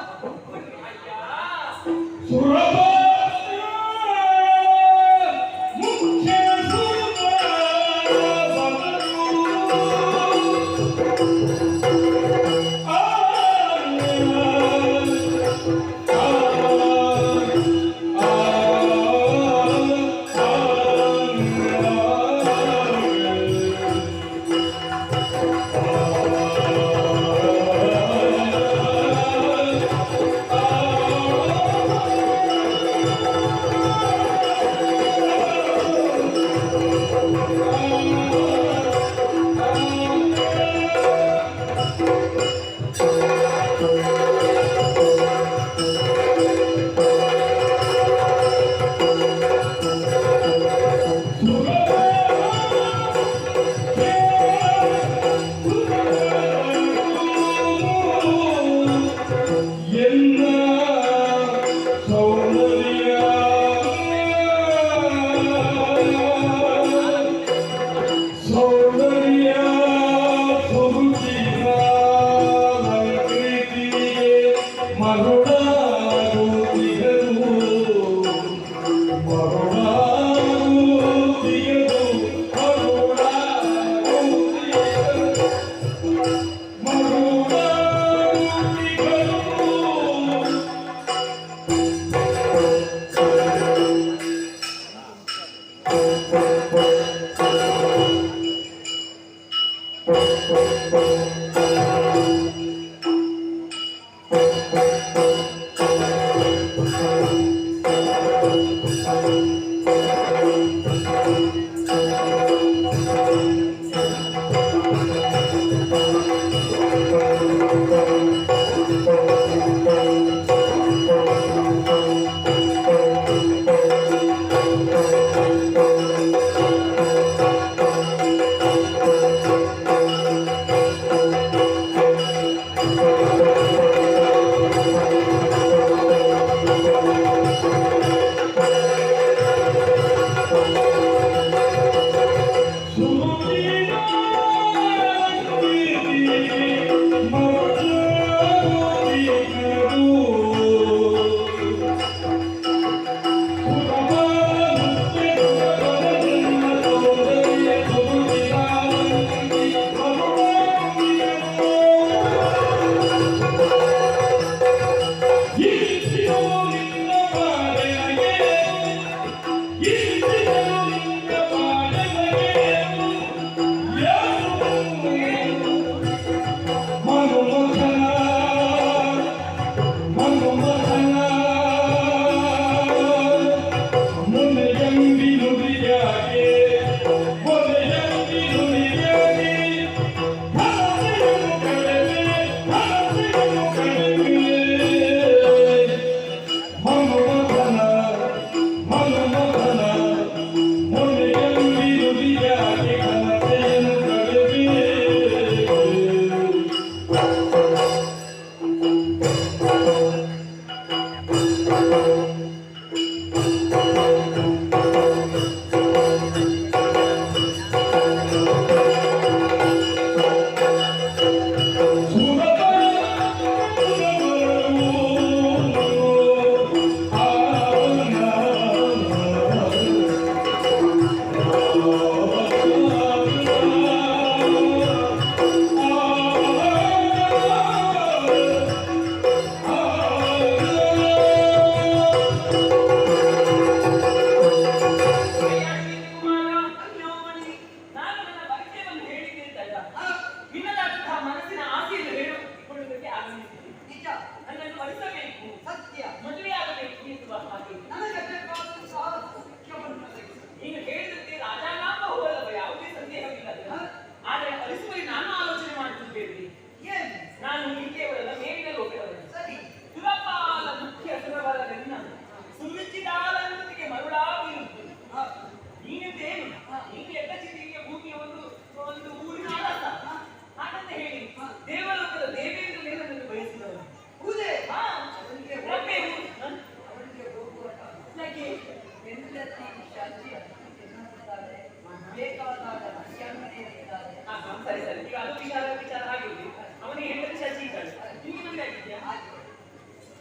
ಹಾಗೆ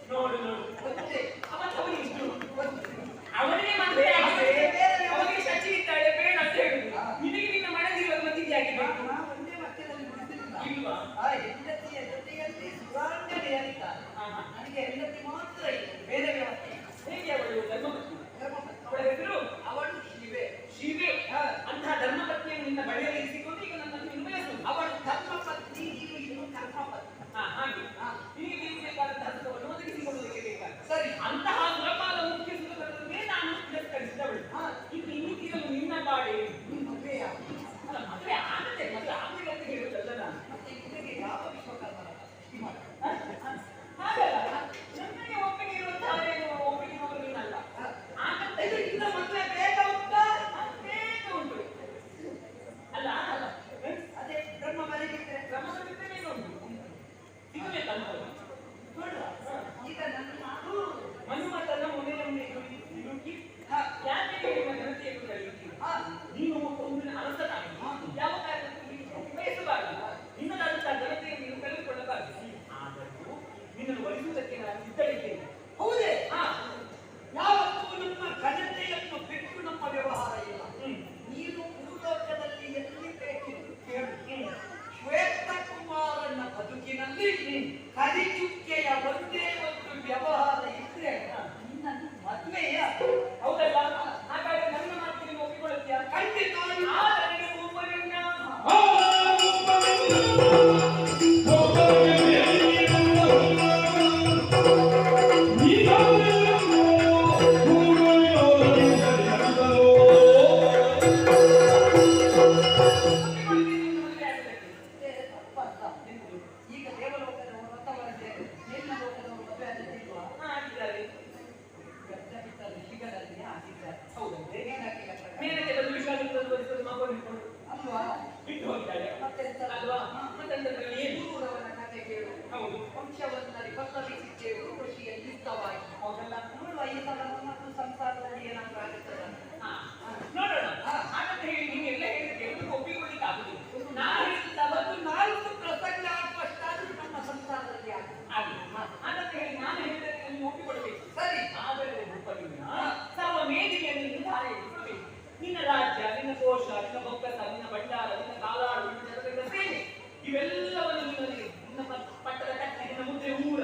ನೋಡು ನೋಡು ಗೊತ್ತೇ ಅವನಿಗೆ ಇಷ್ಟು ಗೊತ್ತು. ಅವನಿಗೆ ಮದುವೆ ಆಗಿದೆ ಅವನಿಗೆ ಶಚಿ ಇದ್ದಾಳೆ ಬೇಡ ಅಂತ ಹೇಳುದು ನಿನಗೆ ನಿನ್ನ ಮನದಿರುವ ಮತಿಗೆ ಆಗಿಬೇಕು ಒಂದೇ ಮಕ್ಕಳಲ್ಲಿ ಬಿಡುತ್ತಿಲ್ಲ ಇಲ್ವಾ ಆ ಹೆಂಡತಿಯ ಜೊತೆಯಲ್ಲಿ ಸುರಾಂಗನೆ ಹೇಳಿದ್ದಾರೆ ನನಗೆ ಹೆಂಡತಿ ಮಾತ್ರ ಇಲ್ಲ ಬೇರೆ ವ್ಯವಸ್ಥೆ ಇಲ್ಲ. ಹೇಗೆ ಅವಳು ಧರ್ಮಪತ್ನಿ ಧರ್ಮಪತ್ನಿ. ಅವಳ ಹೆಸರು ಅವಳು ಶಿವೆ ಶಿವೆ ಅಂತಹ ಧರ್ಮಪತ್ನಿಯನ್ನು ನಿನ್ನ ಬಳಿಯಲ್ಲಿ ಇರಿಸಿಕೊಂಡು ಈಗ ನನ್ನನ್ನು ನಿರ್ವಹಿಸುವುದು ಅವಳು ಧರ್ಮಪತ್ನಿ ನೀನು ಇನ್ನು ಕರ್ಮಪತ್ನಿ ಹಾಗೆ ನಿನಗೆ ಬೇಕಾದಂತಹ ಹಕ್ಕವನ್ನು ಒದಗಿಸಿಕೊಳ್ಳುವುದಕ್ಕೆ ಬೇಕಾದ ಸರಿ ಅಂತಹ ಸುರಪಾಲ ಮುಖ್ಯ ಸುರಗಳನ್ನೇ ನಾನು ತಿರಸ್ಕರಿಸಿದವಳು ಇದು ಇನ್ನಿತಿರಲು ನಿನ್ನ ಬಾಡೆ ನೀನು ಮದುವೆಯ ಅಲ್ಲ ಮದುವೆ ಆಗದೆ ಮದುವೆ ಆಗಲಿಲ್ಲ ಅಂತ ಹೇಳುತ್ತಲ್ಲ ನಾನು ಮತ್ತೆ ನಿನಗೆ ಯಾವ ವಿಶ್ವಕರ್ಮರ ಈ ಮಾತು? ಹಾಗಲ್ಲ ನನಗೆ ಒಪ್ಪಿಗೆ ಇರುವಂತಹ ಒಪ್ಪಿಗೆ ಇರುವವರು ನೀನಲ್ಲ ಆಗತ್ತೆ ಇದು ಇನ್ನ ಮದುವೆ ಬೇಗ ಉಂಟಾ ಬೇಗ ಉಂಟು ಅಲ್ಲ ಅಲ್ಲ ಅದೇ ಬ್ರಹ್ಮ ಮಲಗಿದ್ರೆ ಕ್ರಮದ ಬಿಟ್ಟರೆ ಬೇಗ ಉಂಟು ಸಿಗಬೇಕಲ್ಲ ನೋಡುವ ಈಗ ನನ್ನ ಮನುಮತನ ಮೊನ್ನೆ ಇರುಕಿ ಯಾಕೆ ನಿಮ್ಮ ಜನತೆಯನ್ನು ಕರೆಯುತ್ತೀರಿ ನೀನು ಒಂದು ಅರಸನಾಗಿ ಯಾವ ಕಾರಣಕ್ಕೂ ನೀನು ಬಯಸಬಾರದು ನಿನ್ನದಾದಂತಹ ಜನತೆಯನ್ನು ನೀನು ಕಳೆದುಕೊಳ್ಳಬಾರದು ಆದರೂ ನಿನ್ನನ್ನು ವಹಿಸುವುದಕ್ಕೆ ನಾನು ಸಿದ್ಧಳಿದ್ದೇನೆ ಹೌದೇ ಯಾವತ್ತೂ ನಮ್ಮ ಘನತೆಯನ್ನು ಬಿಟ್ಟು ನಮ್ಮ ವ್ಯವಹಾರ ಇಲ್ಲ ನೀನು ಭೂಲೋಕದಲ್ಲಿ ಎಲ್ಲಿ ಬೇಕಿದ್ದು ಕೇಳು ಶ್ವೇತ ಕುಮಾರನ ಬದುಕಿನಲ್ಲಿ ಕರಿಚುಕ್ಕೆಯ ಒಂದೇ ಒಂದು ವ್ಯವಹಾರ ಇದ್ರೆ ನಿನ್ನನ್ನು ಮದುವೆಯ ಹೌದಲ್ಲ ಹಾಗಾದ್ರೆ ನನ್ನ ಮಾತಿಗೆ ನೀವು ಒಪ್ಪಿಕೊಳ್ಳುತ್ತೀಯಾ ಖಂಡಿತ ಆದರೆ ಒಬ್ಬರನ್ನ ಈಗ ದೇವಲೋಕದ ವ್ರತವರದೆ ಎಲ್ಲ ಲೋಕದ ಮದುವೆ ಆಗಿಲ್ವಾ ಆಗಿದ್ದಾರೆ ಋಷಿಗಳಲ್ಲಿ ಆಗಿದ್ದಾರೆ ಹೌದಂತೆ ಏನಾಗಿಲ್ಲ ಮೇಲಕ್ಕೆ ಬಂದು ವಿಶ್ವಾಸವನ್ನು ತೋರಿಸಲು ಮಗುವನ್ನು ಇಟ್ಕೊಂಡು ಅಲ್ವಾ ಬಿಟ್ಟು ಹೋಗಿದ್ದಾಳೆ ಮತ್ತೆಂತ ಅಲ್ವಾ ಮತ್ತೆಂತದ್ರಲ್ಲಿ ಏನು ದೂರವನ ಕಥೆ ಕೇಳು ಹೌದು ವಂಶವನ್ನರಿ ಪಸರಿಸಿದ್ದೇವೆ ಕೃಷಿಯಲ್ಲಿ ಯುದ್ಧವಾಗಿ ಹೌದಲ್ಲ ನೋಡುವ ಈ ಸಲ ನಮ್ಮದು ಸಂಸಾರದಲ್ಲಿ ಏನಾದ್ರೂ ಆಗುತ್ತದೆ ನೋಡೋಣ ಹಾಗಂತ ಹೇಳಿ ನೀವು ಎಲ್ಲ ಹೇಳಿದ್ರೆ ಎಲ್ಲರಿಗೂ ಒಪ್ಪಿಕೊಳ್ಳಿಕ್ಕೆ ಆಗುದಿಲ್ಲ ನಾನು ಹೇಳಿದ ಒಂದು ನಾಲ್ಕು ಪ್ರಸಂಗ ಆಗುವಷ್ಟಾದ್ರೂ ನಮ್ಮ ಸಂಸಾರದಲ್ಲಿ ಆಗಲಿ ಹಾಗಂತ ಹೇಳಿ ನಾನು ಹೇಳಿದರೆ ನೀವು ಒಪ್ಪಿಕೊಳ್ಳಬೇಕು ಸರಿ ಆದರೆ ಒಪ್ಪಲಿಲ್ಲ ಸರ್ವ ಮೇದಿಗೆಯನ್ನು ನೀನು ಧಾರೆ ಇಟ್ಟುಕೊಳ್ಬೇಕು ನಿನ್ನ ರಾಜ್ಯ ನಿನ್ನ ಕೋಶ ನಿನ್ನ ಬೊಕ್ಕಸ ನಿನ್ನ ಭಂಡಾರ ನಿನ್ನ ಕಾಲಾಡು ನಿನ್ನ ಜನಗಳ ಸೇನೆ ಇವೆಲ್ಲವನ್ನು ನೀನು ನನಗೆ ನಿನ್ನ ಪಟ್ಟದ ಕಟ್ಟಿ ನಿನ್ನ ಮುದ್ರೆ ಊರ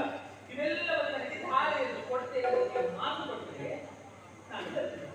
ಇವೆಲ್ಲವನ್ನು ನನಗೆ ಧಾರೆಯನ್ನು ಕೊಡ್ತೇವೆ ಅಂತ ಮಾತು ಕೊಟ್ಟರೆ ನಾನು ಹೇಳ್ತೇನೆ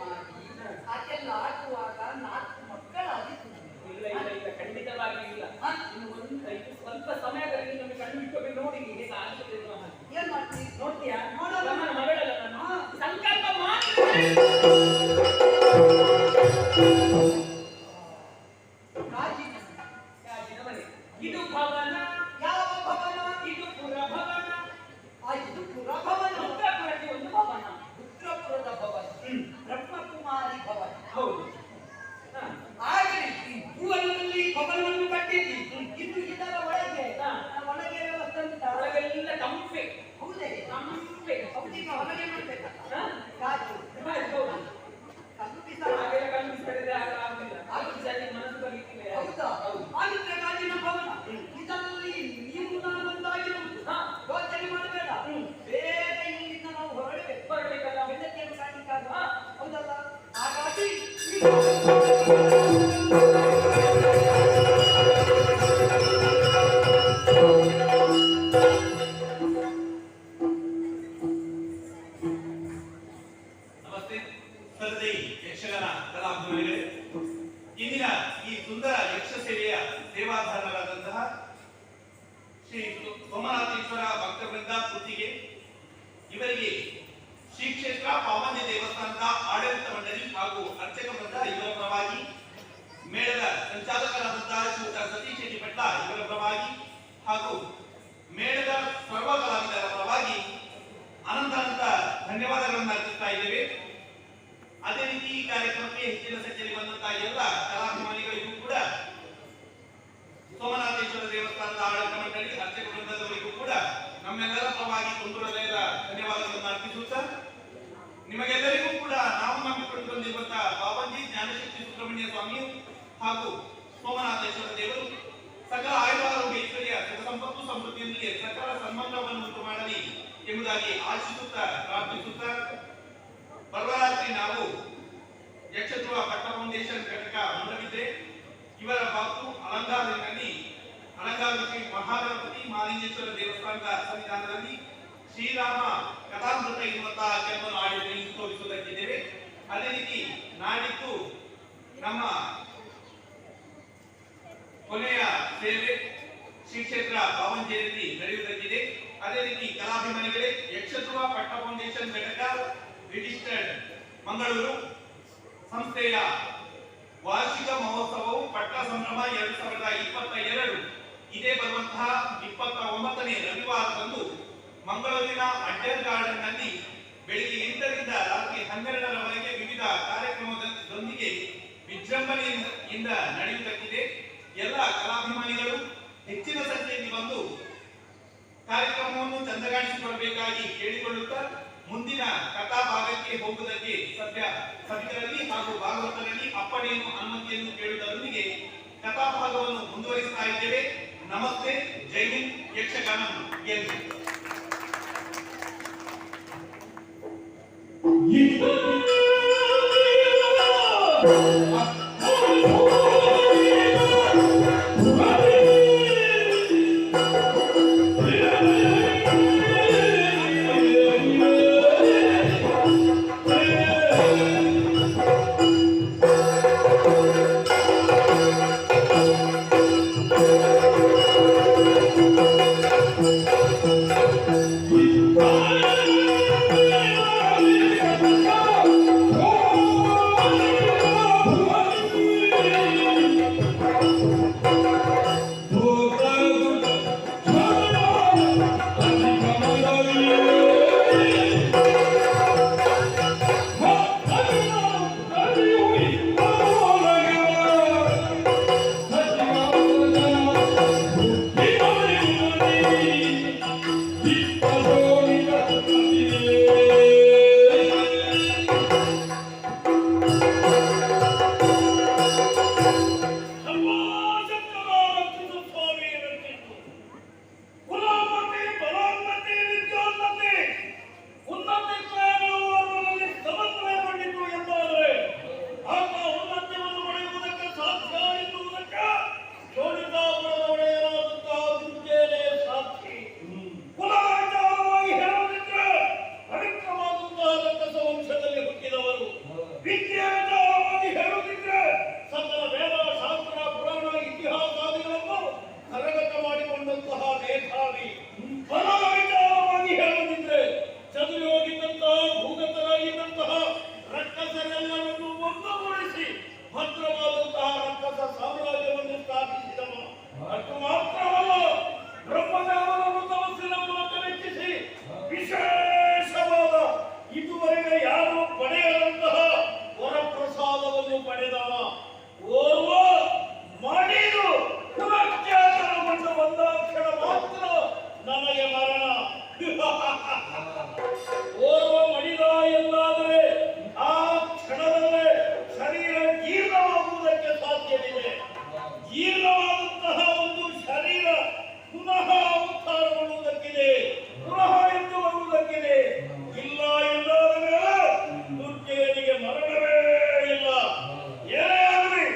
ಮಾಡಿ ಅದೆಲ್ಲ ಆಡುವಾಗ 4 ಮಕ್ಕಳಾಗಿತ್ತು. ಇಲ್ಲ ಇಲ್ಲ ಇಲ್ಲ ಖಂಡಿತವಾಗಿ ಇಲ್ಲ. ಹಾ? ಇನ್ನು ಇದು ಸ್ವಲ್ಪ ಸಮಯದಲ್ಲಿ ನಮಗೆ ಕಣ್ಣು ಬಿಟ್ಟೊಮ್ಮೆ ನೋಡಿ ಹೇಗೆ ಆಗ್ತದೆ ಅನ್ನೋ ಹಾಗೆ. ಏನ್ ಮಾಡ್ತೀವಿ? ನೋಡ್ತೀಯಾ? ನೋಡೋಣ. ನನ್ನ ಮಗಳಲ್ಲ ನಾನು. ಹಾ. ಸಂಕಲ್ಪ ಮಾಡಿ ಗಾಜಿನ ಮನೆ. ಇದು ಭವನ. ಯಾವ ಭವನ? ಇದು ಪುರಭವನ. ಇದು ಪುರಭವನ. ರುದ್ರಪುರಕ್ಕೆ ಒಂದು ಭವನ. ರುದ್ರಪುರದ ಭವನ. ಬ್ರಹ್ಮಕುಮಾರಿ ಭವನ. ಹೌದು. ಹಾ. ಹಾಗೆ ಭುವನದಲ್ಲಿ ಭವನವನ್ನು ಕಟ್ಟಿದ್ವಿ. ಇನ್ನು ಇದರ ಒಳಗೆ ಹಾ. ಒಳಗೆ ವ್ಯವಸ್ಥೆ ಉಂಟಾ? ಒಳಗೆಲ್ಲ ತಂಪೆ. ಹೌದೇ? ತಂಪೆ. ಹೌದೀಗ ಹೊರಗೆ ಮಾಡ್ಬೇಕಲ್ಲ? ಹಾ? ಗಾಜು ಹೌದು. ಕಲ್ಲು ಬಿಸ ಹಾಗೆಲ್ಲ ಕಲ್ಪಿಸಿದರೆ ಆಗುದಿಲ್ಲ. ಆಗುದಿಲ್ಲ, ಮನಸ್ಸು ಬರಲಿಕ್ಕಿಲ್ಲ. ಹೌದಾ? ಆಗಿದ್ರೆ ಗಾಜಿನ ಭವನ. ಇದರಲ್ಲಿ ನೀವು ನಾನು ಒಂದಾಗಿರುವುದು. ಹಾ. ಯೋಚನೆ ಮಾಡಬೇಡ. ಬೇಗ ಇಲ್ಲಿಂದ ನಾವು ಹೊರಡಬೇಕು. ಹೊರಡ್ಬೇಕಲ್ಲ. ಬೆಳಕಿಯನ್ನು ಕಾಣಲಿಕ್ಕಾಗ ಹಾ. ಹೌದಲ್ಲ? ಹಾಗಾಗಿ ನಮಸ್ತೆ ಸರದಿ ಯಕ್ಷಗಾನ ಕಲಾಭಿಮಾನಿಗಳೇ, ಇಂದಿನ ಈ ಸುಂದರ ಯಕ್ಷ ಸೇವೆಯ ಸೇವಾಧಾರಕರಾದಂತಹ ಶ್ರೀ ಸೋಮನಾಥೇಶ್ವರ ಭಕ್ತವೃಂದ ಪುತ್ತಿಗೆ ಇವರಿಗೆ ಶ್ರೀ ಕ್ಷೇತ್ರ ಪಾವನ್ಯ ದೇವಸ್ಥಾನದ ಆಡಳಿತ ಮಂಡಳಿ ಹಾಗೂ ಅರ್ಚಕ ವೃಂದ ಇವರ ಪರವಾಗಿ, ಮೇಳದ ಸಂಚಾಲಕರಾದಂತಹ ಶ್ರೀಯುತ ಸತೀಶ್ ಶೆಟ್ಟಿ ಭಟ್ಟ ಇವರ ಪರವಾಗಿ ಹಾಗೂ ಮೇಳದ ಸರ್ವ ಕಲಾವಿದರ ಪರವಾಗಿ ಅನಂತ ಧನ್ಯವಾದಗಳನ್ನು ಅರ್ಪಿಸ್ತಾ ಇದ್ದೇವೆ. ಅದೇ ರೀತಿ ಈ ಕಾರ್ಯಕ್ರಮಕ್ಕೆ ಹೆಚ್ಚಿನ ಸಂಖ್ಯೆಯಲ್ಲಿ ಬಂದಂತಹ ಎಲ್ಲ ಕಲಾಭಿಮಾನಿಗಳಿಗೂ ಕೂಡ ಸೋಮನಾಥೇಶ್ವರ ದೇವಸ್ಥಾನದ ಆಡಳಿತ ಮಂಡಳಿ ಅರ್ಚಕ ವೃಂದದವರಿಗೂ ಕೂಡ ನಮ್ಮೆಲ್ಲರ ಪರವಾಗಿ ಕುಂದೂರಲೆಯರ ಧನ್ಯವಾದಗಳನ್ನು ಅರ್ಪಿಸುತ್ತಾ, ನಿಮಗೆಲ್ಲರಿಗೂ ಕೂಡ ನಾವು ನಂಬಿಕೊಂಡು ಬಂದಿರುವಂತಹ ಬಾಬಾಜಿ ಜ್ಞಾನಶಕ್ತಿ ಸುಬ್ರಹ್ಮಣ್ಯ ಸ್ವಾಮಿ ಹಾಗೂ ಸೋಮನಾಥೇಶ್ವರ ದೇವರು ಸಕಲ ಆಯುರಾರೋಗ್ಯ ಐಶ್ವರ್ಯ ಸುಖ ಸಂಪತ್ತು ಸಮೃದ್ಧಿಯೊಂದಿಗೆ ಸಕಲ ಸನ್ಮಂಗಳವನ್ನು ಉಂಟು ಮಾಡಲಿ ಎಂಬುದಾಗಿ ಆಶಿಸುತ್ತಾ ಪ್ರಾರ್ಥಿಸುತ್ತಾ, ಬರುವ ರಾತ್ರಿ ನಾವು ಯಕ್ಷಧ್ರುವ ಪಟ್ಟ ಫೌಂಡೇಶನ್ ಘಟಕ ಮೂಡಬಿದ್ರೆ ಇವರ ಬಾಪು ಅಲಂಗಾರದಲ್ಲಿ ಅಲಂಗಾರ ಶ್ರೀ ಮಹಾಗಣಪತಿ ಮಹಾಲಿಂಗೇಶ್ವರ ದೇವಸ್ಥಾನದ ಸನ್ನಿಧಾನದಲ್ಲಿ ಶ್ರೀರಾಮ ಕಥಾಮೃತ ಎನ್ನುವಂತಹ ಕೆಲವನ್ನು ಆಡಿ ತೋರಿಸುವುದಕ್ಕಿದ್ದೇವೆ. ಅದೇ ರೀತಿ ನಾಡಿದ್ದು ನಮ್ಮ ಕೊನೆಯ ಸೇವೆ ಶ್ರೀ ಕ್ಷೇತ್ರ ಬಾವಂಜೇರಿಯಲ್ಲಿ ನಡೆಯುವುದಕ್ಕಿದೆ. ಅದೇ ರೀತಿ ಕಲಾಭಿಮಾನಿಗಳೇ, ಯಕ್ಷಧ್ರುವ ಪಟ್ಟ ಫೌಂಡೇಶನ್ ಘಟಕ ರಿಜಿಸ್ಟರ್ಡ್ ಮಂಗಳೂರು ಸಂಸ್ಥೆಯ ವಾರ್ಷಿಕ ಮಹೋತ್ಸವವು ಪಟ್ಟ ಸಂಭ್ರಮ 2022 ಇದೇ ಬರುವಂತಹ 29ನೇ ರವಿವಾರದಂದು ಮಂಗಳೂರಿನ ಅಡ್ಡರ್ ಗಾರ್ಡನ್ ನಲ್ಲಿ ಬೆಳಿಗ್ಗೆ 8ರಿಂದ ರಾತ್ರಿ 12ರವರೆಗೆ ವಿವಿಧ ಕಾರ್ಯಕ್ರಮದೊಂದಿಗೆ ವಿಜೃಂಭಣೆಯಿಂದ ನಡೆಯುವುದಕ್ಕಿದೆ. ಎಲ್ಲ ಕಲಾಭಿಮಾನಿಗಳು ಹೆಚ್ಚಿನ ಸಂಖ್ಯೆಯಲ್ಲಿ ಬಂದು ಕಾರ್ಯಕ್ರಮವನ್ನು ಚಂದಗಾಣಿಸಿಕೊಳ್ಳಬೇಕಾಗಿ ಕೇಳಿಕೊಳ್ಳುತ್ತಾ, ಮುಂದಿನ ಕಥಾ ಭಾಗಕ್ಕೆ ಹೋಗುವುದಕ್ಕೆ ಸಭಿಕರಲ್ಲಿ ಹಾಗೂ ಭಾಗವತರಲ್ಲಿ ಅಪ್ಪಣೆಯನ್ನು ಅನುಮತಿಯನ್ನು ಕೇಳುವುದರೊಂದಿಗೆ ಕಥಾ ಭಾಗವನ್ನು ಮುಂದುವರಿಸ್ತಾ ಇದ್ದೇವೆ. ನಮಸ್ತೆ, ಜೈ ಹಿಂದ್, ಯಕ್ಷಗಾನ ಗೆಲ್ಲು. Oh, ಪಡೆಯದಂತಹ ವರಪ್ರಸಾದವನ್ನು ಪಡೆದವ ಓರ್ವ ಮಡಿದು ಪುನಶ್ಚೇತನಗೊಂಡು ಒಂದಾಕ್ಷಣ ಮಾತ್ರ ನನಗೆ ಮರಣ. ಓರ್ವ ಮಡಿದ ಎಂದಾದರೆ ಆ ಕ್ಷಣದಲ್ಲೇ ಶರೀರ ಜೀರ್ಣವಾಗುವುದಕ್ಕೆ ಸಾಧ್ಯವಿದೆ. ಜೀರ್ಣವಾದಂತಹ ಒಂದು ಶರೀರ ಪುನಃ ಅವತಾರಗೊಳ್ಳುವುದಕ್ಕಿದೆ, ಪುನಃ ಎದ್ದು ಬರುವುದಕ್ಕಿದೆ. ಇಲ್ಲ ಎಂದಾದ ಮೇಲೆ ದುರ್ಜಯನಿಗೆ ಮರಣವೇ ಇಲ್ಲ. ಏನೇ ಆಗಲಿ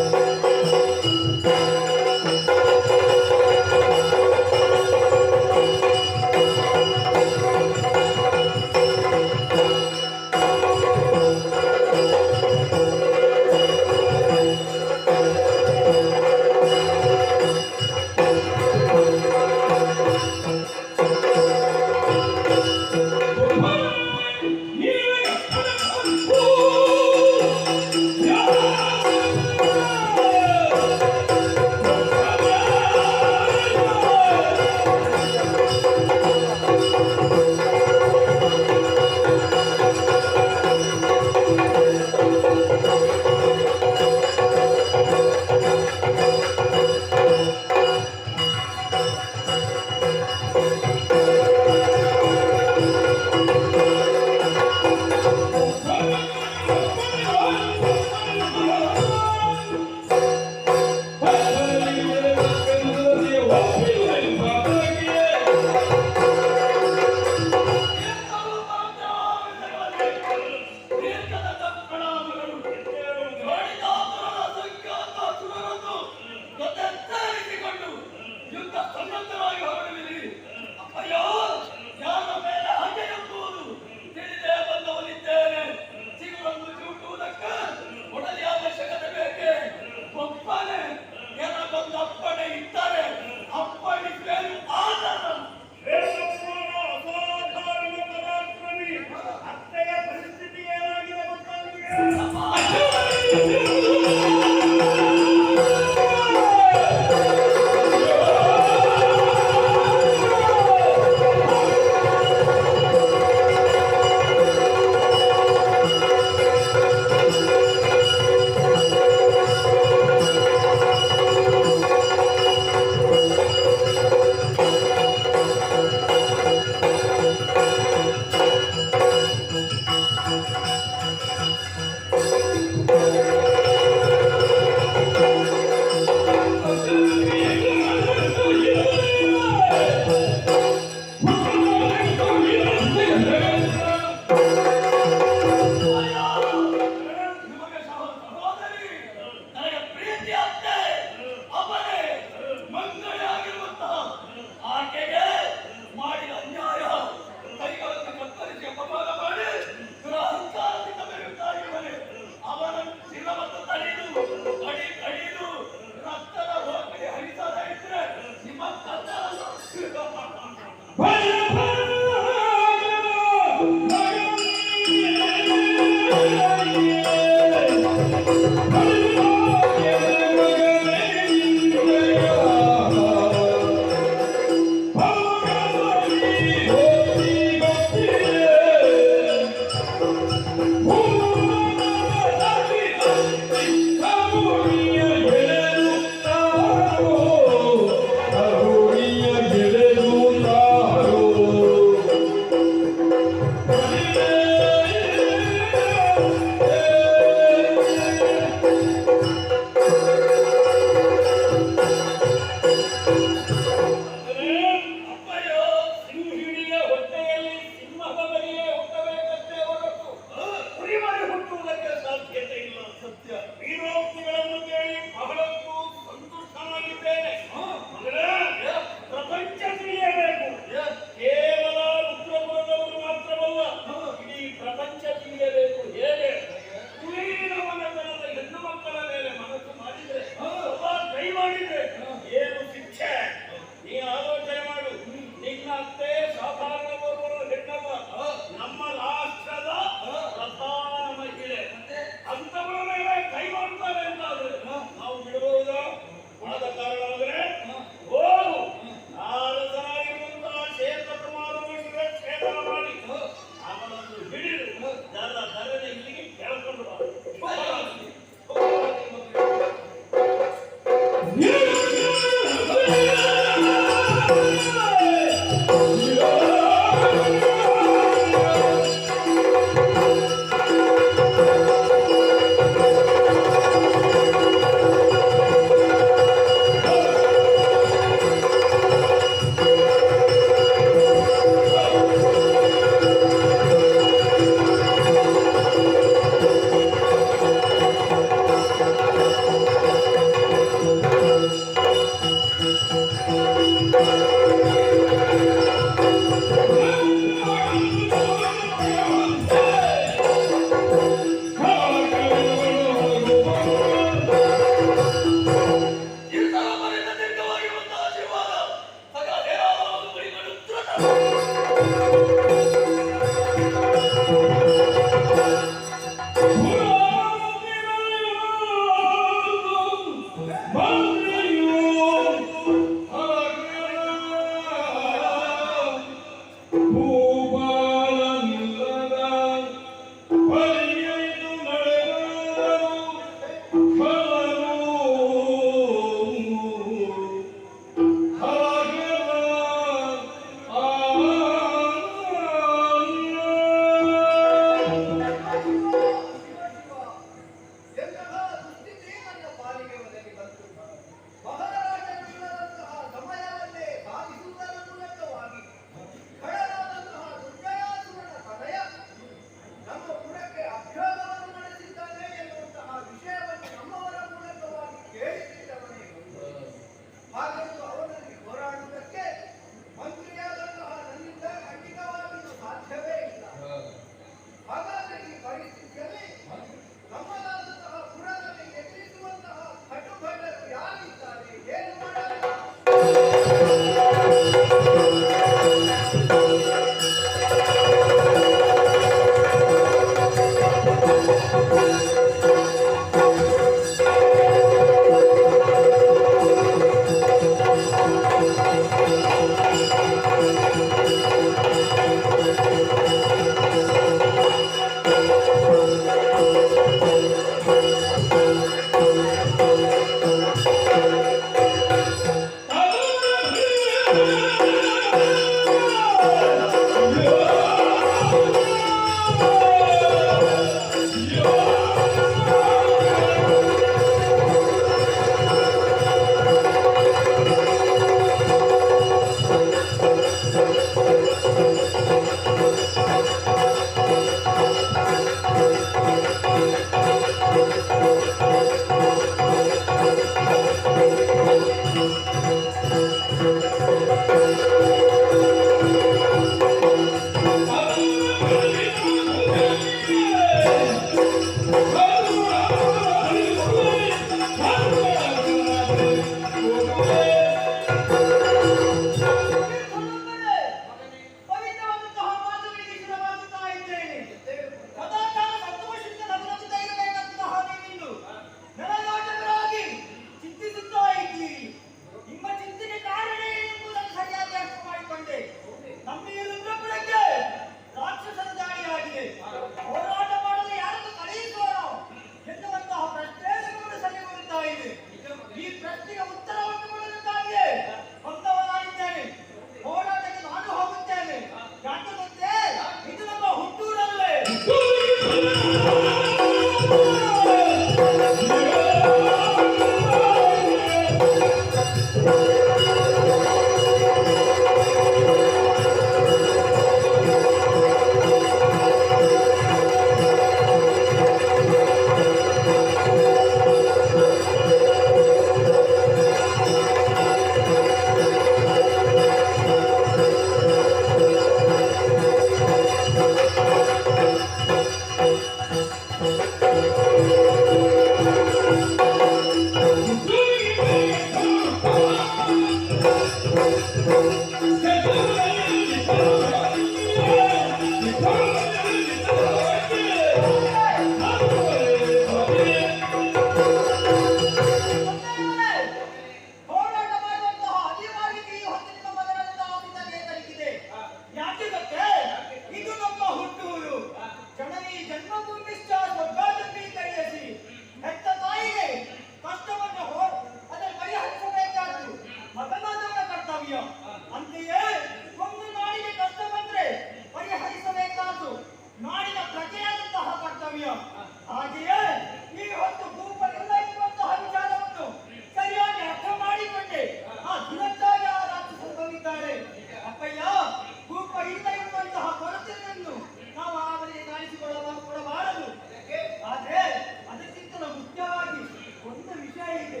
ಹೇಳಿದ್ದೆ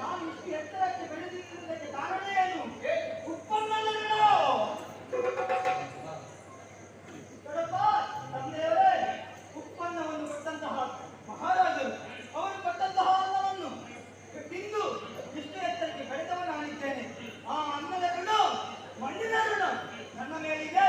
ನಾನು ಇಷ್ಟು ಎತ್ತರಕ್ಕೆ ಬೆಳೆದಿರುವುದಕ್ಕೆ ಕಾರಣ ಏನು? ಉತ್ಪನ್ನದ ತಂದೆಯವರೇ, ಉತ್ಪನ್ನವನ್ನು ಕೊಟ್ಟಂತಹ ಮಹಾರಾಜರು ಅವರು ಕೊಟ್ಟಂತಹ ಅನ್ನವನ್ನು ತಿಂದು ಇಷ್ಟು ಎತ್ತರಕ್ಕೆ ಬೆಳೆದವ ನಾನಿದ್ದೇನೆ. ಆ ಅನ್ನದ ಋಣ, ಮಣ್ಣಿನ ಋಣ ನನ್ನ ಮೇಲಿದೆ.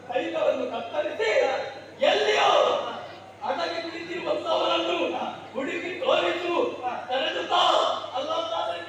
ಕೈಗಳನ್ನು ಕತ್ತರಿಸಿ ಎಲ್ಲಿಯೋ ಅಡಗಿ ಕುಳಿತಿರುವಂತವರನ್ನು ಹುಡುಕಿ ತೋರಿಸು ತೆರೆದುತ್ತಾ ಅಲ್ಲಾದರೆ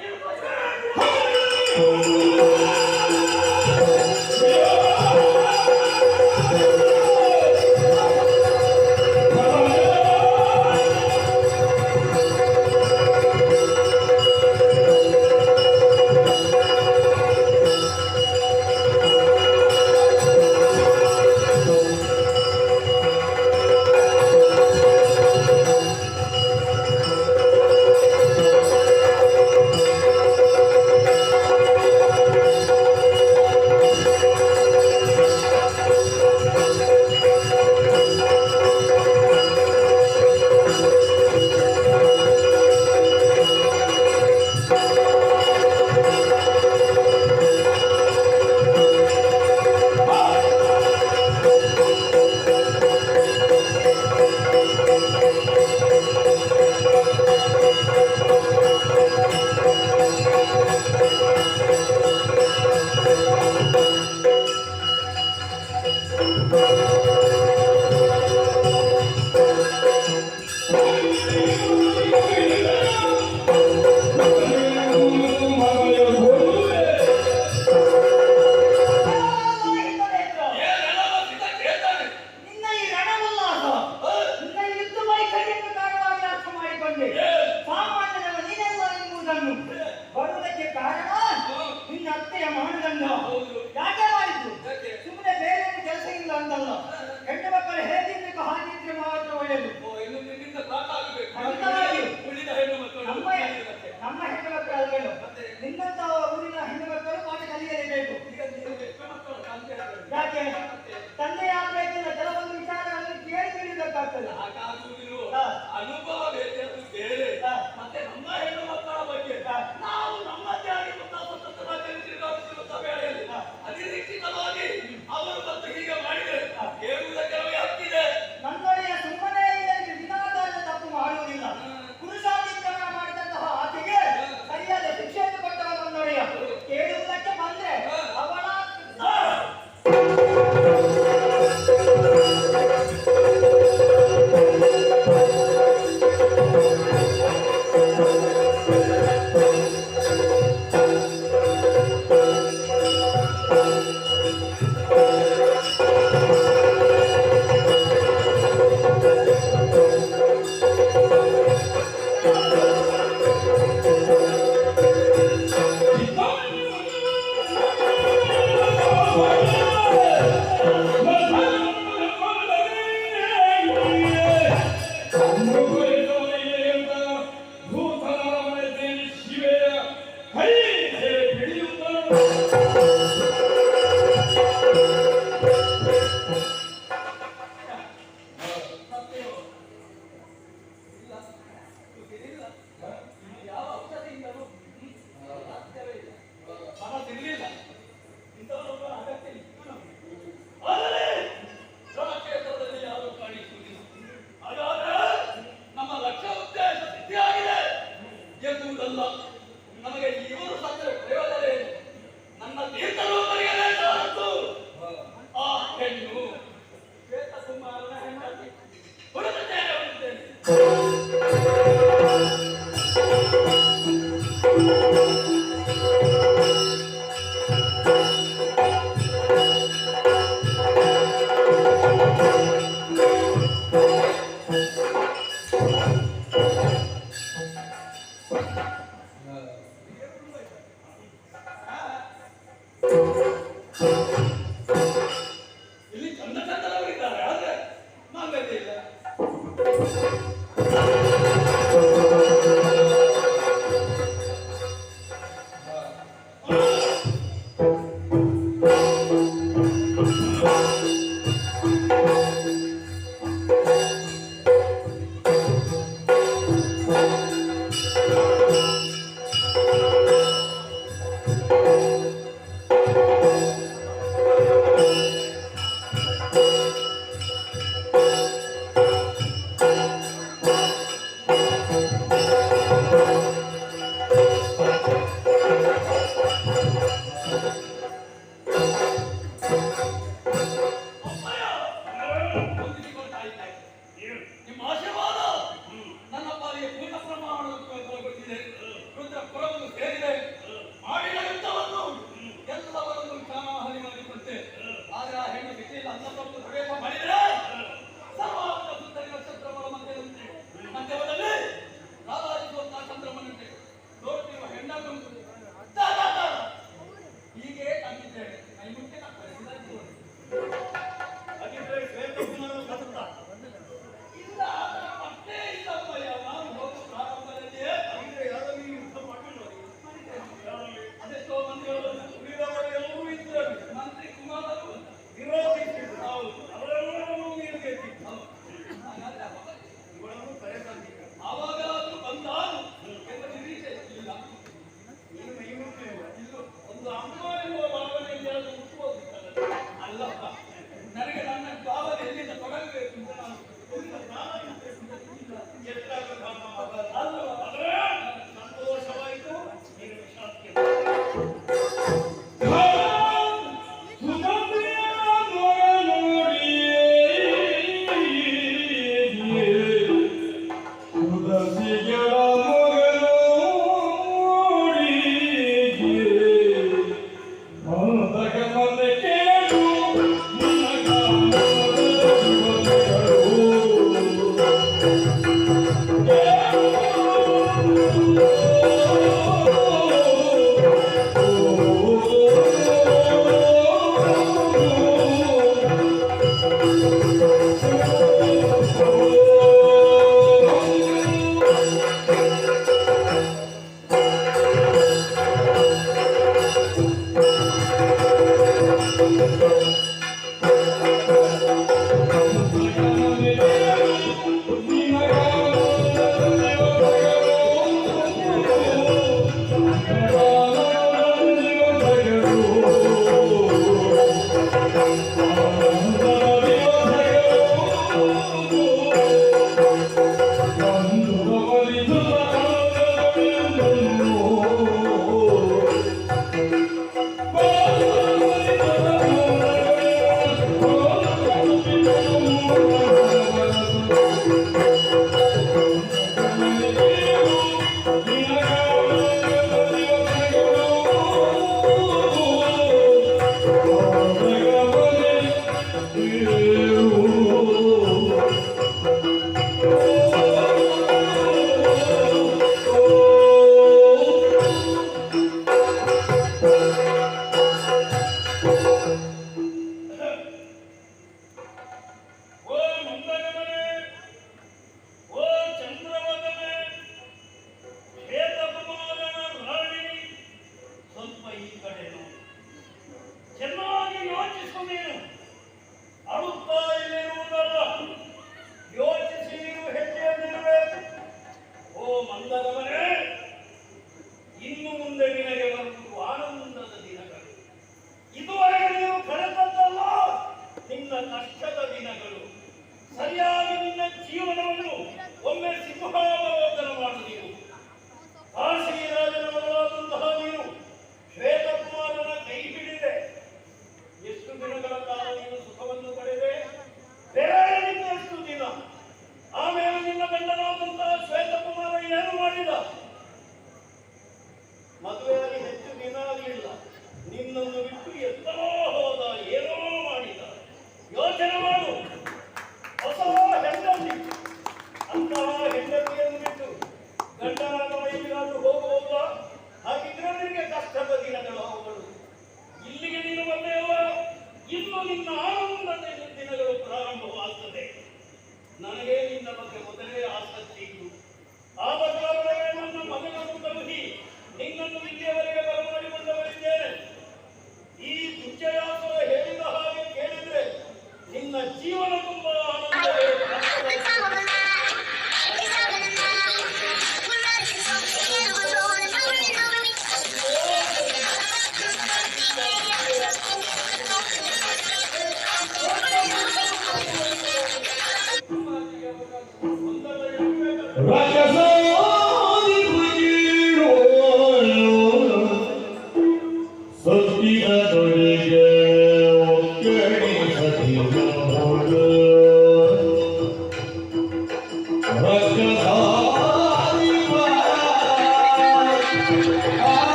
ಬರುವುದಕ್ಕೆ ಕಾರಣ ನಿನ್ನ ಅತ್ತೆಯ ಮಾನದಂಡ ಯಾಕೆ ಮಾಡಿದ್ದು ಸುಮ್ಮನೆ ಬೇರೆ ಕೆಲಸ ಇಲ್ಲ ಅಂತಲ್ಲ ಹೆಣ್ಣು ಮಕ್ಕಳು ಹೇಗಿರ್ಬೇಕು ಹಾಗಿದ್ರೆ ಮಾತ್ರ ಒಳ್ಳೆಯದು ನಮ್ಮ ಹೆಣ್ಣು ಮಕ್ಕಳು ಅಲ್ವೇನು ನಿನ್ನಂತ ಊರಿನ ಹೆಣ್ಣು ಮಕ್ಕಳು ಪಾಠ ಕಲಿಯಲೇಬೇಕು ಯಾಕೆ ತಂದೆ ಆಗ್ಬೇಕಿಲ್ಲ ಕೆಲವೊಂದು ವಿಚಾರಗಳನ್ನು ಕೇಳಿ ತಿಳಿಯಬೇಕಾಗ್ತದೆ ಅನುಭವ ಬೇರೆ ಮತ್ತೆ ನಮ್ಮ ಹೆಣ್ಣು ಮಕ್ಕಳ ಬಗ್ಗೆ ನಾವು ನಮ್ಮದೇ ಆಗಿರುವಂತಹ ಸ್ವತಂತ್ರ ಬೇಳೆಯಲ್ಲಿ ಅದೇ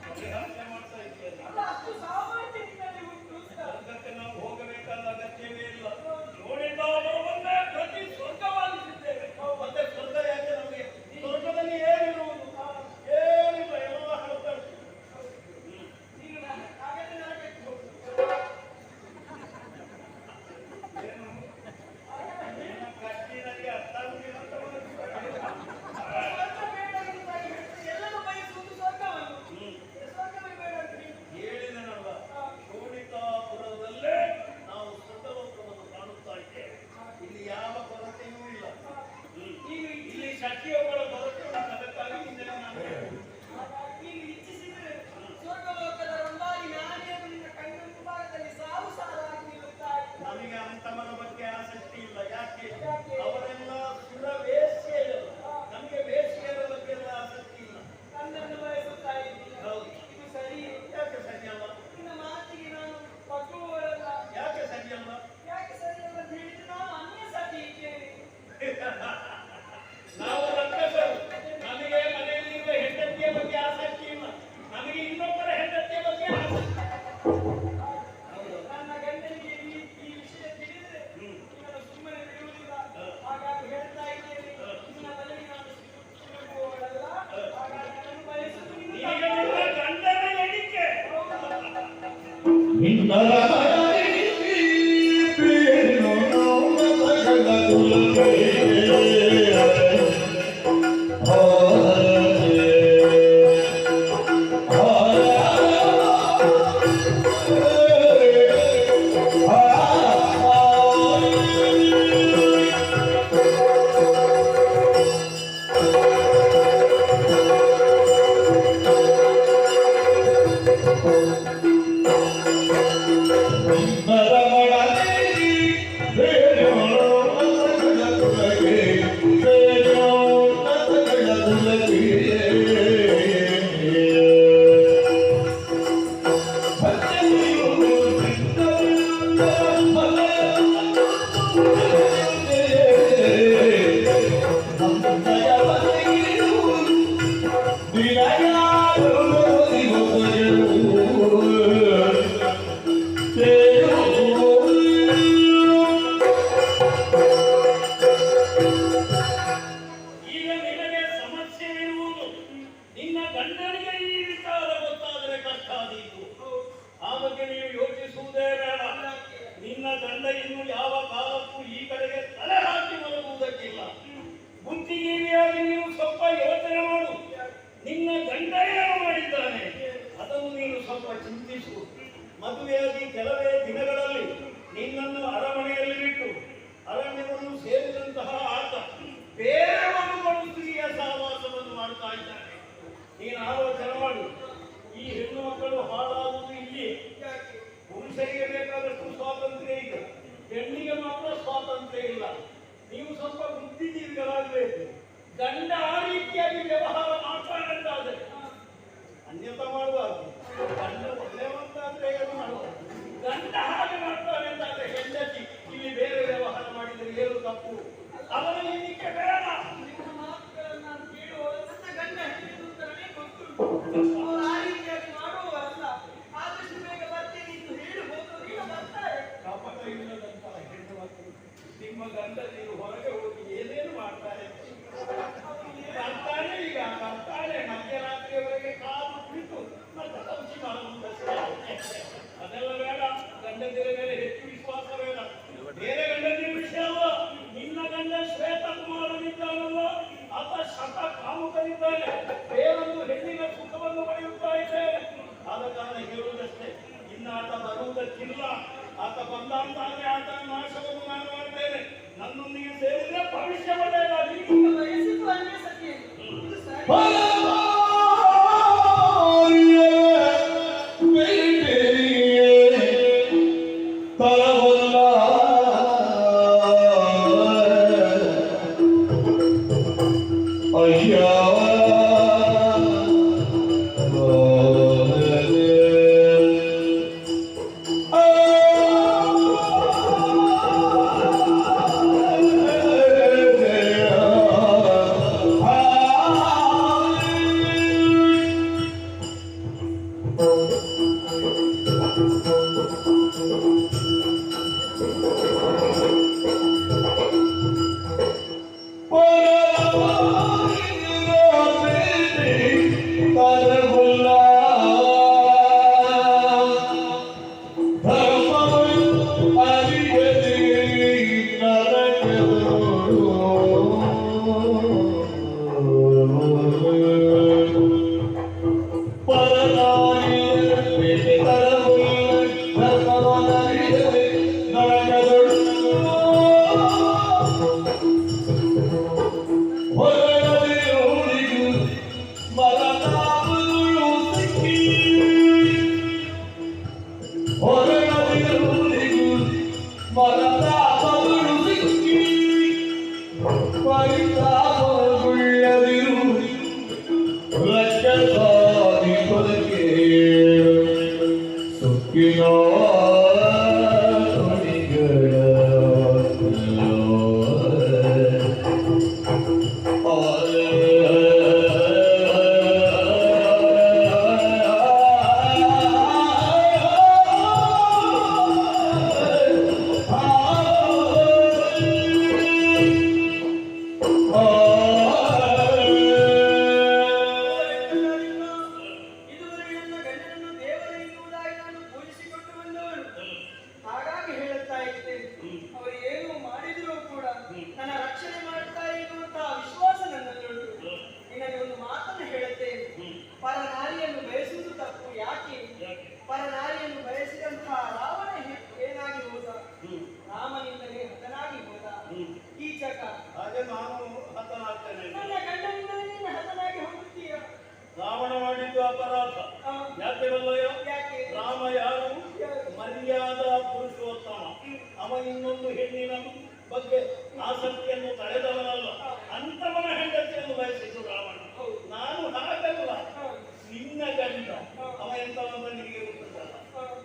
ಹತ್ಯೆ ಮಾಡ್ತಾ ಇದೆಯಲ್ಲ, ಅಲ್ಲ, ಅಷ್ಟು ಸಾಮರ್ಥ್ಯ ನಿನ್ನಲ್ಲಿ ಉಂಟು ಅಂತ. ಅದಕ್ಕೆ ನಾವು ಹೋಗಬೇಕಾದ ಅಗತ್ಯವೇ ಇಲ್ಲ. ನೋಡಿದ ಅವರನ್ನೇ ಪ್ರತಿ ಸ್ವರ್ಗವಾಗಿಸಿದ್ದೇವೆ. ಮತ್ತೆ ಸ್ವರ್ಗ ಯಾಕೆ ನಮಗೆ? ಸ್ವರ್ಗದಲ್ಲಿ ಏನಿರುವುದು? ಏನಿಲ್ಲ, ಎಲ್ಲ ಹೇಳ್ತಾರೆ. ನೀನು ಹಾಗಾದ್ರೆ ನರಕಕ್ಕೆ ಹೋಗು. ಕಟ್ಟಿ ನನಗೆ ಅರ್ಥ ಆಗುದಿಲ್ಲ ಅಂತ ಸ್ವರ್ಗ ಬೇಡ ಎಂಬುದಾಗಿ ಹೇಳ್ತಾರೆ. ಎಲ್ಲರೂ ಬಯಸುವುದು ಸ್ವರ್ಗವನ್ನು. ಸ್ವರ್ಗವೇ ಬೇಡ ಅಂತ ನೀನು ಹೇಳಿದನಲ್ಲ, ಶೋಣಿತಾಪುರದಲ್ಲೇ ನಾವು ಸ್ವರ್ಗಲೋಕವನ್ನು ಕಾಣುತ್ತಾ ಇದ್ದೇವೆ. ಇಲ್ಲಿ ಯಾವ ಕೊರತೆಯೂ ಇಲ್ಲ. ಇಲ್ಲಿ ಶಕ್ತಿಯೊಬ್ಬಳ ಕೊರತೆ ಉಂಟು. ಅದಕ್ಕಾಗಿ ನಿನ್ನೆ ನಾನು ಹೇಳಿದೆ. ನೀನು ಇಚ್ಛಿಸಿದ್ರೆ ಸ್ವರ್ಗಲೋಕದ ರಂಭಾರಿ ನಾನೇ ನಿನ್ನ ಕಣ್ಣ ಮುಂಭಾಗದಲ್ಲಿ ಸಾಲು ಸಾಲಾಗಿ ನಿಲ್ಲುತ್ತಾ ಇದ್ದೆ. ನಮಗೆ ಅಂತಮನ ಬಗ್ಗೆ ಆಸಕ್ತಿ ಇಲ್ಲ. ಯಾಕೆ? ಅವರೆಲ್ಲ ಸುರ ವೇಶ್ಯೆಯರು. ನಮಗೆ ವೇಶ್ಯೆಯರ ಬಗ್ಗೆ ಎಲ್ಲ ಆಸಕ್ತಿ ಇಲ್ಲ. ನನ್ನನ್ನು ಬಯಸುತ್ತಾ ಇದ್ದೀನಿ. ಹೌದು. ಇದು ಸರಿಯೇ? ಯಾಕೆ ಸರಿಯಲ್ಲ? ನಿನ್ನ ಮಾತಿಗೆ ನಾನು ಪಕ್ಕುವವರಲ್ಲ. ಯಾಕೆ ಸರಿಯಲ್ಲ? ಯಾಕೆ ಸರಿಯಲ್ಲ ಅಂತ ಹೇಳಿದ್ರೆ ನಾನು ಅನ್ಯ ಸಾಟಿ ಇದ್ದೇನೆ. ನಾವು ರಕ್ಕಸರು. ನಮಗೆ ಮನೆಯಲ್ಲಿರುವ ಹೆಂಡತಿಯ ಬಗ್ಗೆ ಆಸಕ್ತಿ ಇಲ್ಲ. ನಮಗೆ ಇನ್ನೊಬ್ಬರ ಹೆಂಡತಿಯ ಬಗ್ಗೆ ಆಸಕ್ತಿ. ನನ್ನ ಗಂಡನಿಗೆ ಈ ವಿಷಯ ತಿಳಿದ್ರೆ ನಿನ್ನನ್ನು ಸುಮ್ಮನೆ ಬಿಡುವುದಿಲ್ಲ. ಹಾಗಾಗಿ ಹೇಳ್ತಾ ಇದ್ದೇನೆ, ನಿನ್ನ ಬಳಿ ನಾನು ಸಿಲುಕುವವಳಲ್ಲ. ಹಾಗಾಗಿ ನಾನು ಬಯಸುವುದು ನಿನ್ನ ಈಗ ನಿಮ್ಮ ಗಂಡನ ಎಣಿಕೆ. ಈಗ ನಿನಗೆ ಸಮಸ್ಯೆ ಇರುವುದು ನಿನ್ನ ಗಂಡನಿಗೆ ಈ ವಿಚಾರ ಗೊತ್ತಾದರೆ ಕಷ್ಟ ಆದೀತು. ಆ ಬಗ್ಗೆ ನೀವು ಯೋಚಿಸುವುದೇ ಬೇಡ. ನಿನ್ನ ಗಂಡ ಇನ್ನು ಯಾವ ಕಾಲಕ್ಕೂ ಈ ಕಡೆಗೆ ತಲೆ ಹಾಕಿ ಮಲಗುವುದಕ್ಕಿಲ್ಲ. ಬುದ್ಧಿಜೀವಿಯಾಗಿ ನೀವು ಸ್ವಲ್ಪ ಯೋಚನೆ ಮಾಡು. ನಿನ್ನ ಗಂಡ ಏನು ಮಾಡಿದ್ದಾನೆ ಅದನ್ನು ನೀನು ಸ್ವಲ್ಪ ಚಿಂತಿಸು. ಮದುವೆಯಾಗಿ ಕೆಲವೇ ದಿನಗಳಲ್ಲಿ ನಿನ್ನನ್ನು ಅರಮನೆಯಲ್ಲಿ ಬಿಟ್ಟು ಅರಣ್ಯವನ್ನು ಸೇರಿದಂತಹ ಆತ ಬೇರೆ ಒಂದು ಸ್ತ್ರೀಯ ಸಹವಾಸವನ್ನು ಮಾಡ್ತಾ ಇದ್ದಾನೆ. ನೀನು ಆಲೋಚನೆ ಮಾಡು. ಈ ಹೆಣ್ಣು ಮಕ್ಕಳು ಹಾಳಾಗುವುದು ಇಲ್ಲಿ. ಪುರುಷರಿಗೆ ಬೇಕಾದಷ್ಟು ಸ್ವಾತಂತ್ರ್ಯ ಇದೆ, ಹೆಣ್ಣಿಗೆ ಮಾತ್ರ ಸ್ವಾತಂತ್ರ್ಯ ಇಲ್ಲ. ನೀವು ಸ್ವಲ್ಪ ಬುದ್ಧಿಜೀವಿಗಳಾಗಬೇಕು. ಗಂಡ ಆ ರೀತಿಯಾಗಿ ವ್ಯವಹಾರ ಮಾಡ್ತಾನಂತಾದ್ರೆ ಅನ್ಯತಾ ಮಾಡಬಾರ್ದು. ಗಂಡ ಒಳ್ಳೆಯವಂತಾದ್ರೆ ಏನು ಮಾಡಬಾರ್ದು. ಗಂಡ ಹಾಗೆ ಮಾಡ್ತಾನೆ ಅಂತಾದ್ರೆ ಹೆಂಡತಿ ಇಲ್ಲಿ ಬೇರೆ ವ್ಯವಹಾರ ಮಾಡಿದರೆ ಏನು ತಪ್ಪು? ಅವರ ಎಣಿಕೆ ಬೇಡ. ನಿಮ್ಮ ಮಾತುಗಳನ್ನು ನಾನು ಕೇಳುವವಳು. ನನ್ನ ಗಂಡ ಹೇಳಿದ್ದು ಅಂತ ನನಗೆ ಗೊತ್ತುಂಟು. ಅವರು ಆ ರೀತಿಯಾಗಿ ಮಾಡುವವರಲ್ಲ. ಆದಷ್ಟು ಬೇಗ ಬರ್ತೀನಿ ಎಂದು ಹೇಳಿ ಹೋದ್ರು. ಈಗ ಬರ್ತಾರೆ. ಕಪಟ ಇಲ್ಲದಂತಹ ಹೆಣ್ಣು ಮಕ್ಕಳು ನಿಮ್ಮ ಗಂಡ ನೀವು ಹೊರಗೆ ಹೋಗಿ ಏನೇನು ಮಾಡ್ತಾರೆ? ಬರ್ತಾನೆ, ಈಗ ಬರ್ತಾನೆ. ಮಧ್ಯರಾತ್ರಿಯವರೆಗೆ ಕಾದು ಕುಳಿತು ಮತ್ತೆ ಔಷಧಿ ಮಾಡುವುದಷ್ಟೇ. ಅದೆಲ್ಲ ಬೇಡ. ಗಂಡಂದಿರ ಮೇಲೆ ಹೆಚ್ಚು ವಿಶ್ವಾಸ ಬೇಡ. ಬೇರೆ ಗಂಡಂದಿರ ವಿಷಯ ಅಲ್ಲ. ನಿನ್ನ ಗಂಡ ಶ್ವೇತಕುಮಾರನಿದ್ದಾನಲ್ಲ, ಆತ ಶತ ಕಾಮುಕನಿದ್ದಾನೆ. ಬೇರೊಂದು ಹೆಣ್ಣಿನ ಸುಖವನ್ನು ಪಡೆಯುತ್ತಾ ಇದ್ದೇನೆ. ಆದ ಕಾರಣ ಹೇಳುವುದಷ್ಟೇ, ಇನ್ನು ಆತ ಬರುವುದಕ್ಕಿಲ್ಲ. ಆತ ಬಂದ ಅಂತಾದ್ರೆ ಆತನ ನಾಶವನ್ನು ನಾನು ಮಾಡ್ತೇನೆ. ನನ್ನೊಂದಿಗೆ ಸೇರಿದ್ರೆ ಭವಿಷ್ಯ ಒಳ್ಳೆಯದಾಗಿ. ಈಗ ಬಯಸಿದ್ದು ಅನ್ಯ ಸತ್ಯ. ಇದು ಸರಿ. Oh ಪರಿತಾಪಗುಳ್ಳದಿರು ರಕ್ಷಸಾದಿ ಪದಕ್ಕೆ ಸುಖಿನ ತುಣಿಗಳ ಇದುವರೆಗೆ ನನ್ನ ಗಂಡನನ್ನು ದೇವರ ಎನ್ನುವುದಾಗಿ ನಾನು ಪೂಜಿಸಿಕೊಂಡು ಬಂದವನು. ಹಾಗಾಗಿ ಹೇಳುತ್ತಾ ಇದ್ದೇನೆ, ಅವರು ಏನು ಮಾಡಿದರೂ ಕೂಡ ನನ್ನ ರಕ್ಷಣೆ ಮಾಡುತ್ತಾರೆ ಎನ್ನುವಂತಹ ವಿಶ್ವಾಸ ನನ್ನಲ್ಲಿರುವುದು. ನಿನಗೆ ಒಂದು ಮಾತನ್ನು ಹೇಳುತ್ತೇನೆ, ಪರನಾರಿಯನ್ನು ಬಯಸುವುದು ತಪ್ಪು. ಯಾಕೆ? ಪರನಾರಿಯನ್ನು ಬಯಸಿದಂತಹ ರಾವಣ ಏನಾಗಿ ಹೋದ? ರಾಮನಿಂದಲೇ ಹತನಾಗಿ ಹೋದ. ಕೀಚಕ, ಹಾಗೆ ನಾನು ಹತನಾಗ್ತೇನೆ. ನನ್ನ ಗಂಡನಿಂದಲೇ ನೀನು ಹತನಾಗಿ ಹೋಗುತ್ತೀಯ. ರಾವಣ ಮಾಡಿದ್ದು ಅಪರಾಧ. ಯಾಕೆ ಬಲ್ಲಯ್ಯ? ಯಾಕೆ? ರಾಮ ಯಾರು? ಮರ್ಯಾದ ಪುರುಷೋತ್ತಮ. ಅವ ಇನ್ನೊಂದು ಹೆಣ್ಣಿನ ಬಗ್ಗೆ ಆಸಕ್ತಿಯನ್ನು ತಳೆದವನಲ್ಲ. ಅಂತವನ ಹೆಂಡತಿಯನ್ನು ಬಯಸಿದ್ದು ರಾವಣ. ನಾನು ಹಾಗಲ್ಲ, ನಿನ್ನ ಗಂಡ. ಅವ ಎಂತವಂತ ನಿನಗೆ ಗೊತ್ತಲ್ಲ.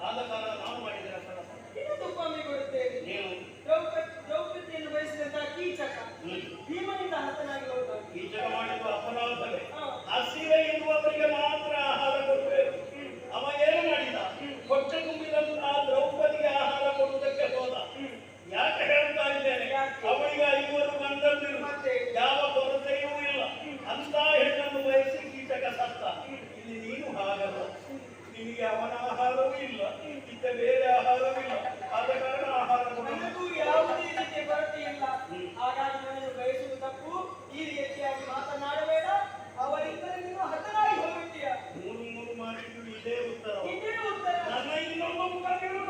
ಆದ ಕಾರಣ ನಾವು ಮಾಡಿದರೆ ಅಪರಾಧ. ಇನ್ನೊಂದು ಉಪಮೆ ಕೊಡುತ್ತೇನೆ. ಏನು? ದ್ರೌಪದಿಯನ್ನು ಬಯಸಿದಂತಹ ಕೀಚಕ ಭೀಮನಿಂದ ಹತನಾಗಿ ಹೋದ. ಕೀಚಕ ಮಾಡಿದ್ದು ಅಪರಾಧವೇ. ಹಸಿವೆ ಇರುವವರಿಗೆ ಮಾತ್ರ ಆಹಾರ ಕೊಡಬೇಕು. ಅವ ಏನು ಮಾಡಿದ? ಹೊಟ್ಟೆ ತುಂಬಿದಂತಹ ದ್ರೌಪದಿಗೆ ಆಹಾರ ಕೊಡುವುದಕ್ಕೆ ಹೋದ. ಯಾಕೆ ಹೇಳ್ತಾ ಇದ್ದೇನೆ? ಅವಳಿಗೆ 5 ಗಂಡಂದಿರು, ಯಾವ ಕೊರತೆಯೂ ಇಲ್ಲ. ಅಂತ ಹೆಣ್ಣನ್ನು ಬಯಸಿ ಕೀಚಕ ಸತ್ತ. ಇಲ್ಲಿ ನೀನು ಹಾಗಲ್ಲ. ನಿನಗೆ ಅವನ ಆಹಾರವೂ ಇಲ್ಲ, ಇತ್ತ ಬೇರೆ ಆಹಾರವೂ ಇಲ್ಲ. ಆದ ಕಾರಣ ಆಹಾರ ನನಗೂ ಯಾವುದೇ ರೀತಿಯ ಕೊರತೆ ಇಲ್ಲ. ಹಾಗಾಗಿ ನನ್ನನ್ನು ಬಯಸುವುದು ತಪ್ಪು. ಈ ರೀತಿಯಾಗಿ ಮಾತನಾಡಬೇಡ. ಅವರಿಂದಲೇ ನೀನು ಹತನಾಗಿ ಹೋಗುತ್ತೀಯ. ಮೂರು ಮಾಡಿದ್ದು ಇದೇ ಉತ್ತರ. ಇದೇ ಉತ್ತರ. ನನ್ನ ಇನ್ನೊಂದು ಮುಖಂಡರು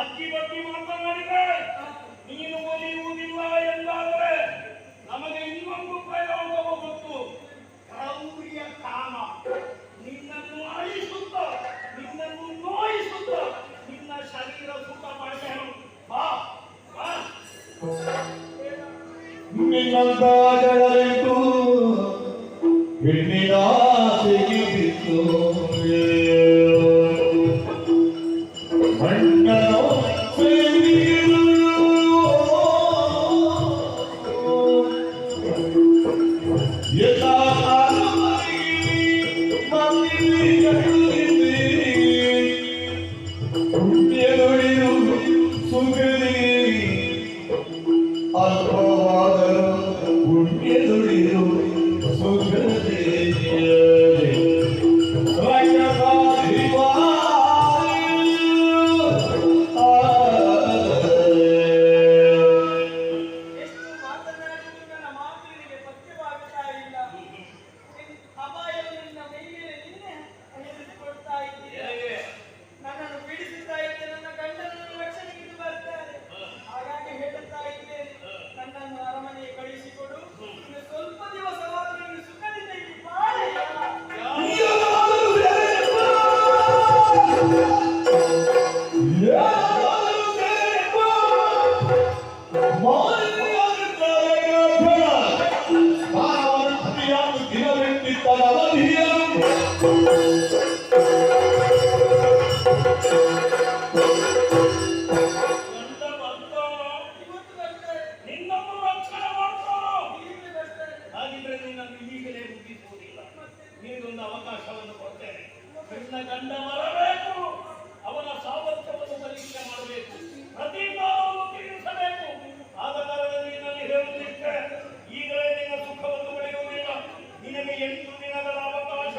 ಅಕ್ಕಿ ಬಗ್ಗೆ ಮಾತನಾಡಿದರೆ ನೀನು ಒಲಿಯುವುದಿಲ್ಲ ಎಂದಾದರೆ ನಮಗೆ ಇನ್ನೊಂದು ಪ್ರಯೋಗವು ಗೊತ್ತು. ಕ್ರೌರ್ಯ ಕಾಮ. ನಿನ್ನನ್ನು ಅಳಿಸುತ್ತ, ನಿನ್ನನ್ನು ನೋಯಿಸುತ್ತ, ನಿನ್ನ ಶರೀರ ಸುಖ ಪಡೆದನು. ಬಾ ಬಾ. ನಿನ್ನಂತ ಜನರಿಗೂ ಹೆಣ್ಣಿನ ಆಸೆಗೆ ಬಿತ್ತು ಮಣ್ಣನು ಸೇರಿರು. ಅಲ್ಪವಾದರೂ ಪುಣ್ಯ ದುಡಿದು ಸುಖದೇ ಎಷ್ಟು ಮಾತನಾಡಿದರೂ ನನ್ನ ಮಾತು ನಿನಗೆ ಪಥ್ಯವಾಗುತ್ತಾ ಇಲ್ಲ. ಅಪಾಯವನ್ನು ನಿನ್ನ ಮೈ ಮೇಲೆ ನಿನ್ನೆ ಹೆದರಿಸಿಕೊಡ್ತಾ ಇದ್ದೀಯ. ನನ್ನನ್ನು ಪೀಡಿಸುತ್ತಾ ಇದ್ದೆ. ನನ್ನ ಗಂಡನನ್ನು ರಕ್ಷಣೆಗೆ ಬರ್ತಾರೆ. ಹಾಗಾಗಿ ಹೇಳುತ್ತಾ ಇದ್ದೇನೆ, ನನ್ನನ್ನು ಅರಮನೆಗೆ ಕಳಿಸಿಕೊಡು. ಇನ್ನು ಸ್ವಲ್ಪ ದಿವಸವಾದರೂ ನೀನು ಸುಖದಿಂದ ಇಲ್ಲಿ ಬಾಳಯ್ಯ. ಇವತ್ತು ಬರ್ತಾರೆ. ನಿನ್ನನ್ನು ರಕ್ಷಣೆ ಮಾಡ್ತಾರೋ? ಈಗಲೇ ಬರ್ತಾರೆ. ಹಾಗಿದ್ರೆ ನಿನ್ನನ್ನು ಈಗಲೇ ಮುಗಿಸುವುದಿಲ್ಲ. ನೀನೊಂದು ಅವಕಾಶವನ್ನು ಕೊಡ್ತೇನೆ. ನಿನ್ನ ಗಂಡ ಬರಬೇಕು. ಅವನ ಸಾಮರ್ಥ್ಯವನ್ನು ಪರೀಕ್ಷೆ ಮಾಡಬೇಕು. ಪ್ರತೀಕಾರವನ್ನು ತೀರಿಸಬೇಕು. ಆದ ಕಾರಣ ನೀನಲ್ಲಿ ಹೇಳುತ್ತಿದ್ದೆ, ಈಗಲೇ ನಿನ್ನ ಸುಖವನ್ನು ಪಡೆಯುವುದಿಲ್ಲ. ನಿನಗೆ 8 ದಿನಗಳ ಅವಕಾಶ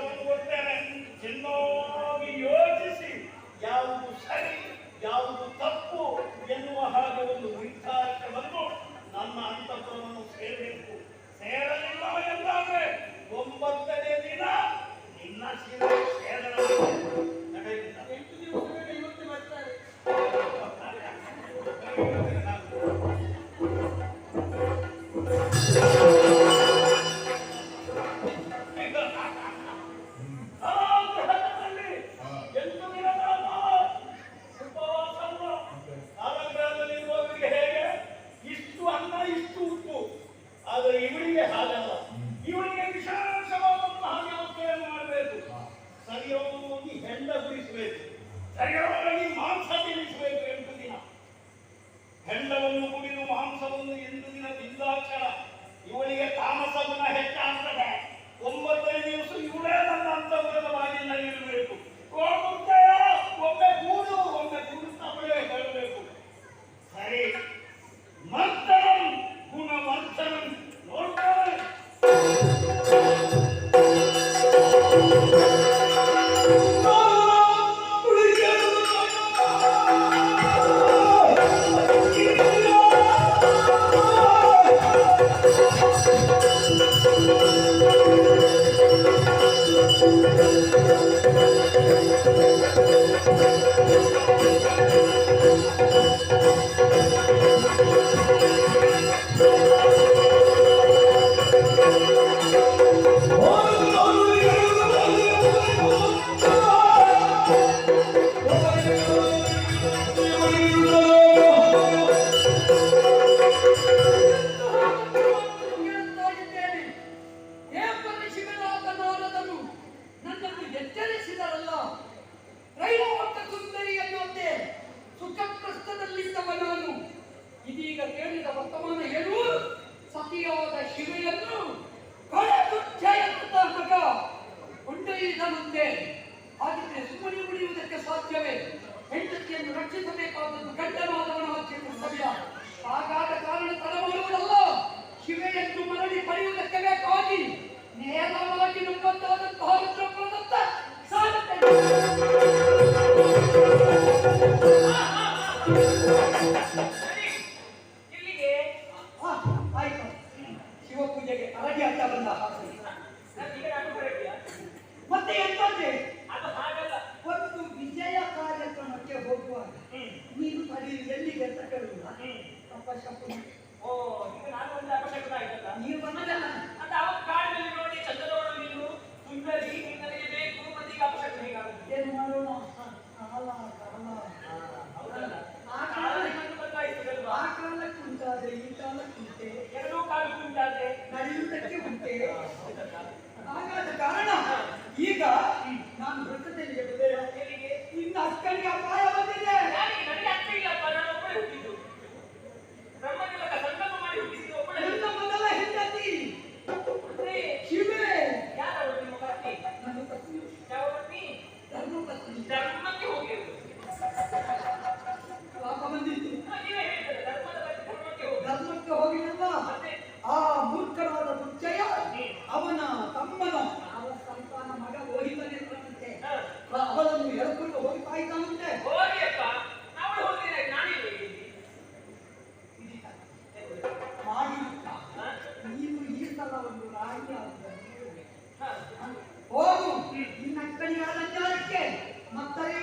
ಕೇಳುತ್ತಾ ಇದ್ದೇನೆ. ಹೇ ಪರಿಶಿವನಾದ ನಾರದರು, ನನ್ನನ್ನು ಎಚ್ಚರಿಸಿದರಲ್ಲ. ರೈಲೋಟ ಸುಂದರಿಯನ್ನೊದ್ದೆ ಸುಖಪ್ರಸ್ಥದಲ್ಲಿದ್ದವ ನಾನು. ಇದೀಗ ಕೇಳಿದ ವರ್ತಮಾನ ಏನು? ಸತಿಯಾದ ಶಿವೆಯನ್ನು ಕಳೆದುಚ್ಚೆಯಂತ ಮಗ ಕೊಂಡೊಯ್ದನಂತೆ. ಹಾಗಿದ್ರೆ ಸುಮ್ಮನೆ ಉಳಿಯುವುದಕ್ಕೆ ಸಾಧ್ಯವೇ? ಹೆಂಡತಿಯನ್ನು ರಕ್ಷಿಸಬೇಕಾದದ್ದು ಗಂಡನಾದವನ ಹತ್ಯೆ ಕರ್ತವ್ಯ. ಹಾಗಾದ ಕಾರಣ ತಡಮಾಡುವುದಲ್ಲ, ಶಿವೆಯನ್ನು ಮರಳಿ ಪಡೆಯುವುದಕ್ಕೆ ಬೇಕಾಗಿ ನೇರವಾಗಿ ನಂಬತ್ತಾದಂತಹ ರುದ್ರಪ್ರದತ್ತ ಸಾಗುತ್ತದೆ. ಇಲ್ಲಿಗೆ ಆಯ್ತು, ಶಿವಪೂಜೆಗೆ ಅರಗಿ ಅಂತ ಬಂದ. ನಾನು ಹೊರಟಿಯಾ? ಮತ್ತೆ ಎಂತಂತೆ ಅದು ಹಾಗಲ್ಲ. ಒಂದು ವಿಜಯ ಕಾರ್ಯಕ್ರಮಕ್ಕೆ ಹೋಗುವಾಗ ನೀನು ತಡಿ ಎಲ್ಲಿಗೆ ಅಂತ ಕೇಳುವುದ? ಅಪಶಕುನ. ಓ, ಈಗ ನಾನು ಒಂದು ಅಪಶಕುನ ಆಯ್ತಲ್ಲ. ನೀವು ಬಂದಲ್ಲ, ಅದು ಅವಾಗ ಕಾಡಿನಲ್ಲಿ ನೋಡಿ ಚಂದದವಳು ನೀನು ಸುಂದರಿ, ನೀನು ನನಗೆ ಬೇಕು, ಮತ್ತೆ ಈಗ ಅಪಶಕುನ ಹೇಗಾಗುತ್ತೆ? ಏನು ಮಾಡೋಣ? ಕಾಲ ಕಾಲ ಹೌದಲ್ಲ? ಆ ಕಾಲಕ್ಕೆ ಬದಲಾಯಿಸಿದಲ್ವಾ? ಆ ಕಾಲಕ್ಕೆ ಉಂಟಾದ್ರೆ ಈ ಕಾಲಕ್ಕೆ ಉಂಟೆ, ಎರಡೂ ಕಾಲಕ್ಕೂ ಉಂಟಾದ್ರೆ ನಡೆಯುವುದಕ್ಕೆ ಉಂಟೆ. ಹಾಗಾದ ಕಾರಣ ಈಗ ನಾನು ವೃತ್ತದಲ್ಲಿ ಹೇಳಿದ್ದೇನೆ, ಎಲ್ಲಿಗೆ? ಇನ್ನು ಅಕ್ಕನಿಗೆ ಅಪಾಯ ಬಂದಿದೆ. ಯಾರಿಗೆ? ನನಗೆ ಅರ್ಥ ಇಲ್ಲಪ್ಪ, ನಾನು ಒಬ್ಬಳೇ ಹುಟ್ಟಿದ್ದು. ಬ್ರಹ್ಮನಿಲ್ಲಕ ಸಂಕಲ್ಪ ಮಾಡಿ ಹುಟ್ಟಿಸಿದ್ದು ಒಬ್ಬಳೇ. ನನ್ನ ಮೊದಲ ಹೆಂಡತಿ ಅಂದ್ರೆ ಶಿವೆ, ಯಾರವರು ನಿಮ್ಮ ಪತ್ನಿ? ನನ್ನ ಪತ್ನಿ ಯಾವ ಪತ್ನಿ? ಧರ್ಮಪತ್ನಿ. ಧರ್ಮಕ್ಕೆ ಹೋಗಿರುವುದು. ಪಾಪ ಬಂದಿತ್ತು, ನೀವೇ ಹೇಳಿದ್ರೆ ಧರ್ಮದ ಬಗ್ಗೆ ಧರ್ಮಕ್ಕೆ ಹೋಗಿ. ಧರ್ಮಕ್ಕೆ ಹೋಗಿಲ್ಲ. ಮತ್ತೆ ಆ ಮೂರ್ಖನಾದ ದುರ್ಜಯ ಅವನ ತಮ್ಮನ ಸಂತಾನ ಮಗ ಹೋಗಿದ್ದಾನೆ. ಅವನನ್ನು ಎಳ್ಕೊಂಡು ಹೋಗ್ತಾ ಇದ್ದಾನಂತೆ. ಹೋಗಿಯಪ್ಪ, ನಾವು ಹೋಗಿದ್ರೆ ನಾನಿಲ್ಲ ಇಲ್ಲಿ. ಮಾಡಿಲ್ಲ, ಹಾ? ನೀವು ಈ ಸಲ ಒಂದು ರಾಗಿ ಆದ ಹಾ. ಹೋಗು ನಿನ್ನ ಅಕ್ಕನಿಗೆ ಅಲಂಕಾರಕ್ಕೆ ಮತ್ತರೆ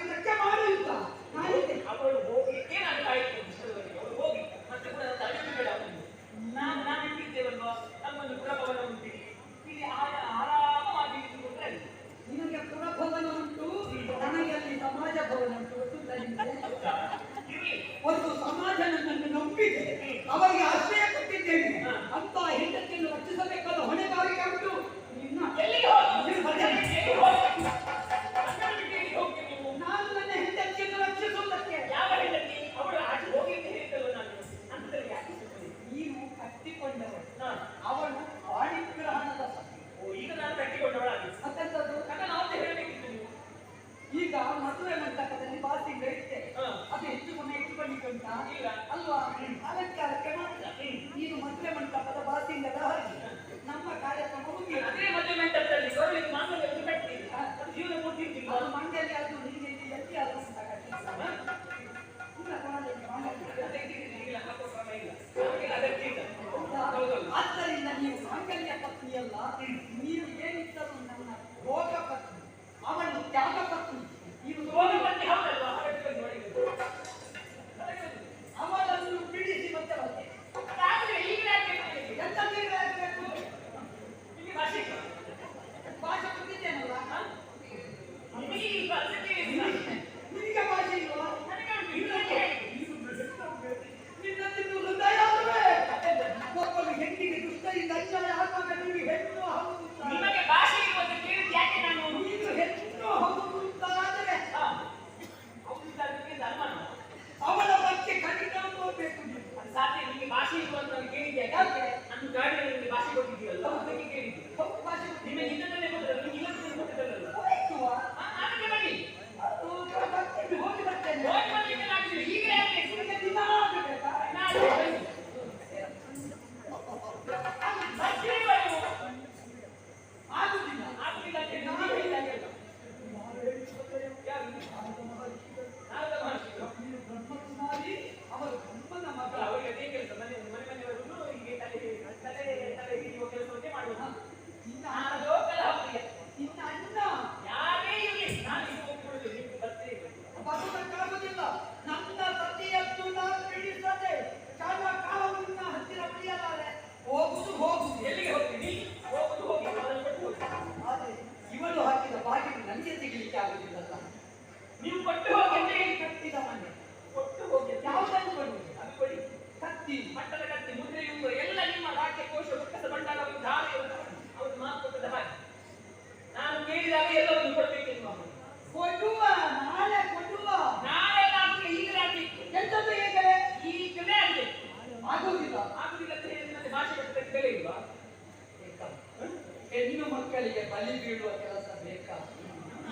ಬಲಿ ಬೀಳುವ ಕೆಲಸ ಬೇಕಾ?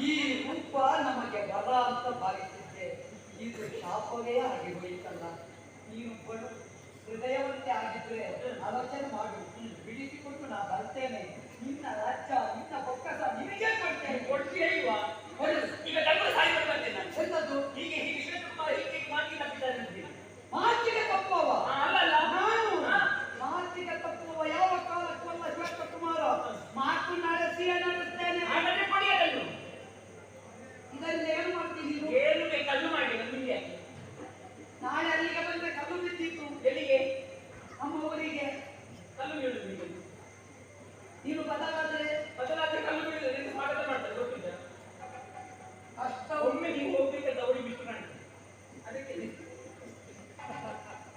ಈ ರೂಪ ನಮಗೆ ಬರ ಅಂತ ಭಾವಿಸಿದ್ದೆ, ಇದು ಶಾಪವೇ ಆಗಿ ಹೋಯಿತಲ್ಲ. ನೀನು ಬಡು ಹೃದಯವಂತೆ ಆಗಿದ್ರೆ ಆಲೋಚನೆ ಮಾಡು, ಬಿಡಿಸಿಕೊಂಡು ನಾ ಬರ್ತೇನೆ. ನಿನ್ನ ರಾಜ್ಯ, ನಿನ್ನ ಬೊಕ್ಕಸ ನಿನಗೆ ಕೊಡ್ತೇನೆ. ಕೊಡ್ತೀಯ ಇಲ್ವಾ? ಕೊಡು. ಈಗ ಡಬ್ಬಲ್ ಸಾಯಿ ಬರ್ತೇನೆ ನಾನು. ಎಂತದ್ದು? ಹೀಗೆ ಹೀಗೆ ಶಿವಕುಮಾರ್ ಹೀಗೆ ಮಾತಿ ತಪ್ಪಿದ್ದಾರೆ ಅಂತೀರಿ. ಮಾತಿಗೆ ತಪ್ಪುವವ ಅಲ್ಲಲ್ಲ ನಾನು. ಮಾತಿಗೆ ತಪ್ಪುವವ ಯಾವ ಕಾಲಕ್ಕಲ್ಲ ಶಿವಕುಮಾರ. ಮಾತು ನಡೆಸಿಯೇ ನಡೆಸ್ತೇನೆ. ಹಾಗಾದ್ರೆ ಕೊಡಿ ಅದನ್ನು. ಇದರಿಂದ ಏನು ಮಾಡ್ತೀನಿ ನೀನು? ಏನು ಕಲ್ಲು ಮಾಡಿ ನಿಮಗೆ ನಾಳೆ ಅಲ್ಲಿಗೆ ಬಂದ್ರೆ ಕಲ್ಲು ಬಿದ್ದಿತ್ತು. ಎಲ್ಲಿಗೆ? ನಮ್ಮ ಊರಿಗೆ. ಕಲ್ಲು ಬೀಳುದು ನಿಮಗೆ. ನೀನು ಬದಲಾದರೆ ಬದಲಾದ್ರೆ ಕಲ್ಲು ಬೀಳುದು ನಿಮಗೆ ಸ್ವಾಗತ ಮಾಡ್ತಾರೆ, ಗೊತ್ತಿಲ್ಲ? ಅಷ್ಟ ಒಮ್ಮೆ ನೀವು ಹೋಗ್ಬೇಕಂತ ಅವರಿಗೆ ಬಿಟ್ಟು ಕಾಣ್ತದೆ. ಅದಕ್ಕೆ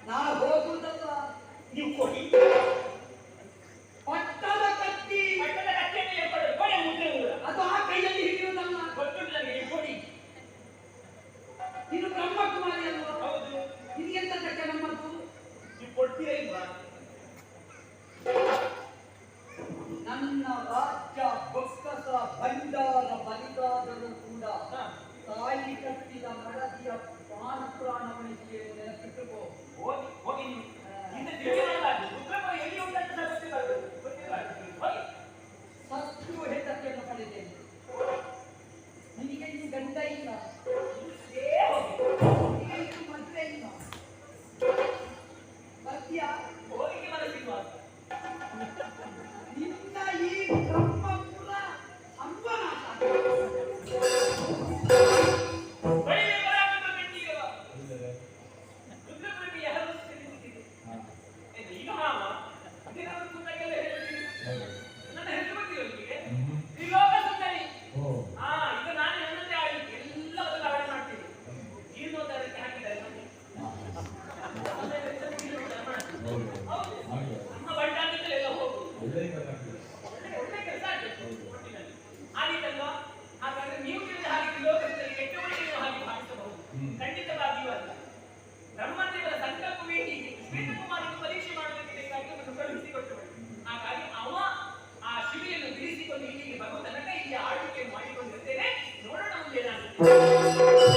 ನಾ ಹೋಗುವುದಲ್ಲ. ನೀವು ಕೊಡಿ. ಪಟ್ಟದ ಕತ್ತಿ ಪಟ್ಟದ ಕಟ್ಟೆಯನ್ನು ಕೊಡಿ. ಕೊಡಿ ಮುದ್ರೆ ಊರ. ಅದು ಆ ಕೈಯಲ್ಲಿ ಹಿಡಿಯುವುದಲ್ಲ. ಗೊತ್ತುಂಟು ನನಗೆ, ನೀವು ಕೊಡಿ. ನೀನು ಬ್ರಹ್ಮಕುಮಾರಿ ಅಲ್ವಾ? ಹೌದು. ನಿನಗೆಂತಕ್ಕೆ ನಮ್ಮದು? ನೀವು ಕೊಡ್ತೀರಾ ಇಲ್ವಾ? ನನ್ನ ರಾಜ್ಯ ಬೊಕ್ಕಸ ಭಂಡಾರ ಬಲಿದಾದರೂ ಕೂಡ ತಾಯಿ ಕಟ್ಟಿದ ಮಡದಿಯ ಪ್ರಾಣ ಉಳಿಸಿ ನೆನಪಿಟ್ಟುಕೋ. ಹೋಗಿ ಹೋಗಿ ನೀವು. ಹಿಂದೆ ತಿರುಗಿ ನೋಡಲಾರ್ದು. ರುದ್ರಪುರ ಎಲ್ಲಿ ಉಂಟಂತ ಸಹ ಗೊತ್ತಿಲ್ಲ. ಗೊತ್ತಿಲ್ಲ. ಹೋಗಿ. ಸತ್ತು ಹೆಂಡತಿಯನ್ನು ಪಡೆದೇನೆ. ನಿನಗೆ ಇನ್ನು ಗಂಡ ಇಲ್ಲ, ಏ ಹೋಗಿ. ನಿನಗೆ ಇನ್ನು ಮದುವೆ ಇಲ್ಲ. ಬರ್ತೀಯಾ? ಹೋಗಿಗೆ ಮನಸ್ಸಿಲ್ವಾ? ನಿನ್ನ ಈ ಬ್ರಹ್ಮಪುರ ಅಂಬನಾಥ. ಬಳಿಗೆ ಬರಾಕ ಗಂಟೀಗವ. ರುದ್ರಪುರಕ್ಕೆ ಯಾರು ಸೇರಿಸಿದ್ದೀರಿ? ಈಗ ಮಾಮ ದಿನವೂ ಕೂತಾಗೆಲ್ಲ ಹೇಳ್ತೀನಿ. ನನ್ನ ಹೆಸರು ಗೊತ್ತಿಲ್ಲ ನಿಮಗೆ? ತ್ರಿಲೋಕ ಸುಂದರಿ. ಈಗ ನಾನು ನನ್ನದೇ ಆಗಿ ಎಲ್ಲ ಬದಲಾವಣೆ ಮಾಡ್ತೀನಿ. ಜೀರ್ಣೋದ್ಧಾರಕ್ಕೆ ಹಾಕಿದ್ದಾರೆ ನೋಡಿ. ಹೌದು. ನಮ್ಮ ಬಂಡಾಟದಲ್ಲೆಲ್ಲ ಹೋಗುದು. ಒಳ್ಳೆ ಕೆಲಸ ಆಗ್ಬೇಕು ಒಟ್ಟಿನಲ್ಲಿ. ಆಗಿತ್ತಲ್ವಾ? ಹಾಗಾದ್ರೆ ನೀವು ತಿಳಿದ ಹಾಗೆ ಲೋಕದಲ್ಲಿ ಕೆಟ್ಟವರಿಗೆ ನೀವು ಹಾಗೆ ಭಾವಿಸಬಹುದು. ಖಂಡಿತವಾಗಿಯೂ ಅಲ್ಲ. ಬ್ರಹ್ಮದೇವರ ಸಂಕಲ್ಪವೇ ಹೀಗೆ. ಶ್ವೇತಕುಮಾರನ್ನು ಪರೀಕ್ಷೆ ಮಾಡುವುದಕ್ಕೆ ಬೇಕಾಗಿ ಅವನು ಕಳುಹಿಸಿಕೊಟ್ಟರು. ಹಾಗಾಗಿ ಅವ ಆ ಶಿಬಿಯನ್ನು ಬಿಡಿಸಿಕೊಂಡು ಇಲ್ಲಿಗೆ ಬರುವ ತನಕ ಇಲ್ಲಿ ಆಳ್ವಿಕೆ ಮಾಡಿಕೊಂಡಿರ್ತೇನೆ. ನೋಡೋಣ ಮುಂದೆ ನಾನು.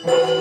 Yeah.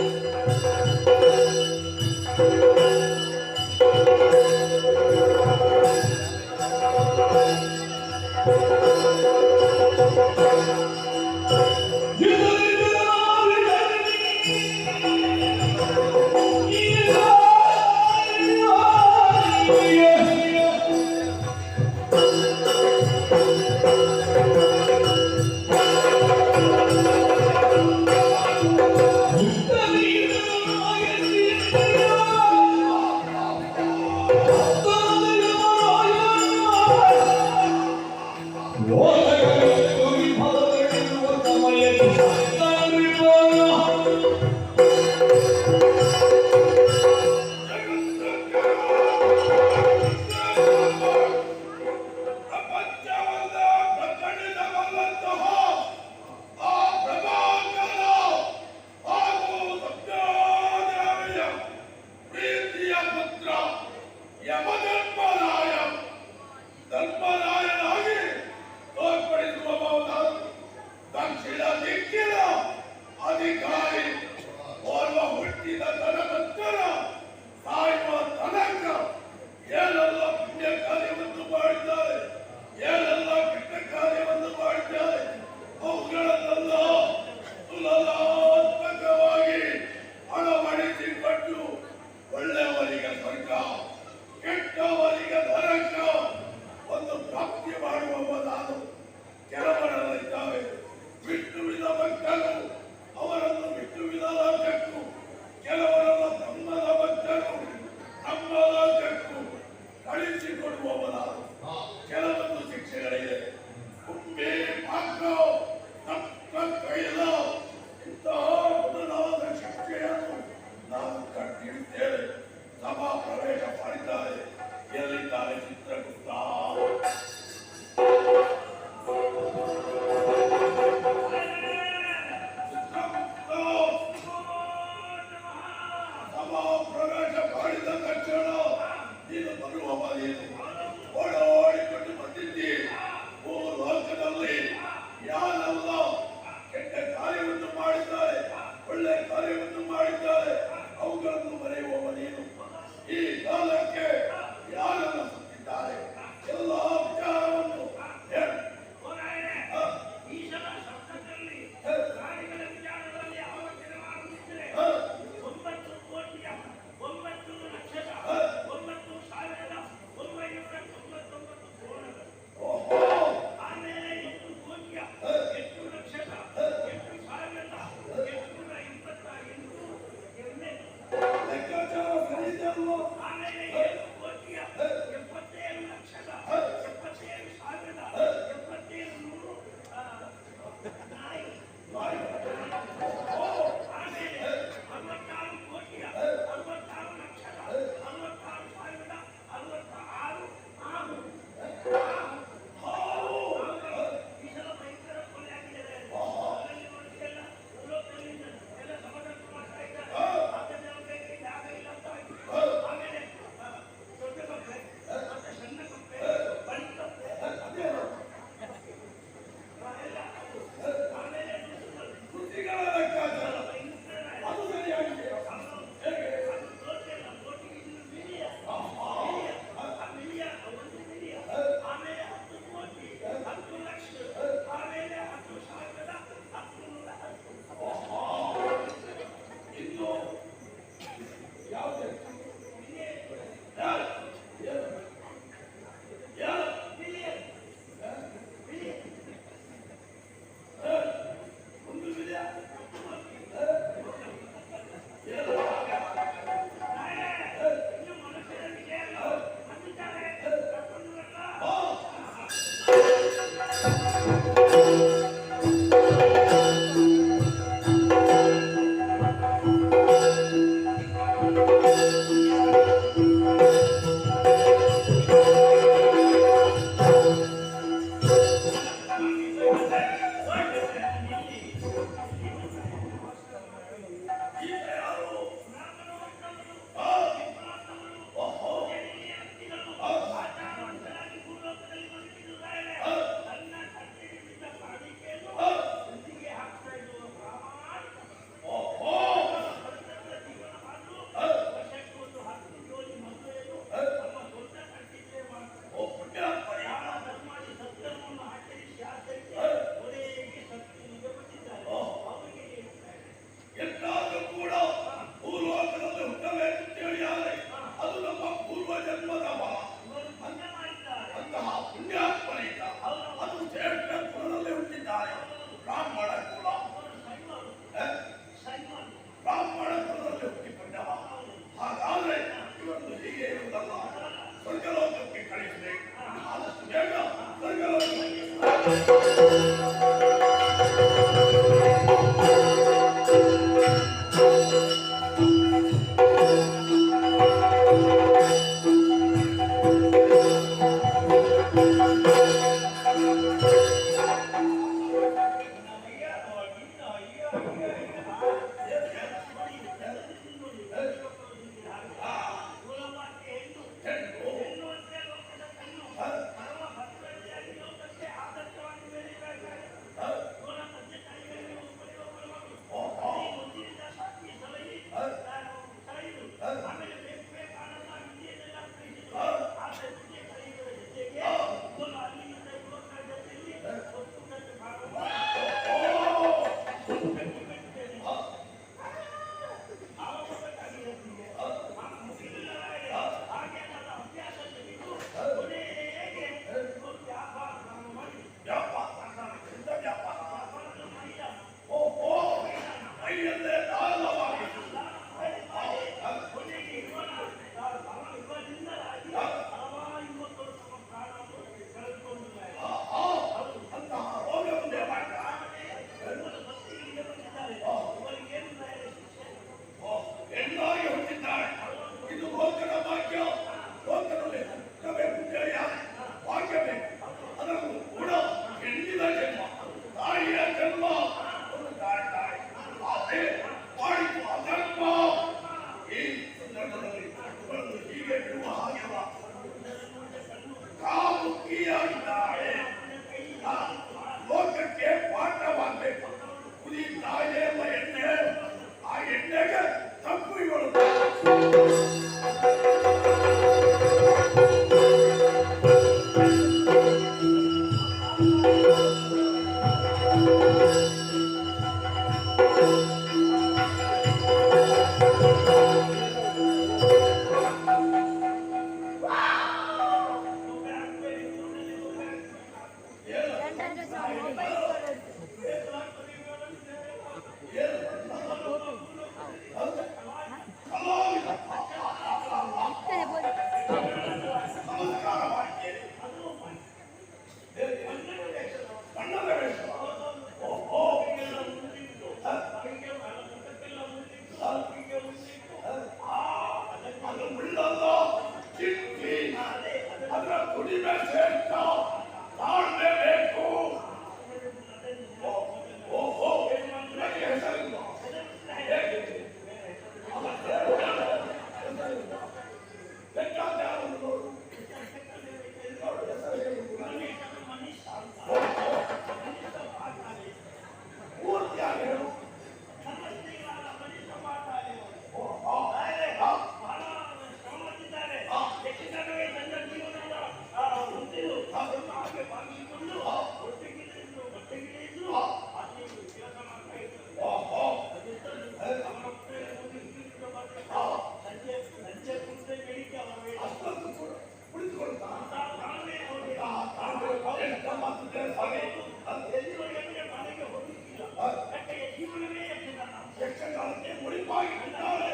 ಮುಡಿಪಾಗಿಟ್ಟಿದ್ದಾರೆ.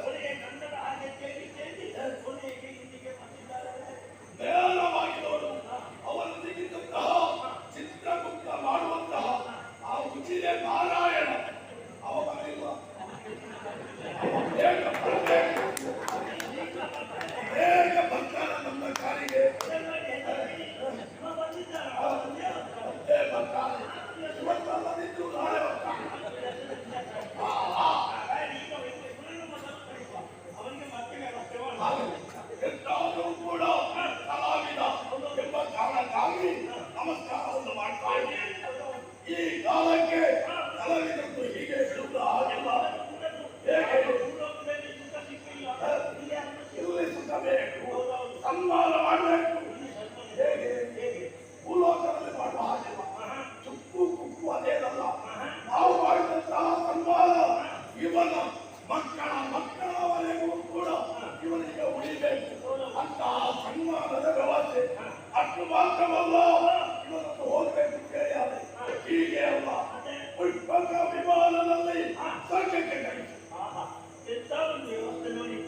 ಕೊನೆಗೆ ಕನ್ನಡ ಹಾಗೆ ಕೇಳಿ ಕೊನೆಗೆ ಇಲ್ಲಿಗೆ ಬಂದಿದ್ದಾರೆ. ನೇರವಾಗಿದ್ದವರು ಅವರು ಸಿಗಿದಂತಹ ಚಿತ್ರಗುಪ್ತ ಮಾಡುವಂತಹ ಆ ಉಚಿರೆ ನಾರಾಯಣ ಅವ ಬರಲಿಲ್ಲ. ಬೇಗ ಬರಬೇಕು, ಬೇಗ ಬರ್ತಾನೆ ನಮ್ಮ ಕಾರಿಗೆ. ಅದೇ ಬರ್ತಾನೆ, ಇವತ್ತಲ್ಲದಿದ್ದು ನಾಳೆ ಬರ್ತಾನೆ. ಎಂತಾದರೂ ಕೂಡ ಕಲಾವಿದ ಎಂಬ ಕಾರಣಕ್ಕಾಗಿ ನಮಸ್ಕಾರವನ್ನು ಮಾಡ್ತಾ ಇದ್ದೇನೆ. ಈ ಕಾಲಕ್ಕೆ ಕಲಾವಿದರನ್ನು ಹೀಗೆ ಬಿಡುವುದು ಹಾಗಿಲ್ಲ. ಹೇಗೆ ಇಲ್ಲಿ ಸುತ್ತಬೇಕು, ಸನ್ಮಾನ ಮಾಡಬೇಕು. ಹೇಗೆ ಭೂಲೋಕದಲ್ಲಿ ಮಾಡುವ ಹಾಗಿಲ್ಲ. ಚುಕ್ಕು ಕುಕ್ಕು ಅದೇನಲ್ಲ. ನಾವು ಮಾಡಿದಂತಹ ಸನ್ಮಾನ ಇವನ ಮಕ್ಕಳವರೆಗೂ ಕೂಡ ಇವನಿಗೆ ಉಳಿಬೇಕು. ಅಂತಹ ಸನ್ಮಾನದ ವ್ಯವಸ್ಥೆ ಅಷ್ಟು ಮಾತ್ರವಲ್ಲ, ಇವನನ್ನು ಹೋಗಬೇಕು ಕೇಳಿಯಾದೆ. ಹೀಗೆ ಅಲ್ಲ, ಪುಷ್ಪಕ ವಿಮಾನದಲ್ಲಿ ಸ್ವರ್ಗಕ್ಕೆ ಕಳಿಸಿ. ಎಂತ ಒಂದು ವ್ಯವಸ್ಥೆ ನೋಡಿ.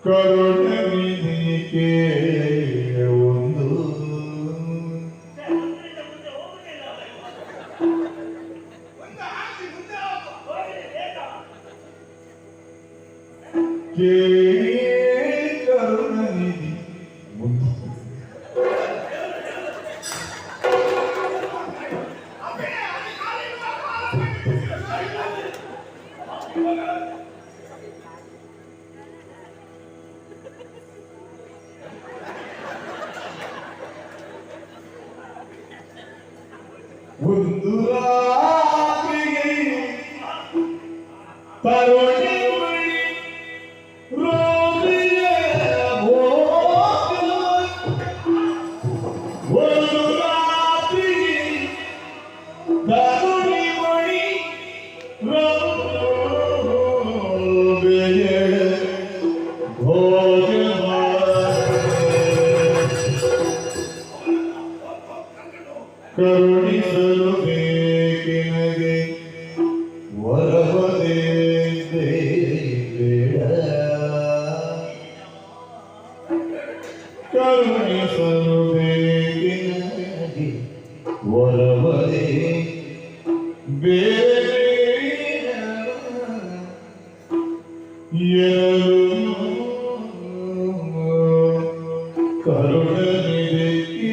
ಕರುಣವಿನಿಕೆ ಒಂದು ಕರುಣನಿಧಿ ಒಂದು ಒಂದು ರಾತ್ರಿಗೆ ತರುಣಿ ರೋಗಿಯ ಭೋಗ ಒಂದು ರಾತ್ರಿಗೆ ತರುಣಿ ಮಣಿ ರೋಗಿಯ ಭೋಗ ಕರುಣಿಸಲು ಬೇಕಿನಗೆ ವರವದೇ ಬೇಡ ಕರುಣಿಸಲು ಬೇಕಿನಗೆ ವರವದೇ ಬೇಡ ಕರುಣನಿದಕ್ಕೆ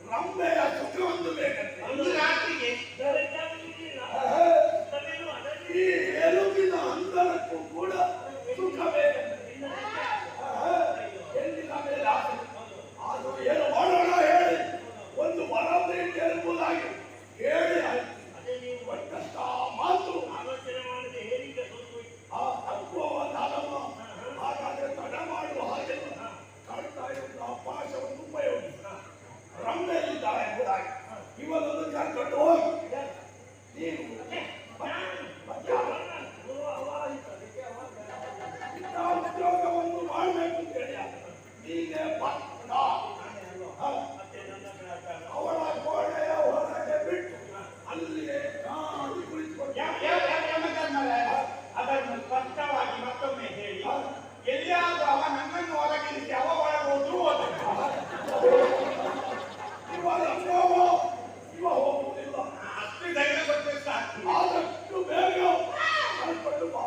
ರಂಬೆಯ ಸುಖವೊಂದು ಬೇಕಂತೆ ಒಂದು ರಾತ್ರಿಗೆ ಈ ಎಲುಬಿನ ಅಂತರಕ್ಕೂ ಕೂಡ ಸುಖ ಬೇಕಂತೆ ಎಲ್ಲಿನ ಮೇಲೆ ಆಸೆ ಅದು ಏನು ಮಾಡೋಣ ಹೇಳಿ ಒಂದು ವರದಿ ಎಂಬುದಾಗಿ ಹೇಳಿ ಕೊಟ್ಟಂತ ಮಾತು ಆಲೋಚನೆ ಮಾಡದೆ ಹೇಳಿಕೆ ಆ ತತ್ವವನ್ನು ಹಾಗಾದ್ರೆ ತಡ ಮಾಡುವ ಹಾಗೆ ಕಾಡ್ತಾ ಇರುವ ಪಾಶವನ್ನು ಉಪಯೋಗಿಸ ರಂಬೆಯಲ್ಲಿದ್ದಾರೆ ಎಂಬುದಾಗಿ ಇವನನ್ನು ಕರ್ಕೊಂಡು ಹೋಗಿ ನೀನು ಉದ್ಯೋಗವನ್ನು ಮಾಡಬೇಕು ಅಂತ ಹೇಳಿ ನೀನೇ ಪಕ್ಕ ಅವಳ ಗೋಡೆಯ ಹೊರಗೆ ಬಿಟ್ಟು ಅಲ್ಲಿಯೇ ಕಾದು ಕುಳಿತುಕೊಂಡು ಅದನ್ನು ಸ್ಪಷ್ಟವಾಗಿ ಮತ್ತೊಮ್ಮೆ ಹೇಳಿ ಎಲ್ಲಿಯಾದ್ರೂ ಅವ ನನ್ನನ್ನು ಹೊರಗಿರಿಸಿ ಅವ ಒಳಗೋದ್ರು ಇವ ಹೋಗುವುದಿಲ್ಲ ಅಷ್ಟು ಧೈರ್ಯ ಕೊಟ್ಟರೆ ಸಾಕು ಆದಷ್ಟು ಬೇಗ ಕಳ್ಕೊಂಡು ಬಾ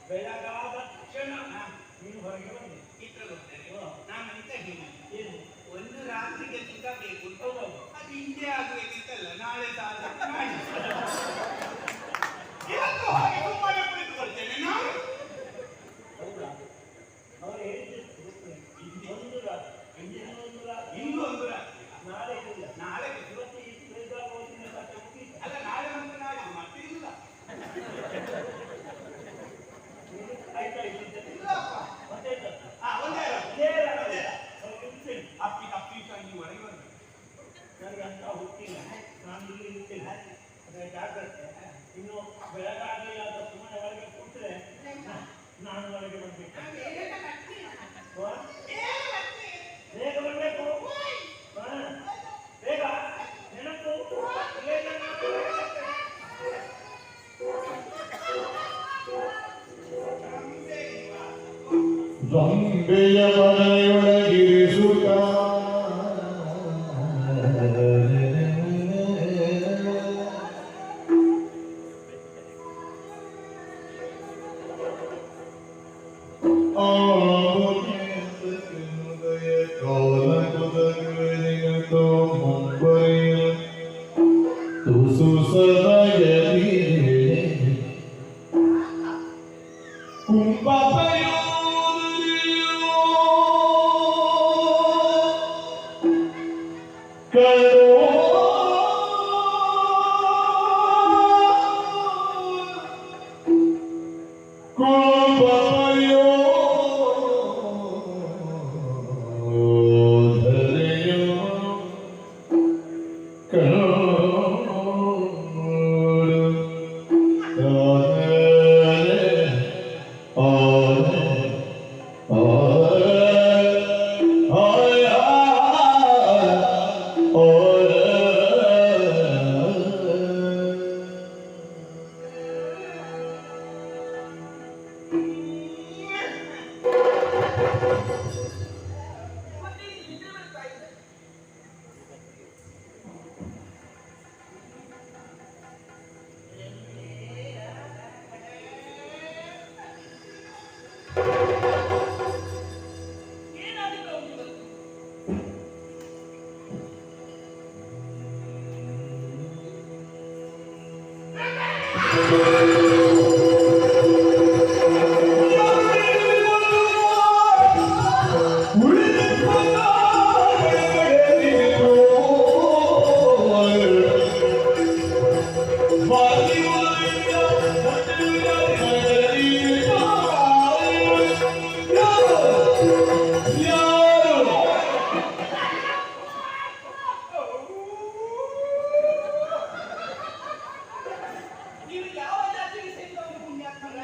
ಬೆಳಗಾದ ಕ್ಷಣ ನೀನು ಹೊರಗೆ ಬಂದೆ ನಾನು ಅಂತ ಹೇಳಿ ಏನು ಒಂದು ರಾತ್ರಿಗೆ ಸುಖ ಬೇಕು ಅದು ಹಿಂದೆ ಆಗಬೇಕಿತ್ತಲ್ಲ ನಾಳೆ ಇವತ್ತು ಹಾಗೆ ಸುಮ್ಮನೆ ಕುಳಿತುಕೊಳ್ತೇನೆ ನಾನು ಹೌದಾ ಅವರು ಹೇಳಿದ್ದು ಇನ್ನೊಂದು ರಾತ್ರಿ ನಾಳೆ ಇಲ್ಲ ನಾಳೆ ಇವತ್ತು ಇಷ್ಟು ಬೇಗ ಹೋಗಿನ ಕಥೆ ಮುಗೀತು. ಅಲ್ಲ ನಾಳೆ ಒಂದು ನಾಳೆ ಮತ್ತೆ ಇಲ್ಲ ಆಯ್ತಾ ಇದ್ದಿದ್ದೆ ಇಲ್ಲಪ್ಪ ಮತ್ತೆ ಆಯ್ತಾ? ಒಂದೇ ಅಪ್ಪಿ ತಪ್ಪಿ ನೀವು ಹೊರಗೆ ಬರಬೇಕು ನನಗೆ ಅಂತ ಹುಟ್ಟಿಲ್ಲ ನಾನು ಇಲ್ಲಿ ಇರ್ತಿಲ್ಲ ಅದೇ ಜಾಗ್ರತೆ ಇನ್ನು ಬೆಳಗಾಗಲಿಲ್ಲ ಅಂತ ಸುಮ್ಮನೆ ಒಳಗೆ ಕೂತ್ರೆ ನಾನು ಒಳಗೆ ಬರ್ಬೇಕು ಬೇಗ ಬರಬೇಕು ಬೇಗ ನೆನಪು ರಂಬೆಯ ಮನೆಯೊಳಗಿರಿಸುತ್ತ ಕುಂಭ ನೀವು ಯಾವ ಜಾತಿಗೆ ಸೇರಿದವರು ಪುಣ್ಯಾತ್ಮರ?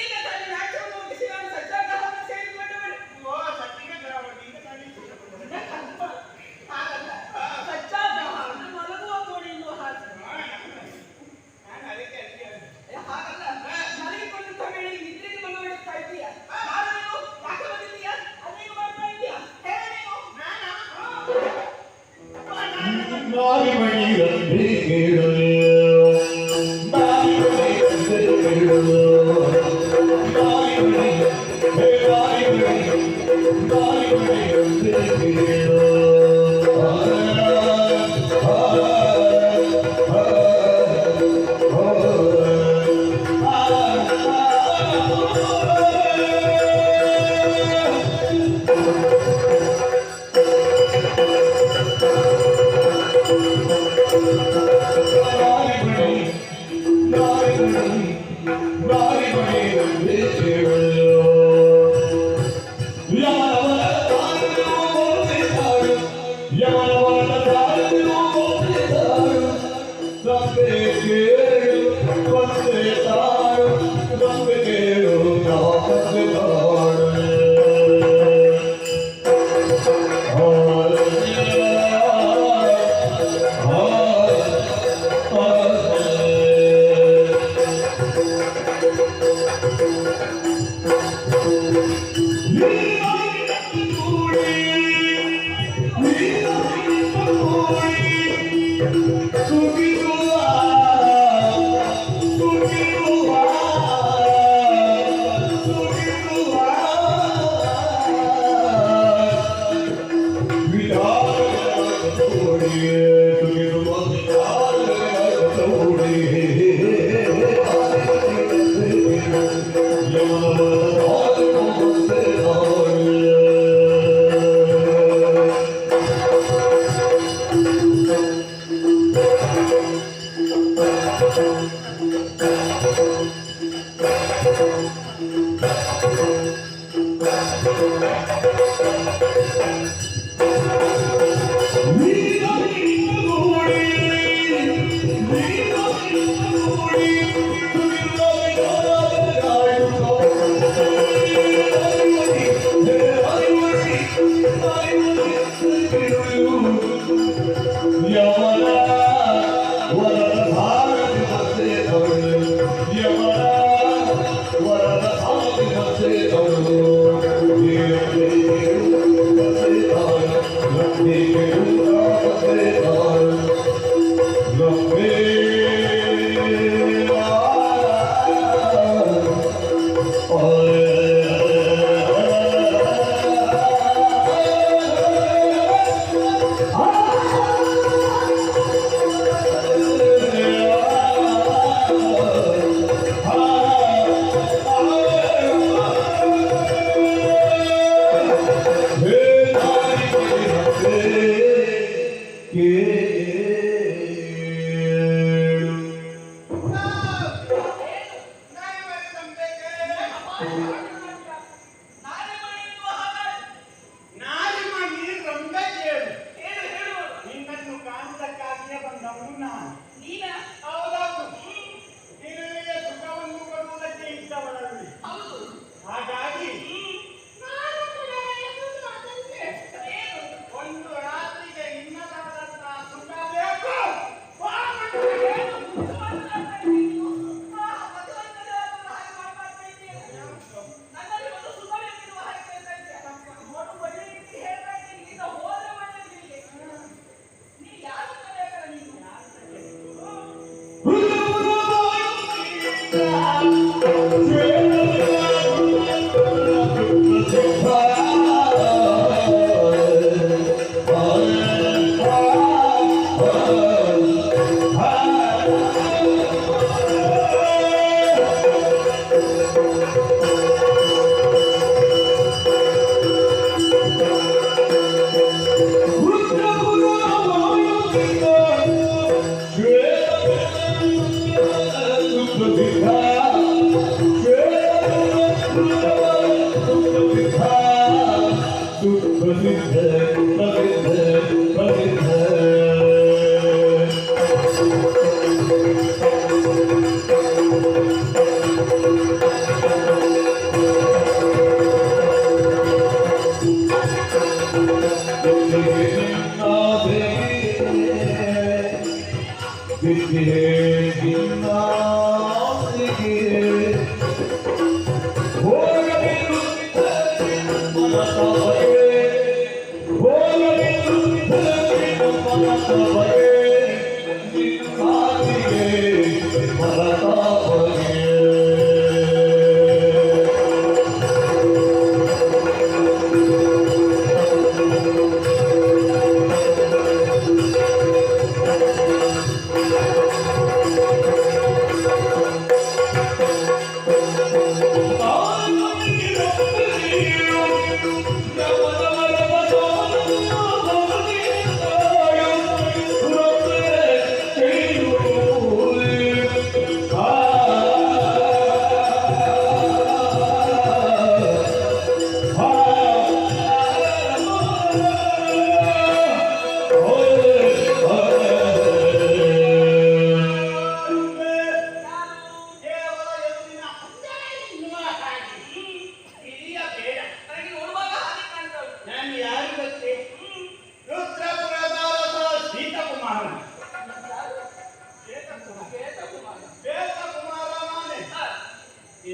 ಈಗ ತಾನೇ ನಾಟ್ಯವನ್ನು ಮುಗಿಸಿ ನಾನು ಸಜ್ಜಾಗ್ರಹವನ್ನು ಸೇರಿಕೊಂಡವಳು. ಹಾಗಲ್ಲ, ಸಜ್ಜಾಗ್ರಹ ಅಂದ್ರೆ ಮಲಗುವ ಕೋಣೆಯನ್ನು ಹಾಗೆ. ಹಾಗಲ್ಲ, ಮಲಗಿಕೊಂಡಂತ ವೇಳೆಗೆ ನಿದ್ರೆಗೆ ಬಂದುಬಿಡುತ್ತಾ ಇದೀಯಾ? ಯಾರು ಯಾಕೆ ಬಂದಿದ್ದೀಯಾ? ಅದೇನು ಮಾಡ್ತಾ ಇದೀಯಾ? ಹೇಳು ನೀನು.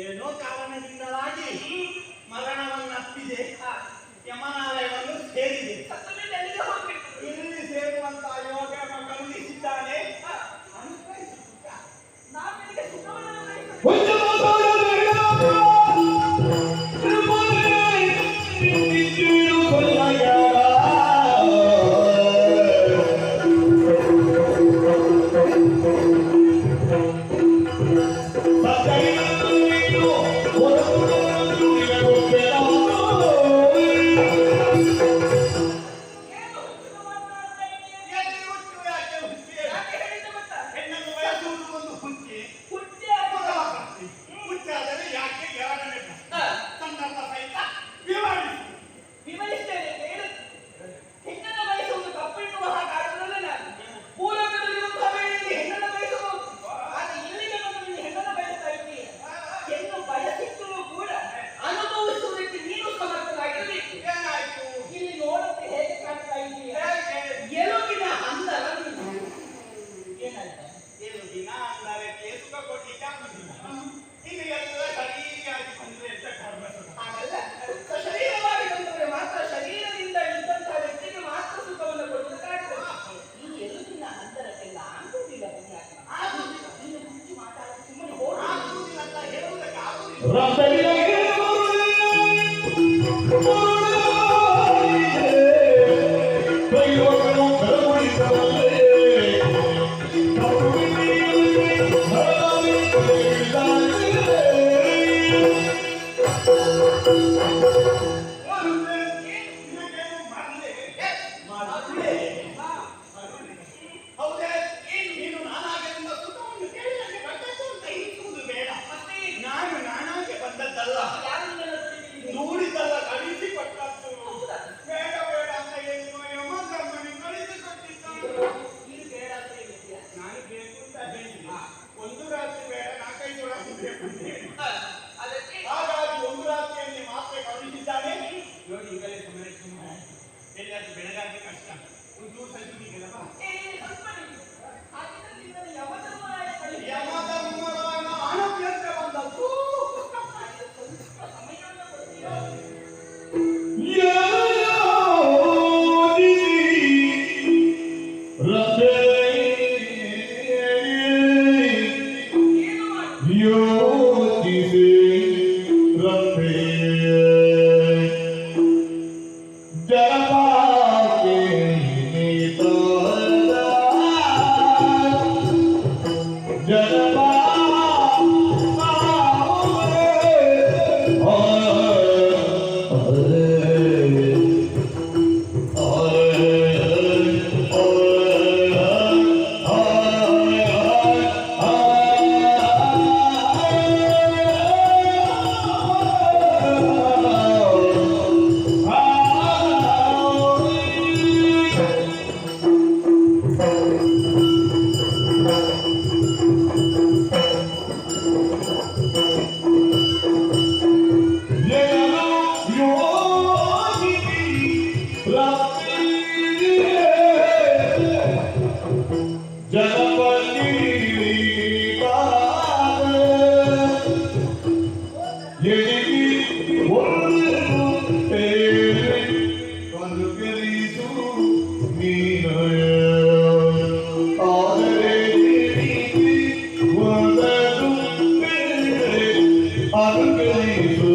ಏನೋ ಕಾರಣದಿಂದಾಗಿ ಮರಣವನ್ನಪ್ಪಿದೆ, ಯಮನಾಲಯವನ್ನು ಸೇರಿದೆ. ಇಲ್ಲಿ ಸೇರುವಂತ ಯೋಗ ಕರುಣಿಸಿದ್ದಾನೆ. ನಾನು ನಾನಾಗೆ ಬಂದ ಜನಪದಿ ಎಡಿಗಿ ಒಂದು ತೇರೆ ಕಲುಗರಿಸು ನೀನಯ ಆದರೆ ಒಂದು ತೇರೆ ಅನುಗರಿಸು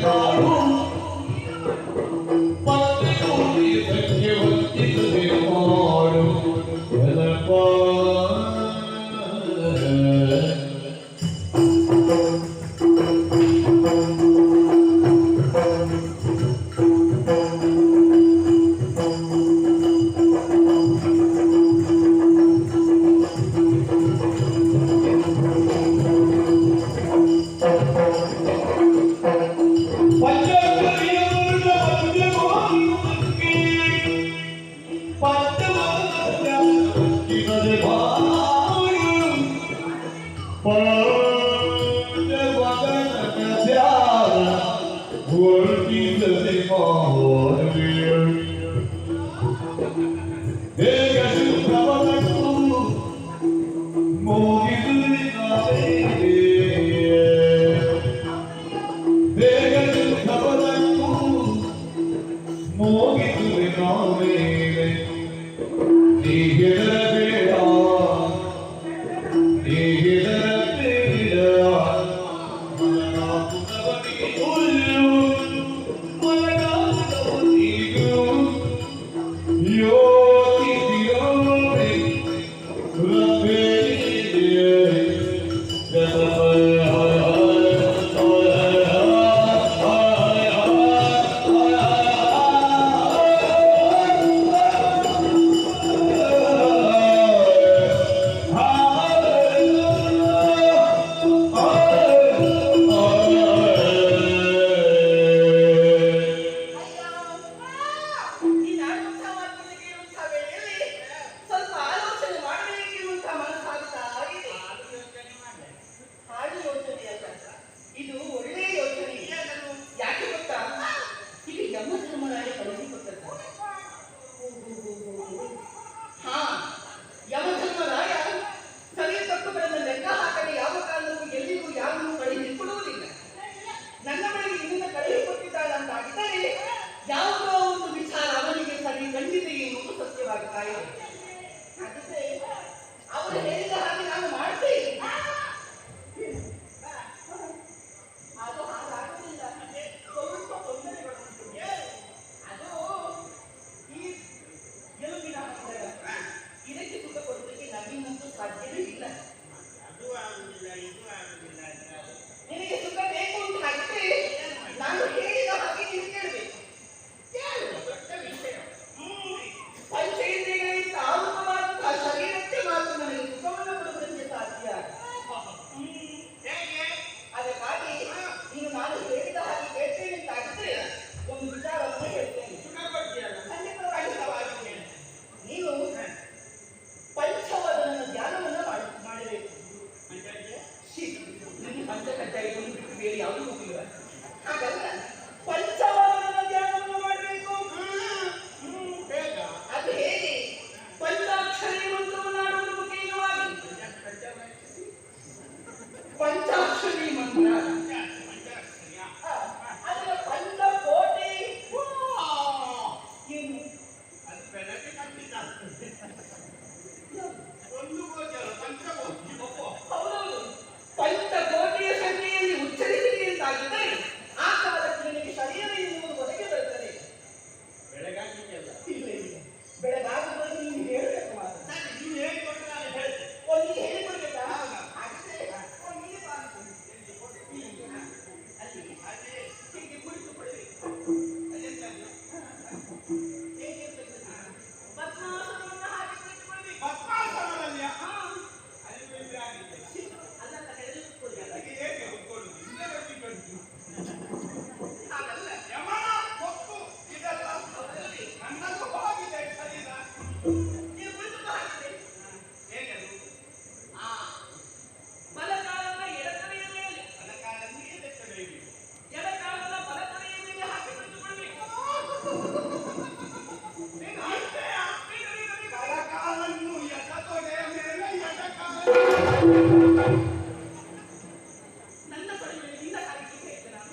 Oh ಕಚ್ಚಾರಿ ಒಂದು ಬಿಟ್ಟು ಬೇರೆ ಯಾವುದು ಗೊತ್ತಿಲ್ಲ. ಹಾಗಲ್ಲ, ಪಂಚವಾದನ ಧ್ಯಾನವನ್ನು ಮಾಡಬೇಕು. ಅದು ಹೇಗೆ? ಪಂಚಾಕ್ಷರಿ ಮಂತ್ರವನ್ನು ಆಡುವುದು ಮುಖ್ಯವಾಗಿ. ಪಂಚಾಕ್ಷರಿ ಮಂತ್ರ ಅದರ ಪಂಚಕೋಟಿ ಏನು ಹೌದೌದು, ಪಂಚಕೋಟಿಯ ಸಂಖ್ಯೆಯಲ್ಲಿ ಉಚ್ಚರಿಸಿದೆ ಅಂತಾಗಿದ್ದರೆ ಆ ಕಾಲಕ್ಕೆ ನಿನಗೆ ಶರೀರ ಎನ್ನುವುದು ಒದಗಿ ಬರುತ್ತದೆ. ಇಲ್ಲ ಇಲ್ಲ, ಬೆಳಗಾಗುವುದು ನೀನು ಹೇಳಬೇಕು ಮಾತ್ರ. ಒಂದು ಹೇಳಿಕೊಡ್ಬೇಕಾ? ಹಾಗಿದ್ರೆ ನೀನೇ ಮಾಡು. ಅಲ್ಲಿ ಹೀಗೆ ಕುಳಿತುಕೊಳ್ಳಬೇಕು. ಹೇಗೆ ಪದ್ಮಾಸನವನ್ನು ಹಾಕಿ ಕುಳಿತುಕೊಳ್ಳಬೇಕು. ಅಲ್ಲಂತ ಕೆಳಗೆ ಕೂತ್ಕೊಳ್ಳಿ. ಹಾಗಲ್ಲ, ನೀವು ಕುಳಿತುಕೊಂಡು ಹಾಕಿದ್ರೆ ಬಲಕಾಲದ ಎಡತಲೆಯ ಮೇಲೆ, ಎಡಕಾಲದ ಬಲತಲೆಯ ಮೇಲೆ ಹಾಕಿ ಕುಳಿತುಕೊಳ್ಳಬೇಕು. ನನ್ನ ತಲೆ ಮೇಲೆ ನಿನ್ನ ಕಾಲಿಗೆ ಹೇಳ್ತೇನೆ ನಾನು.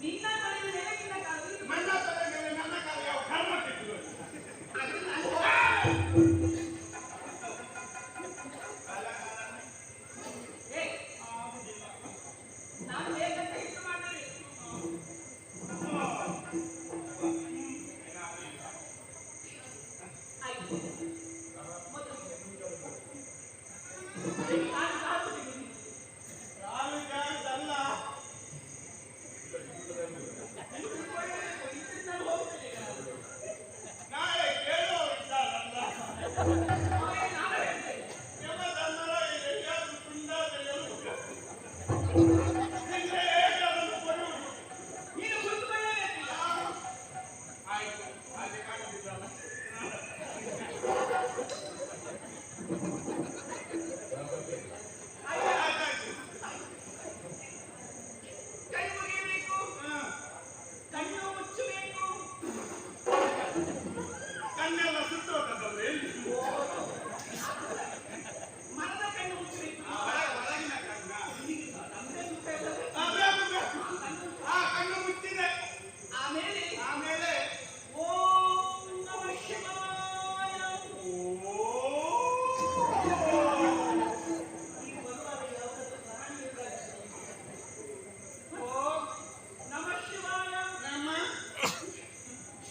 ನಿನ್ನ ತಲೆಯ ಮೇಲೆ ನಿನ್ನ ಕಾಲು. ನಾನು ಹೇಗಂತ ಹೆಚ್ಚು ಮಾಡ್ತೇನೆ. ಆಯ್ತು, ಮೊದಲು ನಾನು ಕಾಲುತ್ತಿದ್ದೀನಿ. ನಾನು ಹೋಗ್ತೇನೆ. ನಾಳೆ ಹೇಳ್ತೇನೆ. ನೀನು ಕುಳಿತುಕೊಳ್ಳಬೇಕಿಲ್ಲ. ಕೈ ಮುಗಿಯಬೇಕು, ಕಣ್ಣು ಮುಚ್ಚಬೇಕು. ಮರದ ಕಣ್ಣು ಮುಚ್ಚಬೇಕು. ನಮ್ದೇ ಸುತ್ತ ಇಲ್ಲವೇ? ಆಮೇಲೆ ಓಂ ನಮಃ ಶಿವಾಯ. ಈ ಬರುವಾಗ ಯಾವುದಾದ್ರೂ ಪ್ರಾಣಿ ಇರಬೇಕು. ಓಂ ನಮಃ ಶಿವಾಯ.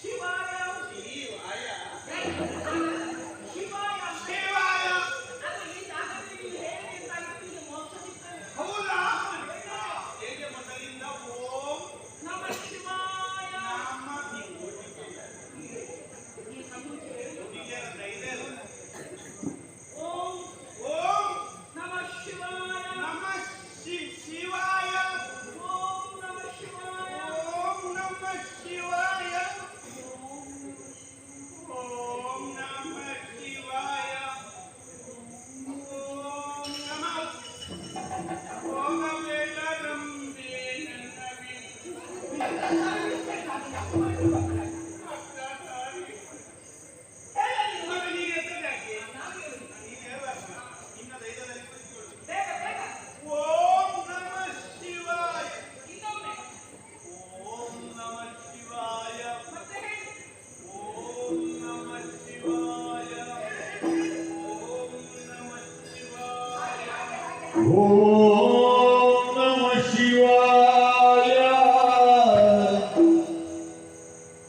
ಶಿವಾಯ ಶಿವಾಯ. ಅದು ಈ ಜಾಗದಲ್ಲಿ ನೀವು ಹೇಳಬೇಕಾಗಿತ್ತು, ಇದು ಮೋಕ್ಷ ಸಿಗ್ತದೆ. ನಮಃ ಶಿವಾಯ. ಈ ಕಣ್ಣುಚ್ಚಿ ಹೇಳು. ಓಂ ನಮಃ ಶಿವಾಯ. ಓಂ ನಮಃ ಶಿವಾಯ. ಬೇಗ ಬೇಗ ಇನ್ನೊಮ್ಮೆ ಮತ್ತೆ ಹೇಳಿ. ಓಂ ನಮಃ ಶಿವಾಯ.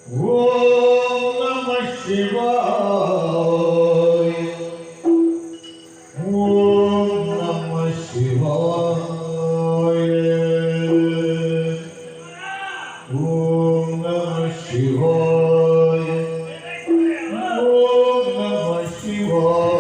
ಓಂ ನಮಃ ಶಿವಾಯ. ಓಂ ನಮಃ ಶಿವಾಯ. ಓಂ ನಮಃ ಶಿವಾಯ. ಓಂ ನಮಃ ಶಿವಾಯ.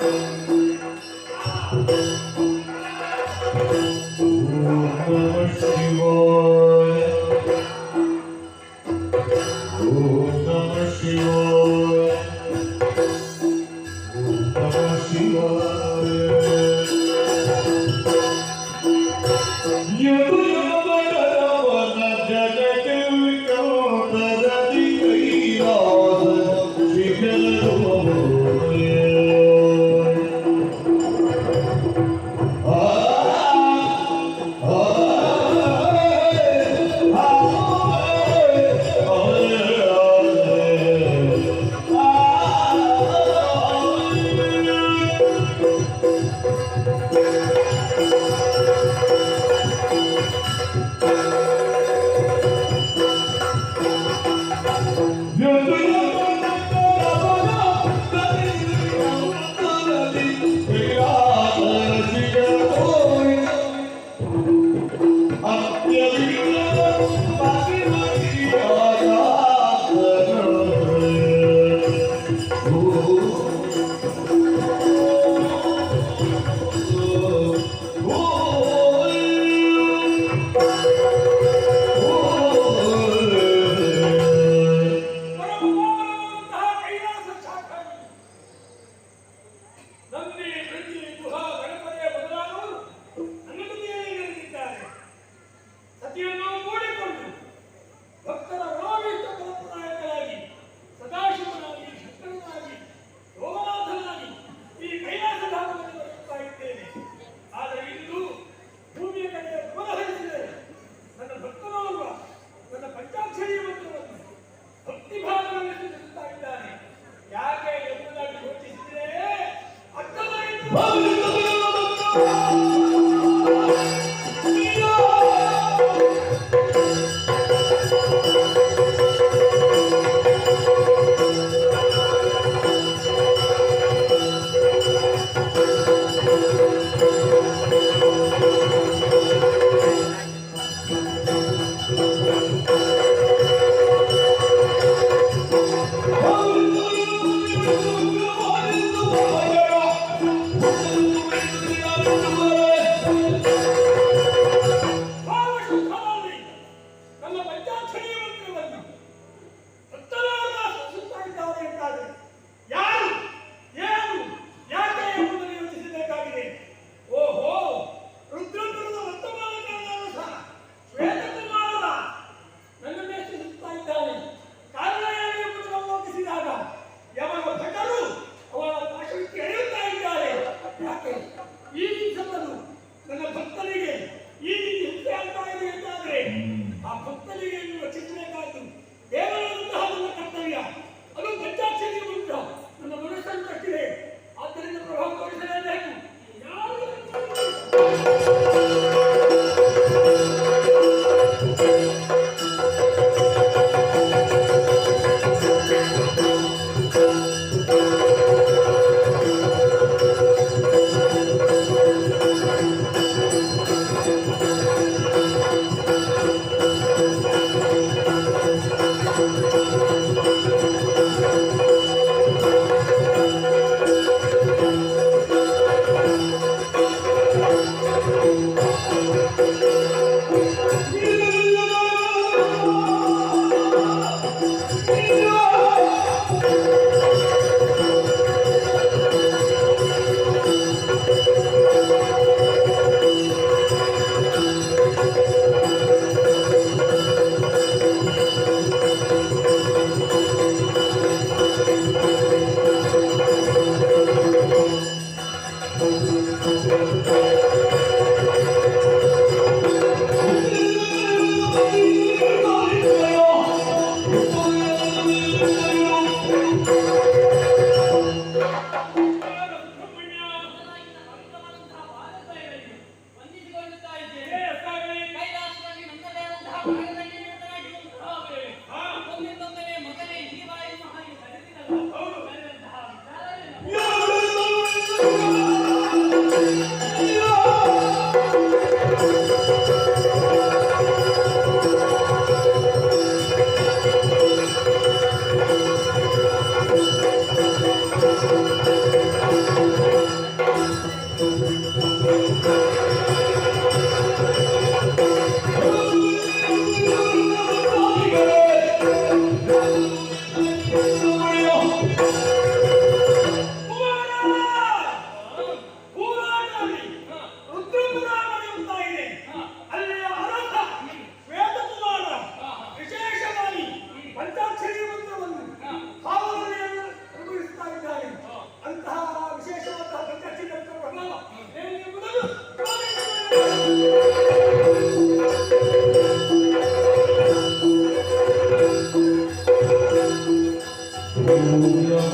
Oh,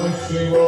Thank you.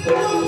Oh,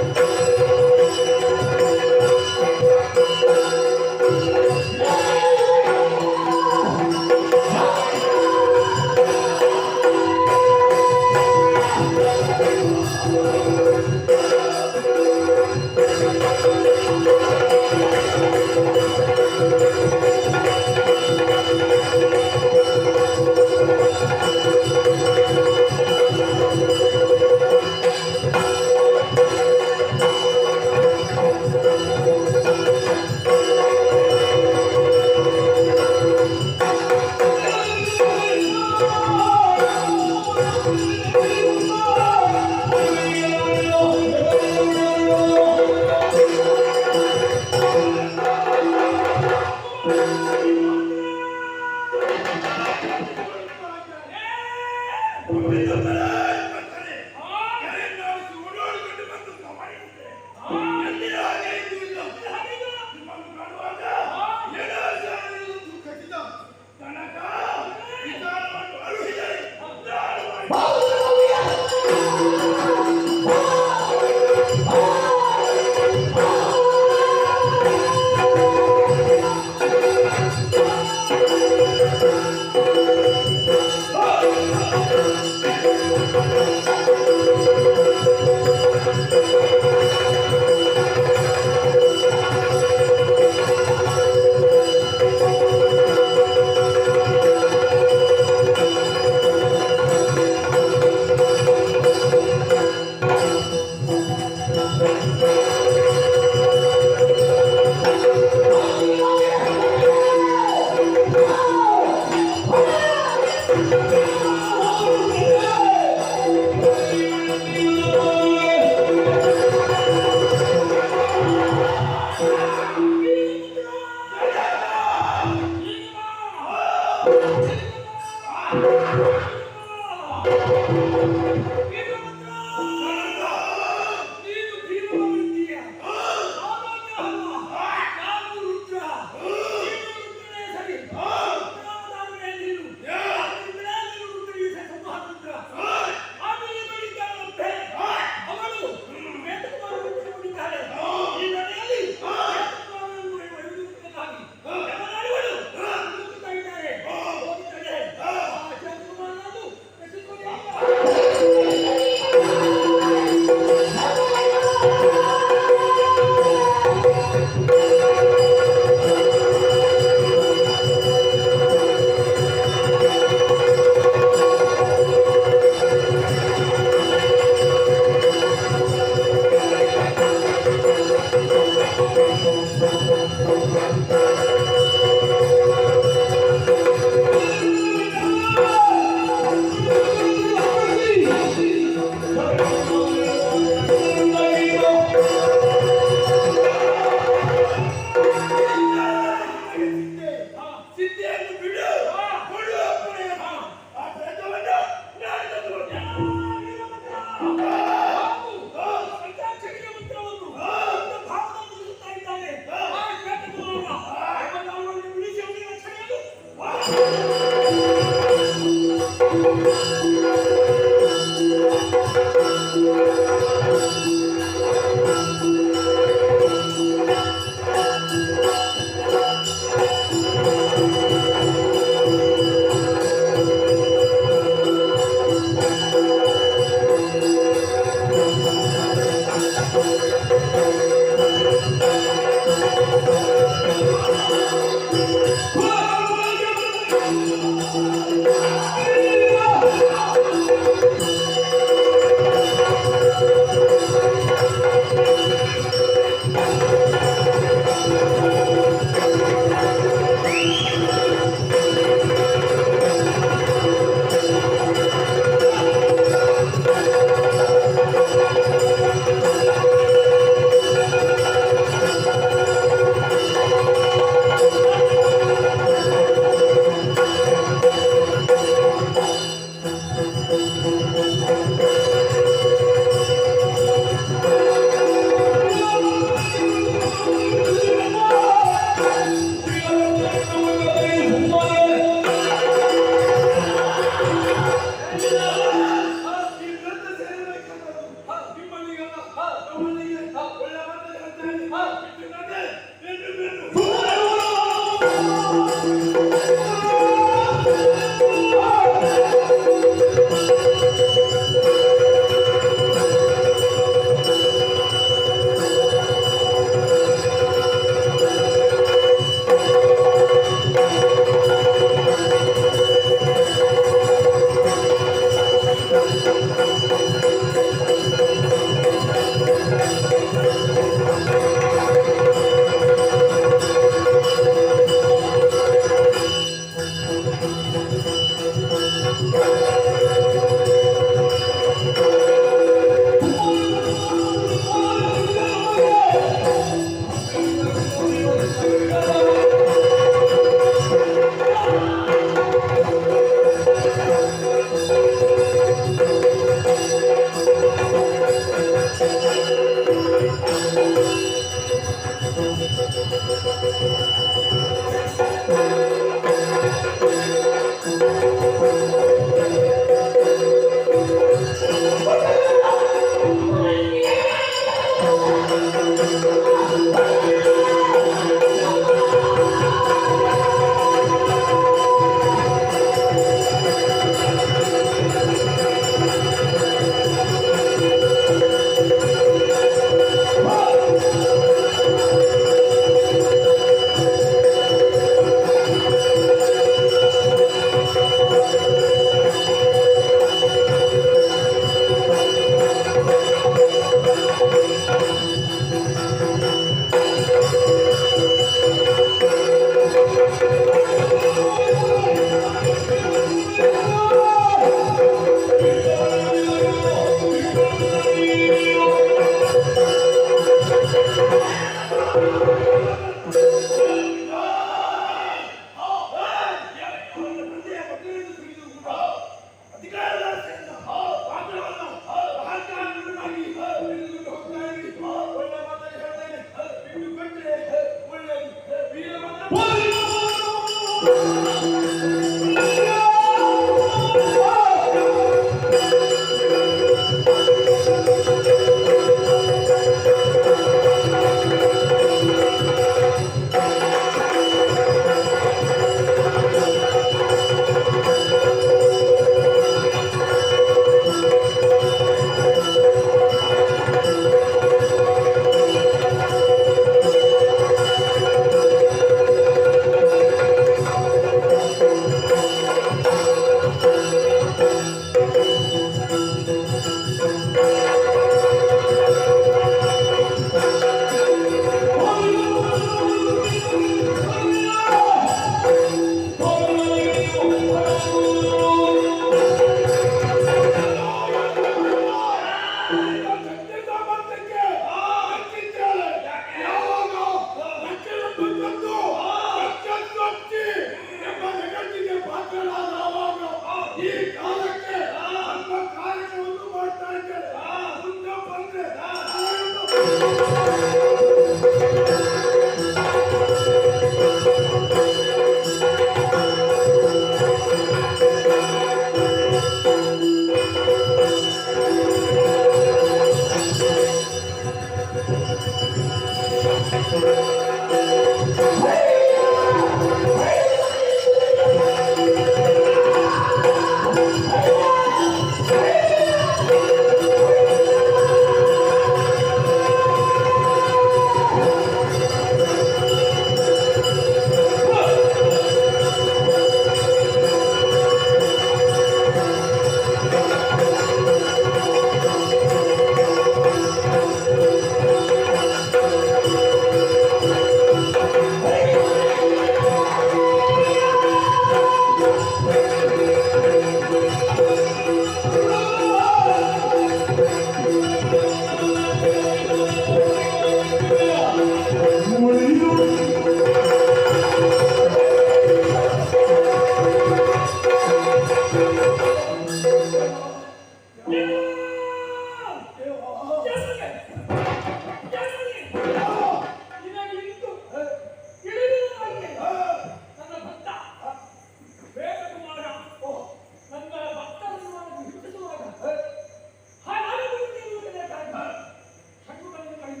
ಷಣ್ಮುಖನನ್ನು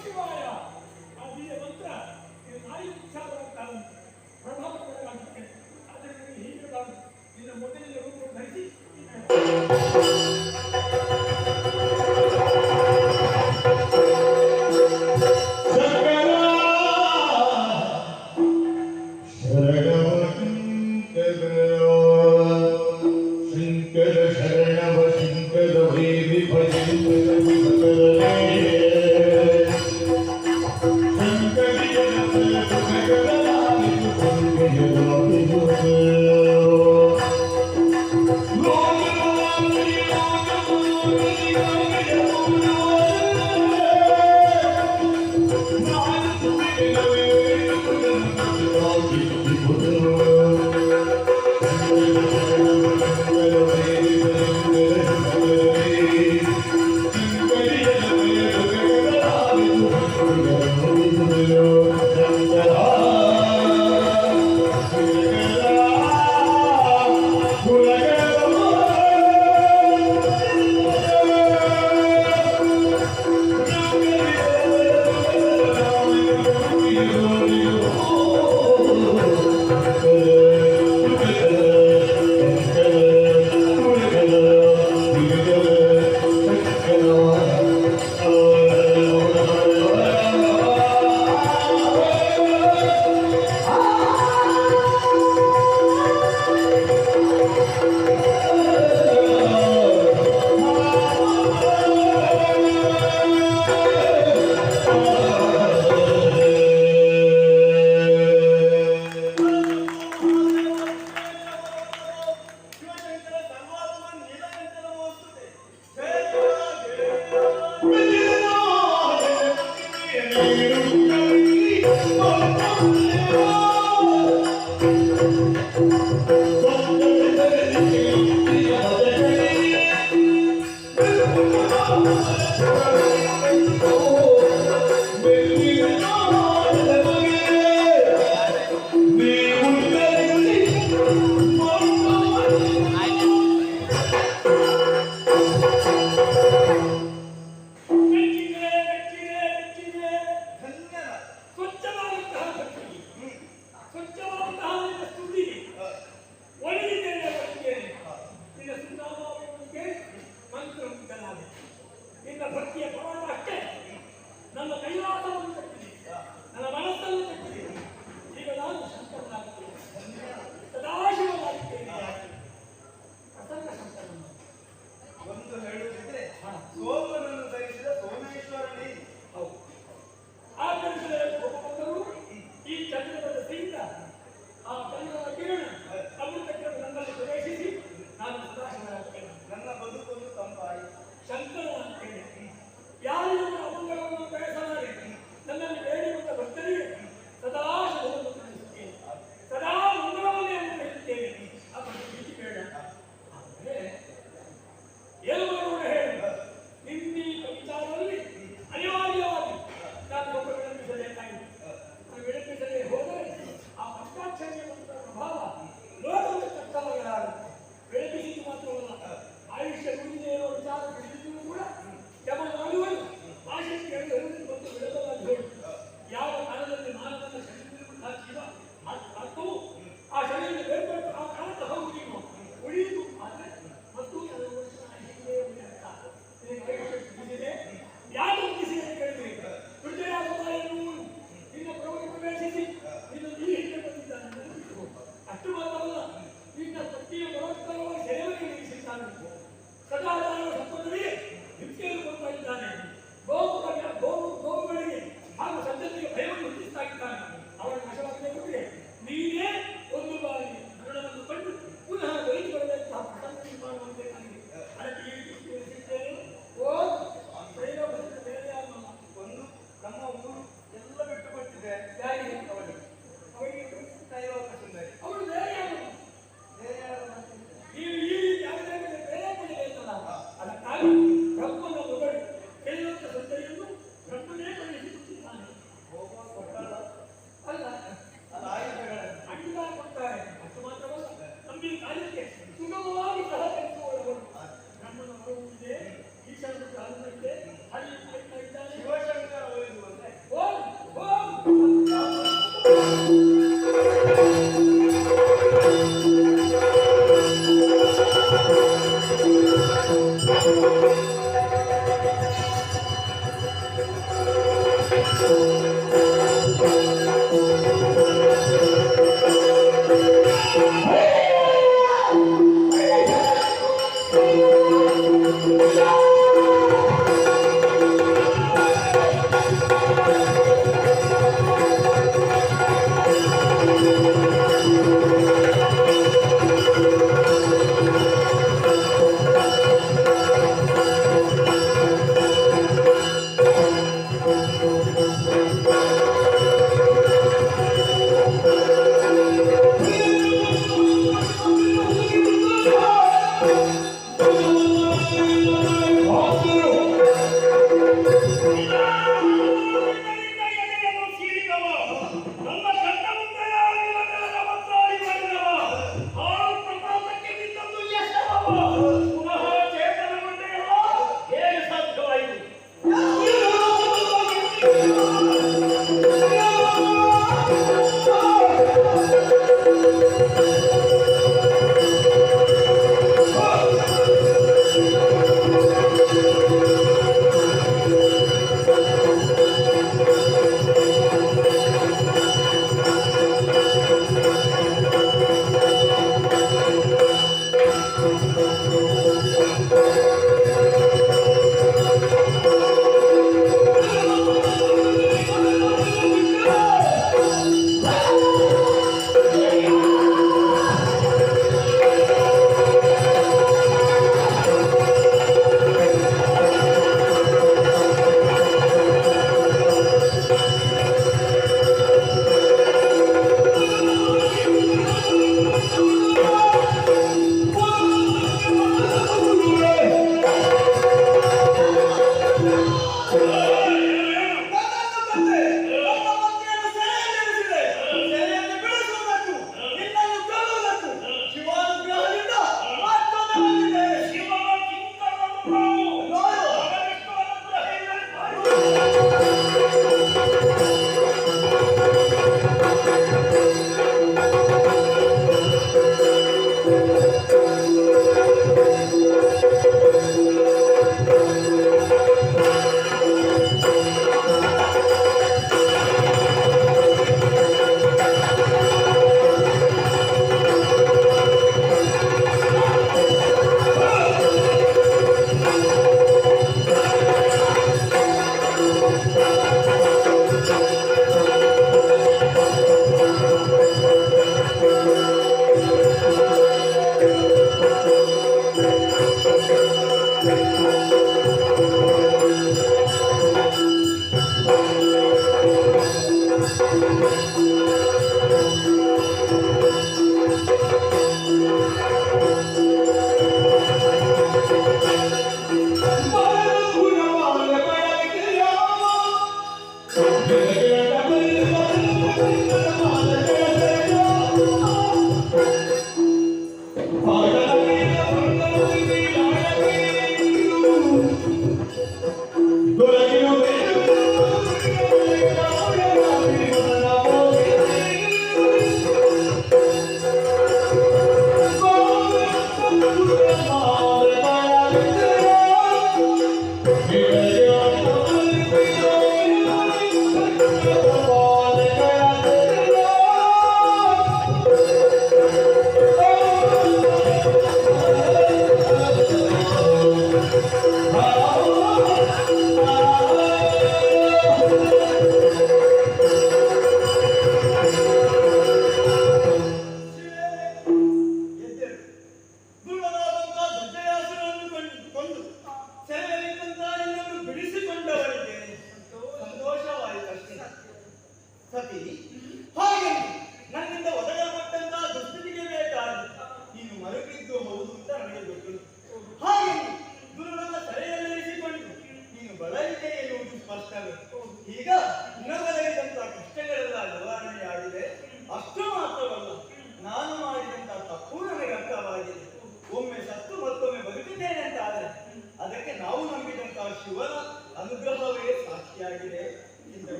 ಶಿವಾಯ ಆ ದಿವ್ಯ ಮಂತ್ರ ಇದು ನಾಯಿ ಉತ್ಸಾಹವಾಗ್ತಾನೆ ಪ್ರಭಾವಕರವಾಗುತ್ತೆ. ಆದರೆ ನಿಮಗೆ ಹೀಗಿರಬಾರದು. ನಿನ್ನ ಮೊದಲಿನ ರೂಪವನ್ನು ಧರಿಸಿ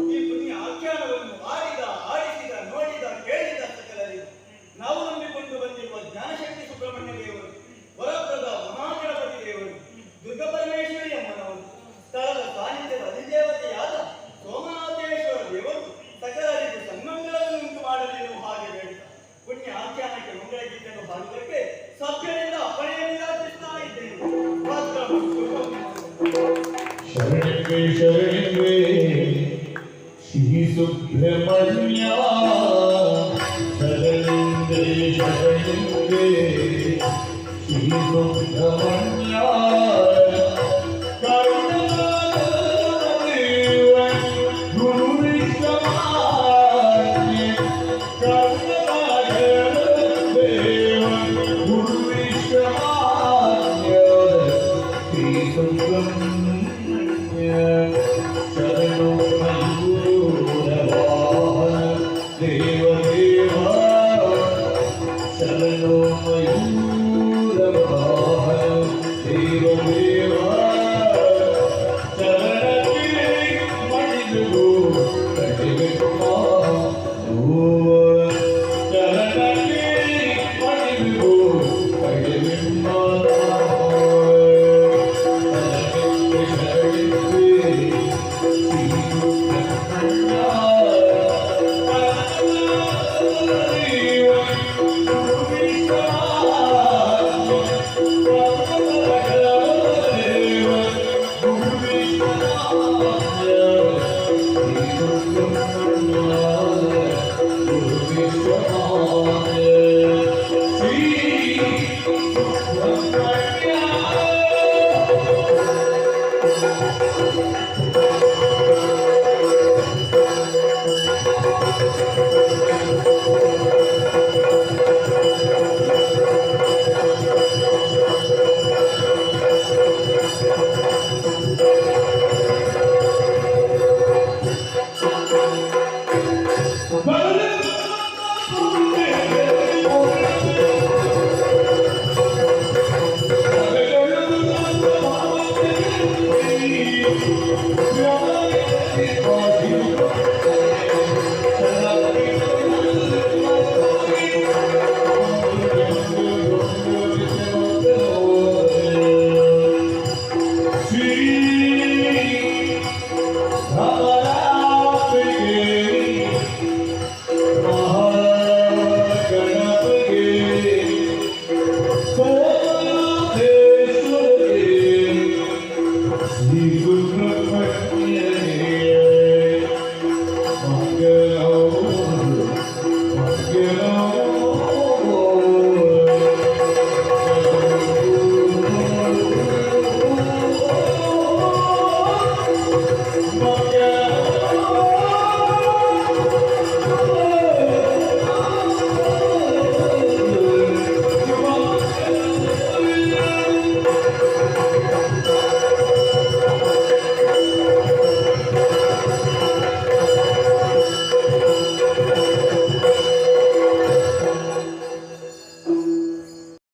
ಈ ಪುಣ್ಯ ಆಖ್ಯಾನವನ್ನು ಆಡಿದ ಆಡಿಸಿದ ನೋಡಿದ ಕೇಳಿದ ಒಮ್ಮೆ ಆಖ್ಯಾನಕ್ಕೆ ಮಂಗಳ ಗೀತೆಯನ್ನು ಹಾಡುವುದಕ್ಕೆ ಸಭ್ಯರಿಂದ ಅಪ್ಪಣೆಯನ್ನು ನಿರಾಕರಿಸ್ತಾ ಇದ್ದೇನೆ. ಶರಣೆ ಶರಣೆ ಶ್ರೀ ಸುಬ್ರಹ್ಮಣ್ಯ ಶರಣೆ ಶರಣೆ ಶ್ರೀ ಸುಬ್ರಹ್ಮಣ್ಯ ಕರುಣಾದೇವ ಗುರು ವಿಶ್ವಮಾನ್ಯ ಕರುಣಾದೇವ ಗುರು ವಿಶ್ವಮಾನ್ಯ ಶ್ರೀ ಸುಬ್ರಹ್ಮಣ್ಯ ಶರಣೋ ಮಯೂರವಾಹನ ದೇವ ದೇವ ಶರಣೋ ಮಯೂರವಾಹನ ದೇವ ದೇವ ಶರಣಕ್ಕೆ ಮಣಿದು ಕಟ್ಟಿಬಿಮ್ಮ ಶರಣಕ್ಕೆ ಮಣಿದು ಕಟ್ಟಿಬಿಮ್ಮ Yeah.